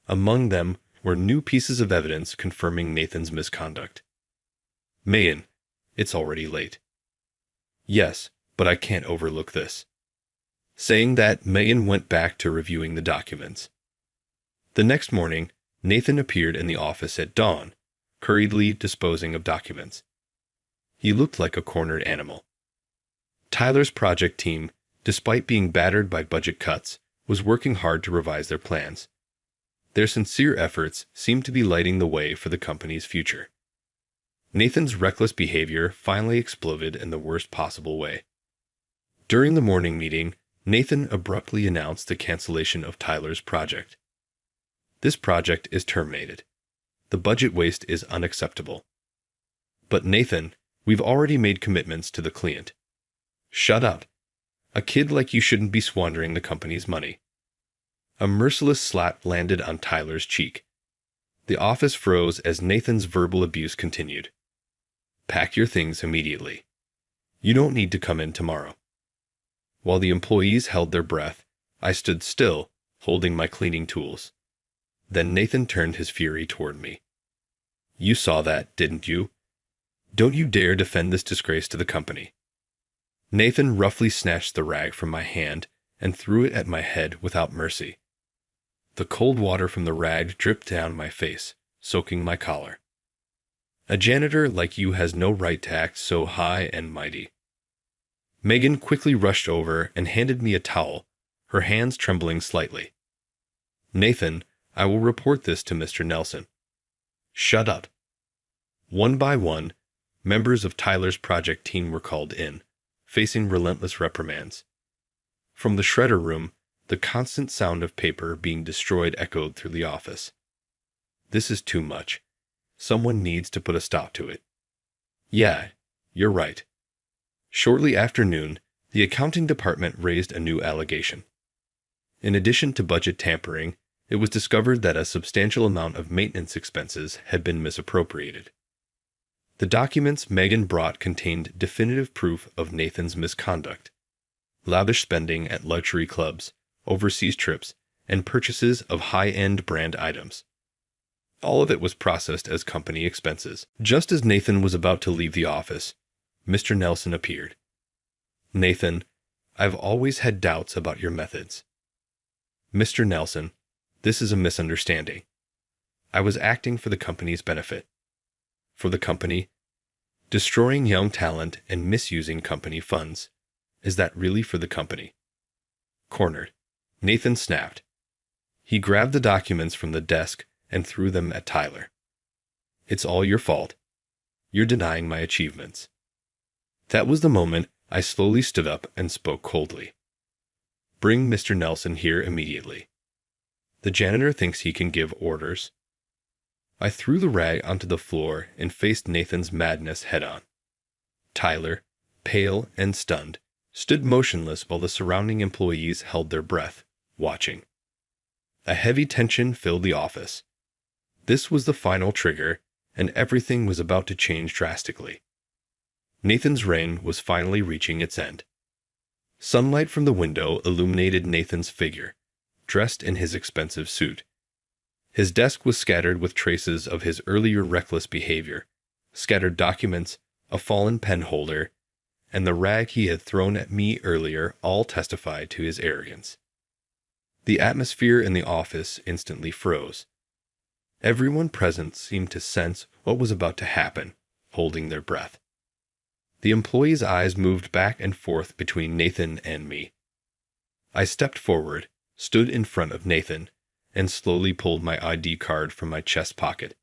Among them were new pieces of evidence confirming Nathan's misconduct. Megan, it's already late. Yes, but I can't overlook this. Saying that, Megan went back to reviewing the documents. The next morning, Nathan appeared in the office at dawn, hurriedly disposing of documents. He looked like a cornered animal. Tyler's project team, despite being battered by budget cuts, was working hard to revise their plans. Their sincere efforts seemed to be lighting the way for the company's future. Nathan's reckless behavior finally exploded in the worst possible way. During the morning meeting, Nathan abruptly announced the cancellation of Tyler's project. This project is terminated. The budget waste is unacceptable. But Nathan, we've already made commitments to the client. Shut up. A kid like you shouldn't be squandering the company's money. A merciless slap landed on Tyler's cheek. The office froze as Nathan's verbal abuse continued. Pack your things immediately. You don't need to come in tomorrow. While the employees held their breath, I stood still, holding my cleaning tools. Then Nathan turned his fury toward me. You saw that, didn't you? Don't you dare defend this disgrace to the company. Nathan roughly snatched the rag from my hand and threw it at my head without mercy. The cold water from the rag dripped down my face, soaking my collar. A janitor like you has no right to act so high and mighty. Megan quickly rushed over and handed me a towel, her hands trembling slightly. Nathan, I will report this to Mr. Nelson. Shut up. One by one, members of Tyler's project team were called in, facing relentless reprimands. From the shredder room, the constant sound of paper being destroyed echoed through the office. This is too much. Someone needs to put a stop to it. Yeah, you're right. Shortly after noon, the accounting department raised a new allegation. In addition to budget tampering, it was discovered that a substantial amount of maintenance expenses had been misappropriated. The documents Megan brought contained definitive proof of Nathan's misconduct: lavish spending at luxury clubs, overseas trips, and purchases of high-end brand items. All of it was processed as company expenses. Just as Nathan was about to leave the office, Mr. Nelson appeared. Nathan, I've always had doubts about your methods. Mr. Nelson, this is a misunderstanding. I was acting for the company's benefit. For the company? Destroying young talent and misusing company funds. Is that really for the company? Cornered. Nathan snapped. He grabbed the documents from the desk and threw them at Tyler. It's all your fault. You're denying my achievements. That was the moment I slowly stood up and spoke coldly. Bring Mr. Nelson here immediately. The janitor thinks he can give orders. I threw the rag onto the floor and faced Nathan's madness head-on. Tyler, pale and stunned, stood motionless while the surrounding employees held their breath, watching. A heavy tension filled the office. This was the final trigger, and everything was about to change drastically. Nathan's reign was finally reaching its end. Sunlight from the window illuminated Nathan's figure, dressed in his expensive suit. His desk was scattered with traces of his earlier reckless behavior, scattered documents, a fallen pen holder, and the rag he had thrown at me earlier all testified to his arrogance. The atmosphere in the office instantly froze. Everyone present seemed to sense what was about to happen, holding their breath. The employee's eyes moved back and forth between Nathan and me. I stepped forward, stood in front of Nathan, and slowly pulled my ID card from my chest pocket.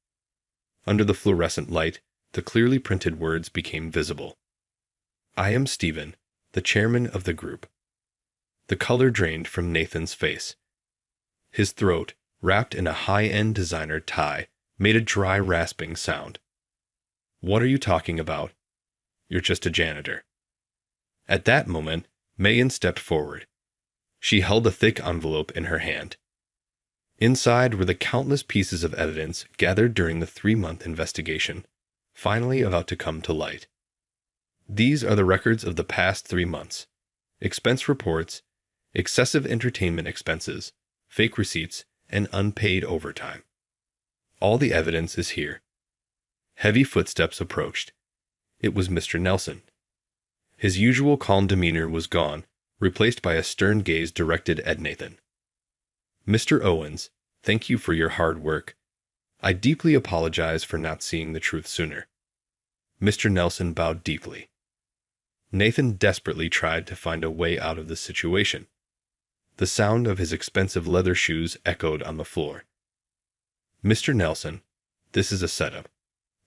Under the fluorescent light, the clearly printed words became visible. I am Stephen, the chairman of the group. The color drained from Nathan's face. His throat, wrapped in a high-end designer tie, made a dry rasping sound. What are you talking about? You're just a janitor. At that moment, Megan stepped forward. She held a thick envelope in her hand. Inside were the countless pieces of evidence gathered during the 3-month investigation, finally about to come to light. These are the records of the past 3 months. Expense reports, excessive entertainment expenses, fake receipts, and unpaid overtime. All the evidence is here. Heavy footsteps approached. It was Mr. Nelson. His usual calm demeanor was gone, replaced by a stern gaze directed at Nathan. Mr. Owens, thank you for your hard work. I deeply apologize for not seeing the truth sooner. Mr. Nelson bowed deeply. Nathan desperately tried to find a way out of the situation. The sound of his expensive leather shoes echoed on the floor. Mr. Nelson, this is a setup.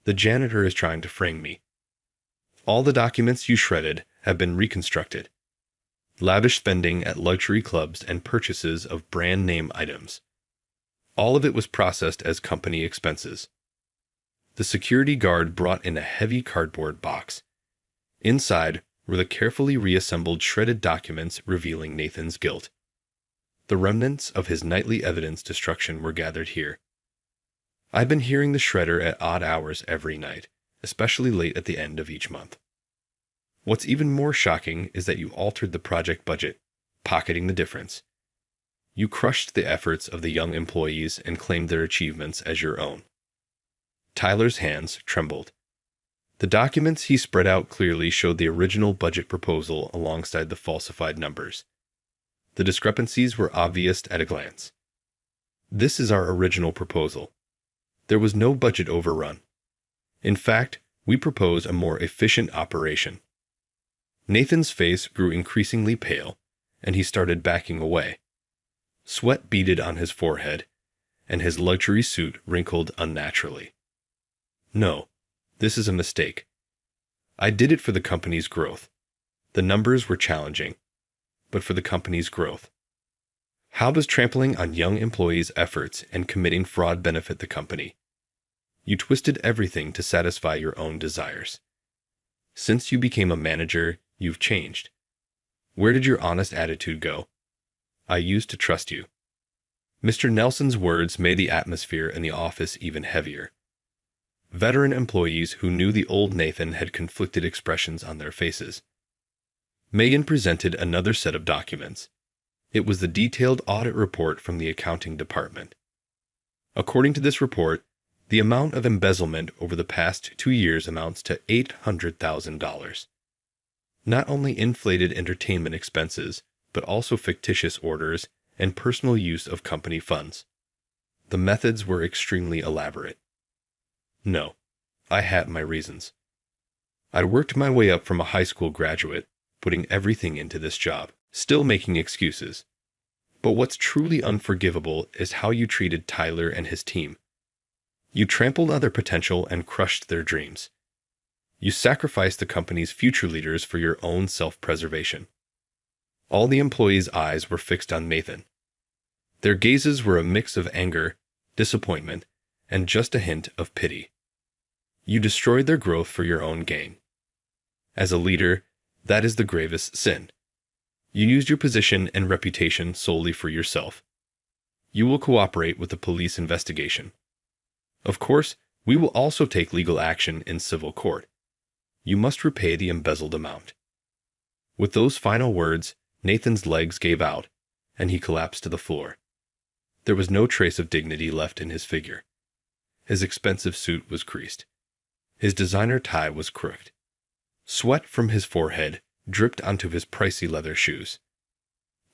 The janitor is trying to frame me. All the documents you shredded have been reconstructed. Lavish spending at luxury clubs and purchases of brand-name items. All of it was processed as company expenses. The security guard brought in a heavy cardboard box. Inside were the carefully reassembled shredded documents revealing Nathan's guilt. The remnants of his nightly evidence destruction were gathered here. I've been hearing the shredder at odd hours every night, especially late at the end of each month. What's even more shocking is that you altered the project budget, pocketing the difference. You crushed the efforts of the young employees and claimed their achievements as your own. Tyler's hands trembled. The documents he spread out clearly showed the original budget proposal alongside the falsified numbers. The discrepancies were obvious at a glance. This is our original proposal. There was no budget overrun. In fact, we propose a more efficient operation. Nathan's face grew increasingly pale, and he started backing away. Sweat beaded on his forehead, and his luxury suit wrinkled unnaturally. No, this is a mistake. I did it for the company's growth. The numbers were challenging, but for the company's growth. How does trampling on young employees' efforts and committing fraud benefit the company? You twisted everything to satisfy your own desires. Since you became a manager, you've changed. Where did your honest attitude go? I used to trust you. Mr. Nelson's words made the atmosphere in the office even heavier. Veteran employees who knew the old Nathan had conflicted expressions on their faces. Megan presented another set of documents. It was the detailed audit report from the accounting department. According to this report, the amount of embezzlement over the past 2 years amounts to $800,000. Not only inflated entertainment expenses, but also fictitious orders and personal use of company funds. The methods were extremely elaborate. No, I had my reasons. I'd worked my way up from a high school graduate, putting everything into this job, still making excuses. But what's truly unforgivable is how you treated Tyler and his team. You trampled on their potential and crushed their dreams. You sacrificed the company's future leaders for your own self-preservation. All the employees' eyes were fixed on Nathan. Their gazes were a mix of anger, disappointment, and just a hint of pity. You destroyed their growth for your own gain. As a leader, that is the gravest sin. You used your position and reputation solely for yourself. You will cooperate with the police investigation. Of course, we will also take legal action in civil court. You must repay the embezzled amount. With those final words, Nathan's legs gave out, and he collapsed to the floor. There was no trace of dignity left in his figure. His expensive suit was creased. His designer tie was crooked. Sweat from his forehead dripped onto his pricey leather shoes.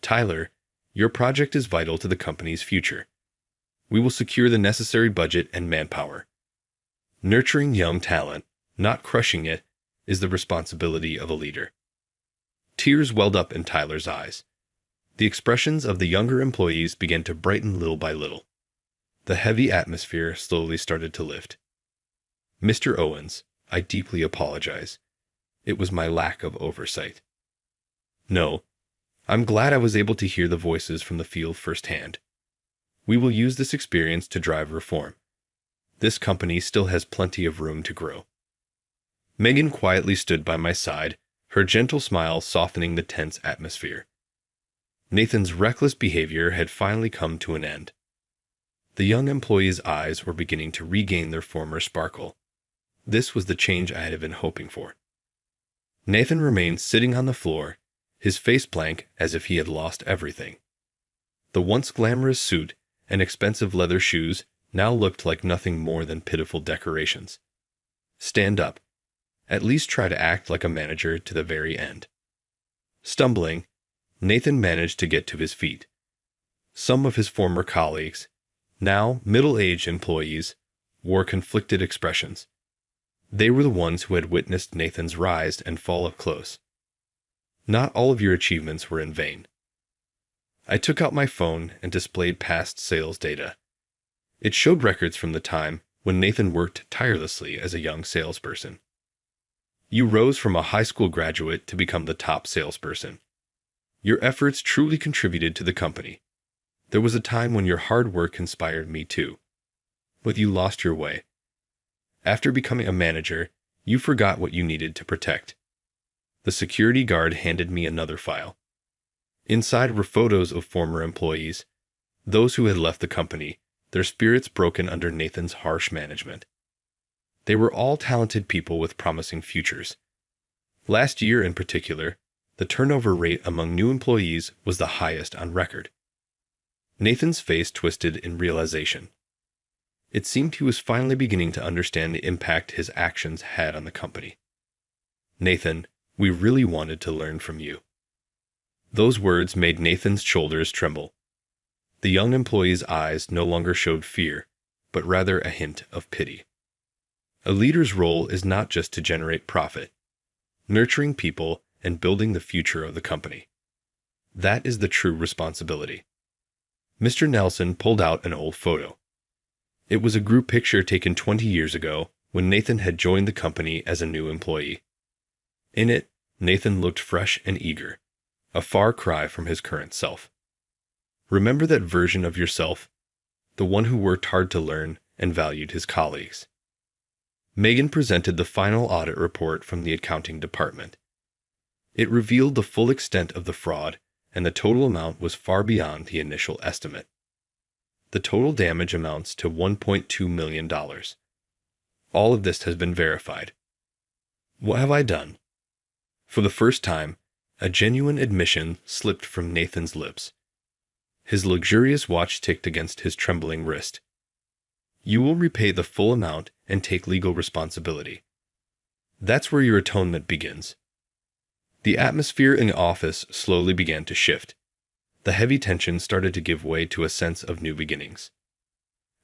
Tyler, your project is vital to the company's future. We will secure the necessary budget and manpower. Nurturing young talent, not crushing it, is the responsibility of a leader. Tears welled up in Tyler's eyes. The expressions of the younger employees began to brighten little by little. The heavy atmosphere slowly started to lift. Mr. Owens, I deeply apologize. It was my lack of oversight. No, I'm glad I was able to hear the voices from the field firsthand. We will use this experience to drive reform. This company still has plenty of room to grow. Megan quietly stood by my side, her gentle smile softening the tense atmosphere. Nathan's reckless behavior had finally come to an end. The young employee's eyes were beginning to regain their former sparkle. This was the change I had been hoping for. Nathan remained sitting on the floor, his face blank as if he had lost everything. The once glamorous suit and expensive leather shoes now looked like nothing more than pitiful decorations. Stand up. At least try to act like a manager to the very end. Stumbling, Nathan managed to get to his feet. Some of his former colleagues, now middle-aged employees, wore conflicted expressions. They were the ones who had witnessed Nathan's rise and fall up close. Not all of your achievements were in vain. I took out my phone and displayed past sales data. It showed records from the time when Nathan worked tirelessly as a young salesperson. You rose from a high school graduate to become the top salesperson. Your efforts truly contributed to the company. There was a time when your hard work inspired me too. But you lost your way. After becoming a manager, you forgot what you needed to protect. The security guard handed me another file. Inside were photos of former employees, those who had left the company, their spirits broken under Nathan's harsh management. They were all talented people with promising futures. Last year in particular, the turnover rate among new employees was the highest on record. Nathan's face twisted in realization. It seemed he was finally beginning to understand the impact his actions had on the company. Nathan, we really wanted to learn from you. Those words made Nathan's shoulders tremble. The young employee's eyes no longer showed fear, but rather a hint of pity. A leader's role is not just to generate profit, nurturing people and building the future of the company. That is the true responsibility. Mr. Nelson pulled out an old photo. It was a group picture taken 20 years ago when Nathan had joined the company as a new employee. In it, Nathan looked fresh and eager, a far cry from his current self. Remember that version of yourself, the one who worked hard to learn and valued his colleagues. Megan presented the final audit report from the accounting department. It revealed the full extent of the fraud, and the total amount was far beyond the initial estimate. The total damage amounts to $1.2 million. All of this has been verified. What have I done? For the first time, a genuine admission slipped from Nathan's lips. His luxurious watch ticked against his trembling wrist. You will repay the full amount and take legal responsibility. That's where your atonement begins. The atmosphere in the office slowly began to shift. The heavy tension started to give way to a sense of new beginnings.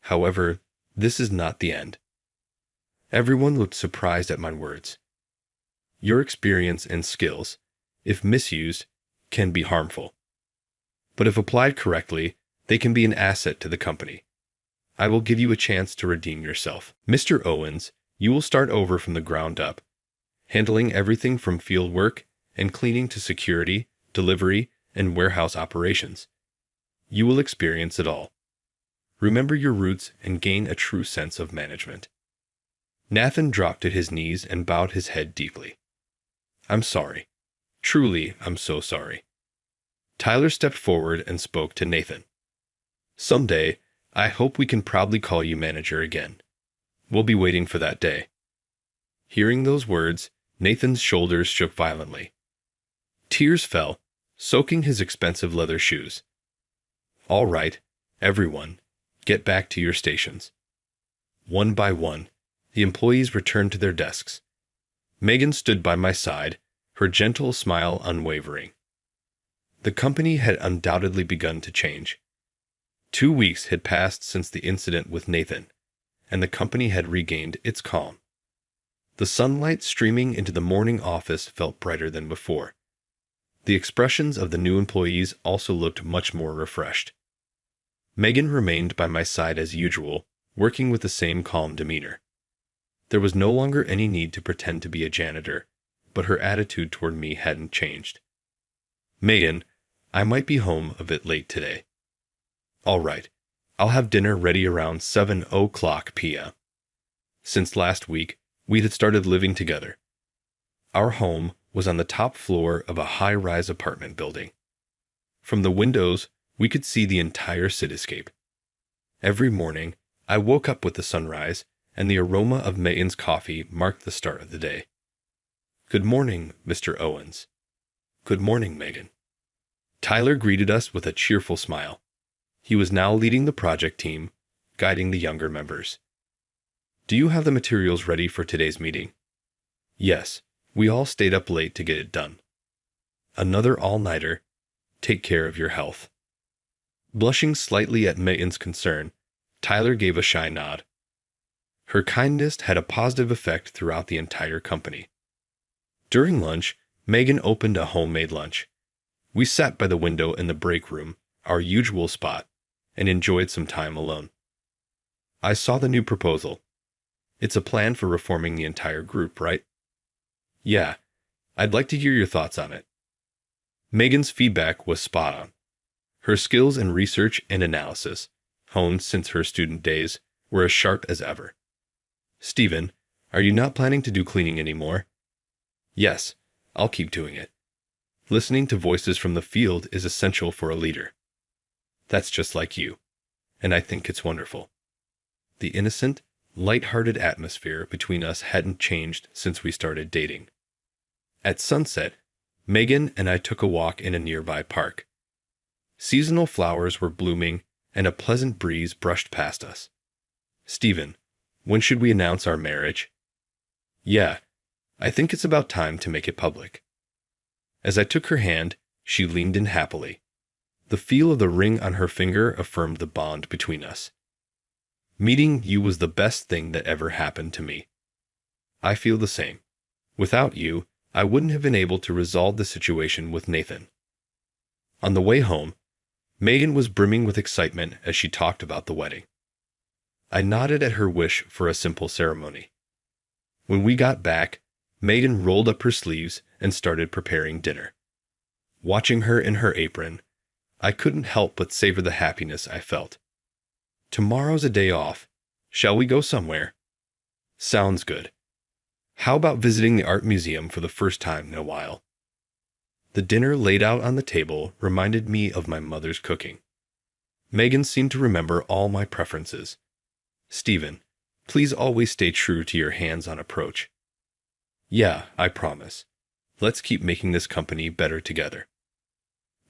However, this is not the end. Everyone looked surprised at my words. Your experience and skills, if misused, can be harmful. but if applied correctly, they can be an asset to the company. I will give you a chance to redeem yourself. Mr. Owens, you will start over from the ground up, handling everything from field work and cleaning to security, delivery, and warehouse operations. You will experience it all. Remember your roots and gain a true sense of management. Nathan dropped at his knees and bowed his head deeply. I'm sorry. Truly, I'm so sorry. Tyler stepped forward and spoke to Nathan. Someday, I hope we can proudly call you manager again. We'll be waiting for that day. Hearing those words, Nathan's shoulders shook violently. Tears fell, soaking his expensive leather shoes. All right, everyone, get back to your stations. One by one, the employees returned to their desks. Megan stood by my side, her gentle smile unwavering. The company had undoubtedly begun to change. 2 weeks had passed since the incident with Nathan, and the company had regained its calm. The sunlight streaming into the morning office felt brighter than before. The expressions of the new employees also looked much more refreshed. Megan remained by my side as usual, working with the same calm demeanor. There was no longer any need to pretend to be a janitor, but her attitude toward me hadn't changed. Megan, I might be home a bit late today. All right, I'll have dinner ready around 7:00 p.m. Since last week, we had started living together. Our home was on the top floor of a high-rise apartment building. From the windows, we could see the entire cityscape. Every morning, I woke up with the sunrise, and the aroma of Megan's coffee marked the start of the day. Good morning, Mr. Owens. Good morning, Megan. Tyler greeted us with a cheerful smile. He was now leading the project team, guiding the younger members. Do you have the materials ready for today's meeting? Yes, we all stayed up late to get it done. Another all-nighter. Take care of your health. Blushing slightly at Megan's concern, Tyler gave a shy nod. Her kindness had a positive effect throughout the entire company. During lunch, Megan opened a homemade lunch. We sat by the window in the break room, our usual spot, and enjoyed some time alone. I saw the new proposal. It's a plan for reforming the entire group, right? Yeah, I'd like to hear your thoughts on it. Megan's feedback was spot on. Her skills in research and analysis, honed since her student days, were as sharp as ever. Stephen, are you not planning to do cleaning anymore? Yes, I'll keep doing it. Listening to voices from the field is essential for a leader. That's just like you, and I think it's wonderful. The innocent, light-hearted atmosphere between us hadn't changed since we started dating. At sunset, Megan and I took a walk in a nearby park. Seasonal flowers were blooming, and a pleasant breeze brushed past us. Stephen, when should we announce our marriage? Yeah, I think it's about time to make it public. As I took her hand, she leaned in happily. The feel of the ring on her finger affirmed the bond between us. Meeting you was the best thing that ever happened to me. I feel the same. Without you, I wouldn't have been able to resolve the situation with Nathan. On the way home, Megan was brimming with excitement as she talked about the wedding. I nodded at her wish for a simple ceremony. When we got back, Megan rolled up her sleeves and started preparing dinner. Watching her in her apron, I couldn't help but savor the happiness I felt. Tomorrow's a day off. Shall we go somewhere? Sounds good. How about visiting the art museum for the first time in a while? The dinner laid out on the table reminded me of my mother's cooking. Megan seemed to remember all my preferences. Stephen, please always stay true to your hands-on approach. Yeah, I promise. Let's keep making this company better together.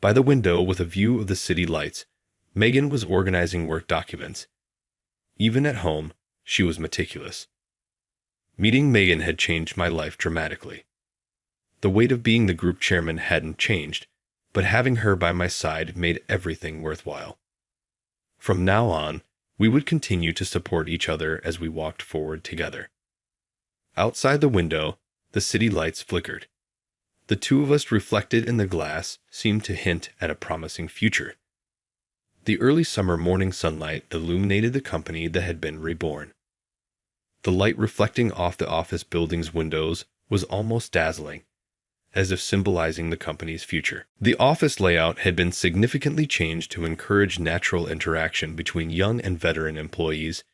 By the window with a view of the city lights, Megan was organizing work documents. Even at home, she was meticulous. Meeting Megan had changed my life dramatically. The weight of being the group chairman hadn't changed, but having her by my side made everything worthwhile. From now on, we would continue to support each other as we walked forward together. Outside the window, the city lights flickered. The two of us reflected in the glass seemed to hint at a promising future. The early summer morning sunlight illuminated the company that had been reborn. The light reflecting off the office building's windows was almost dazzling, as if symbolizing the company's future. The office layout had been significantly changed to encourage natural interaction between young and veteran employees,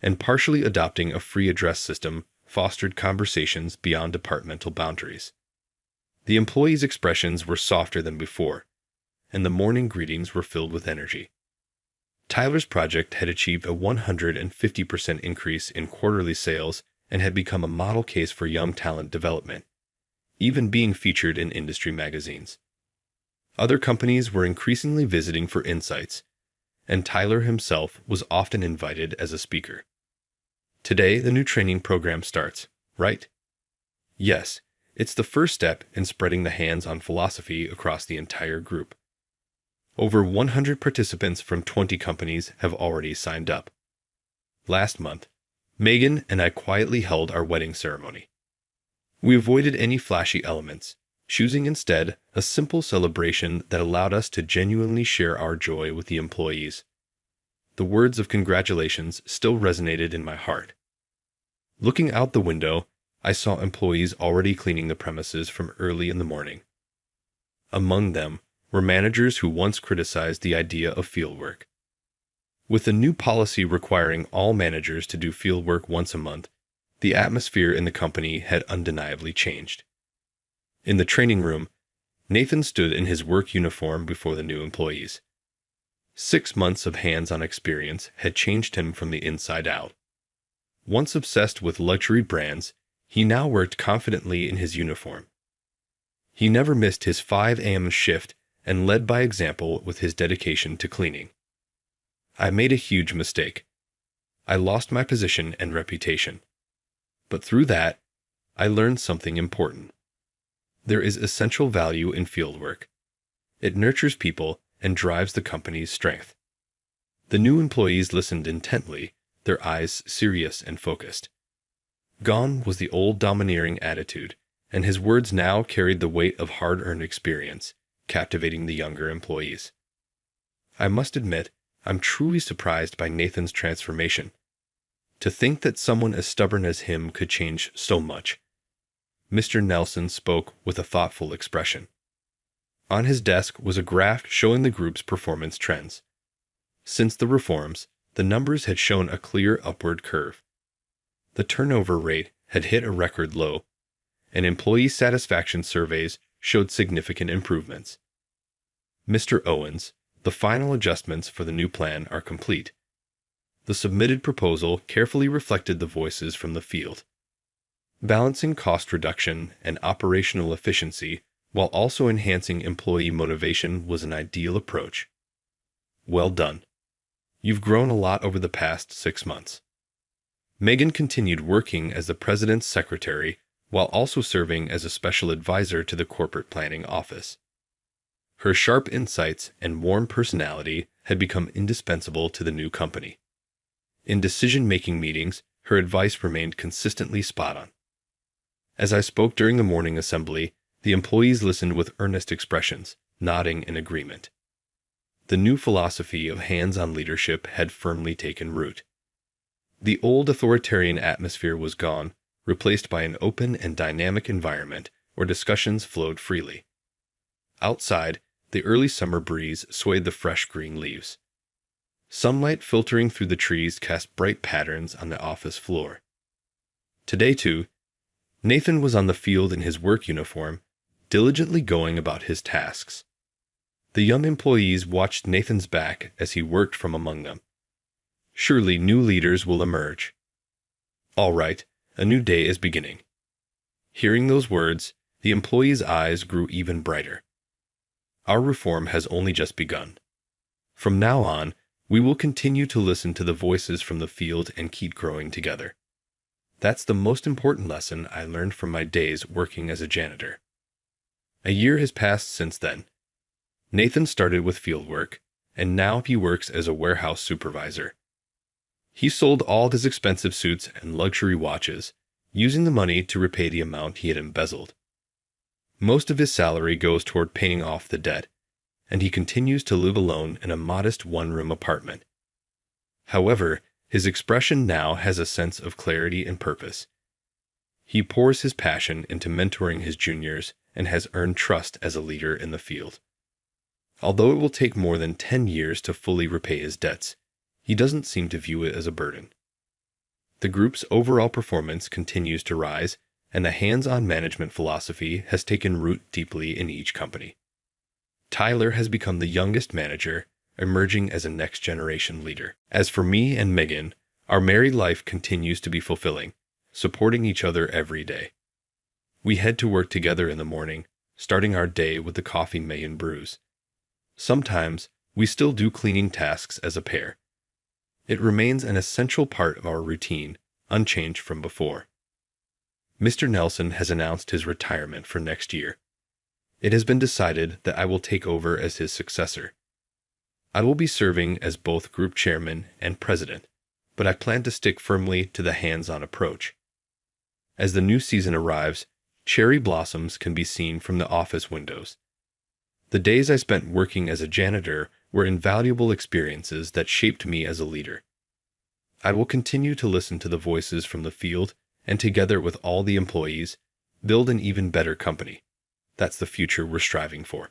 and partially adopting a free address system fostered conversations beyond departmental boundaries. The employees' expressions were softer than before, and the morning greetings were filled with energy. Tyler's project had achieved a 150% increase in quarterly sales and had become a model case for young talent development, even being featured in industry magazines. Other companies were increasingly visiting for insights, and Tyler himself was often invited as a speaker. Today, the new training program starts, right? Yes, it's the first step in spreading the hands-on philosophy across the entire group. Over 100 participants from 20 companies have already signed up. Last month, Megan and I quietly held our wedding ceremony. We avoided any flashy elements, choosing instead a simple celebration that allowed us to genuinely share our joy with the employees. The words of congratulations still resonated in my heart. Looking out the window, I saw employees already cleaning the premises from early in the morning. Among them were managers who once criticized the idea of fieldwork. With a new policy requiring all managers to do fieldwork once a month, the atmosphere in the company had undeniably changed. In the training room, Nathan stood in his work uniform before the new employees. 6 months of hands-on experience had changed him from the inside out. Once obsessed with luxury brands, he now worked confidently in his uniform. He never missed his 5 a.m. shift and led by example with his dedication to cleaning. I made a huge mistake. I lost my position and reputation. But through that, I learned something important. There is essential value in fieldwork. It nurtures people and drives the company's strength. The new employees listened intently, their eyes serious and focused. Gone was the old domineering attitude, and his words now carried the weight of hard-earned experience, captivating the younger employees. I must admit, I'm truly surprised by Nathan's transformation. To think that someone as stubborn as him could change so much. Mr. Nelson spoke with a thoughtful expression. On his desk was a graph showing the group's performance trends. Since the reforms, the numbers had shown a clear upward curve. The turnover rate had hit a record low, and employee satisfaction surveys showed significant improvements. Mr. Owens, the final adjustments for the new plan are complete. The submitted proposal carefully reflected the voices from the field. Balancing cost reduction and operational efficiency while also enhancing employee motivation was an ideal approach. Well done. You've grown a lot over the past 6 months. Megan continued working as the president's secretary while also serving as a special advisor to the corporate planning office. Her sharp insights and warm personality had become indispensable to the new company. In decision-making meetings, her advice remained consistently spot on. As I spoke during the morning assembly, the employees listened with earnest expressions, nodding in agreement. The new philosophy of hands-on leadership had firmly taken root. The old authoritarian atmosphere was gone, replaced by an open and dynamic environment where discussions flowed freely. Outside, the early summer breeze swayed the fresh green leaves. Sunlight filtering through the trees cast bright patterns on the office floor. Today, too, Nathan was on the field in his work uniform, diligently going about his tasks. The young employees watched Nathan's back as he worked from among them. Surely new leaders will emerge. All right, a new day is beginning. Hearing those words, the employees' eyes grew even brighter. Our reform has only just begun. From now on, we will continue to listen to the voices from the field and keep growing together. That's the most important lesson I learned from my days working as a janitor. A year has passed since then. Nathan started with fieldwork, and now he works as a warehouse supervisor. He sold all his expensive suits and luxury watches, using the money to repay the amount he had embezzled. Most of his salary goes toward paying off the debt, and he continues to live alone in a modest one-room apartment. However, his expression now has a sense of clarity and purpose. He pours his passion into mentoring his juniors and has earned trust as a leader in the field. Although it will take more than 10 years to fully repay his debts, he doesn't seem to view it as a burden. The group's overall performance continues to rise, and the hands-on management philosophy has taken root deeply in each company. Tyler has become the youngest manager, emerging as a next-generation leader. As for me and Megan, our married life continues to be fulfilling, supporting each other every day. We head to work together in the morning, starting our day with the coffee Megan brews. Sometimes, we still do cleaning tasks as a pair. It remains an essential part of our routine, unchanged from before. Mr. Nelson has announced his retirement for next year. It has been decided that I will take over as his successor. I will be serving as both group chairman and president, but I plan to stick firmly to the hands-on approach. As the new season arrives, cherry blossoms can be seen from the office windows. The days I spent working as a janitor were invaluable experiences that shaped me as a leader. I will continue to listen to the voices from the field and, together with all the employees, build an even better company. That's the future we're striving for.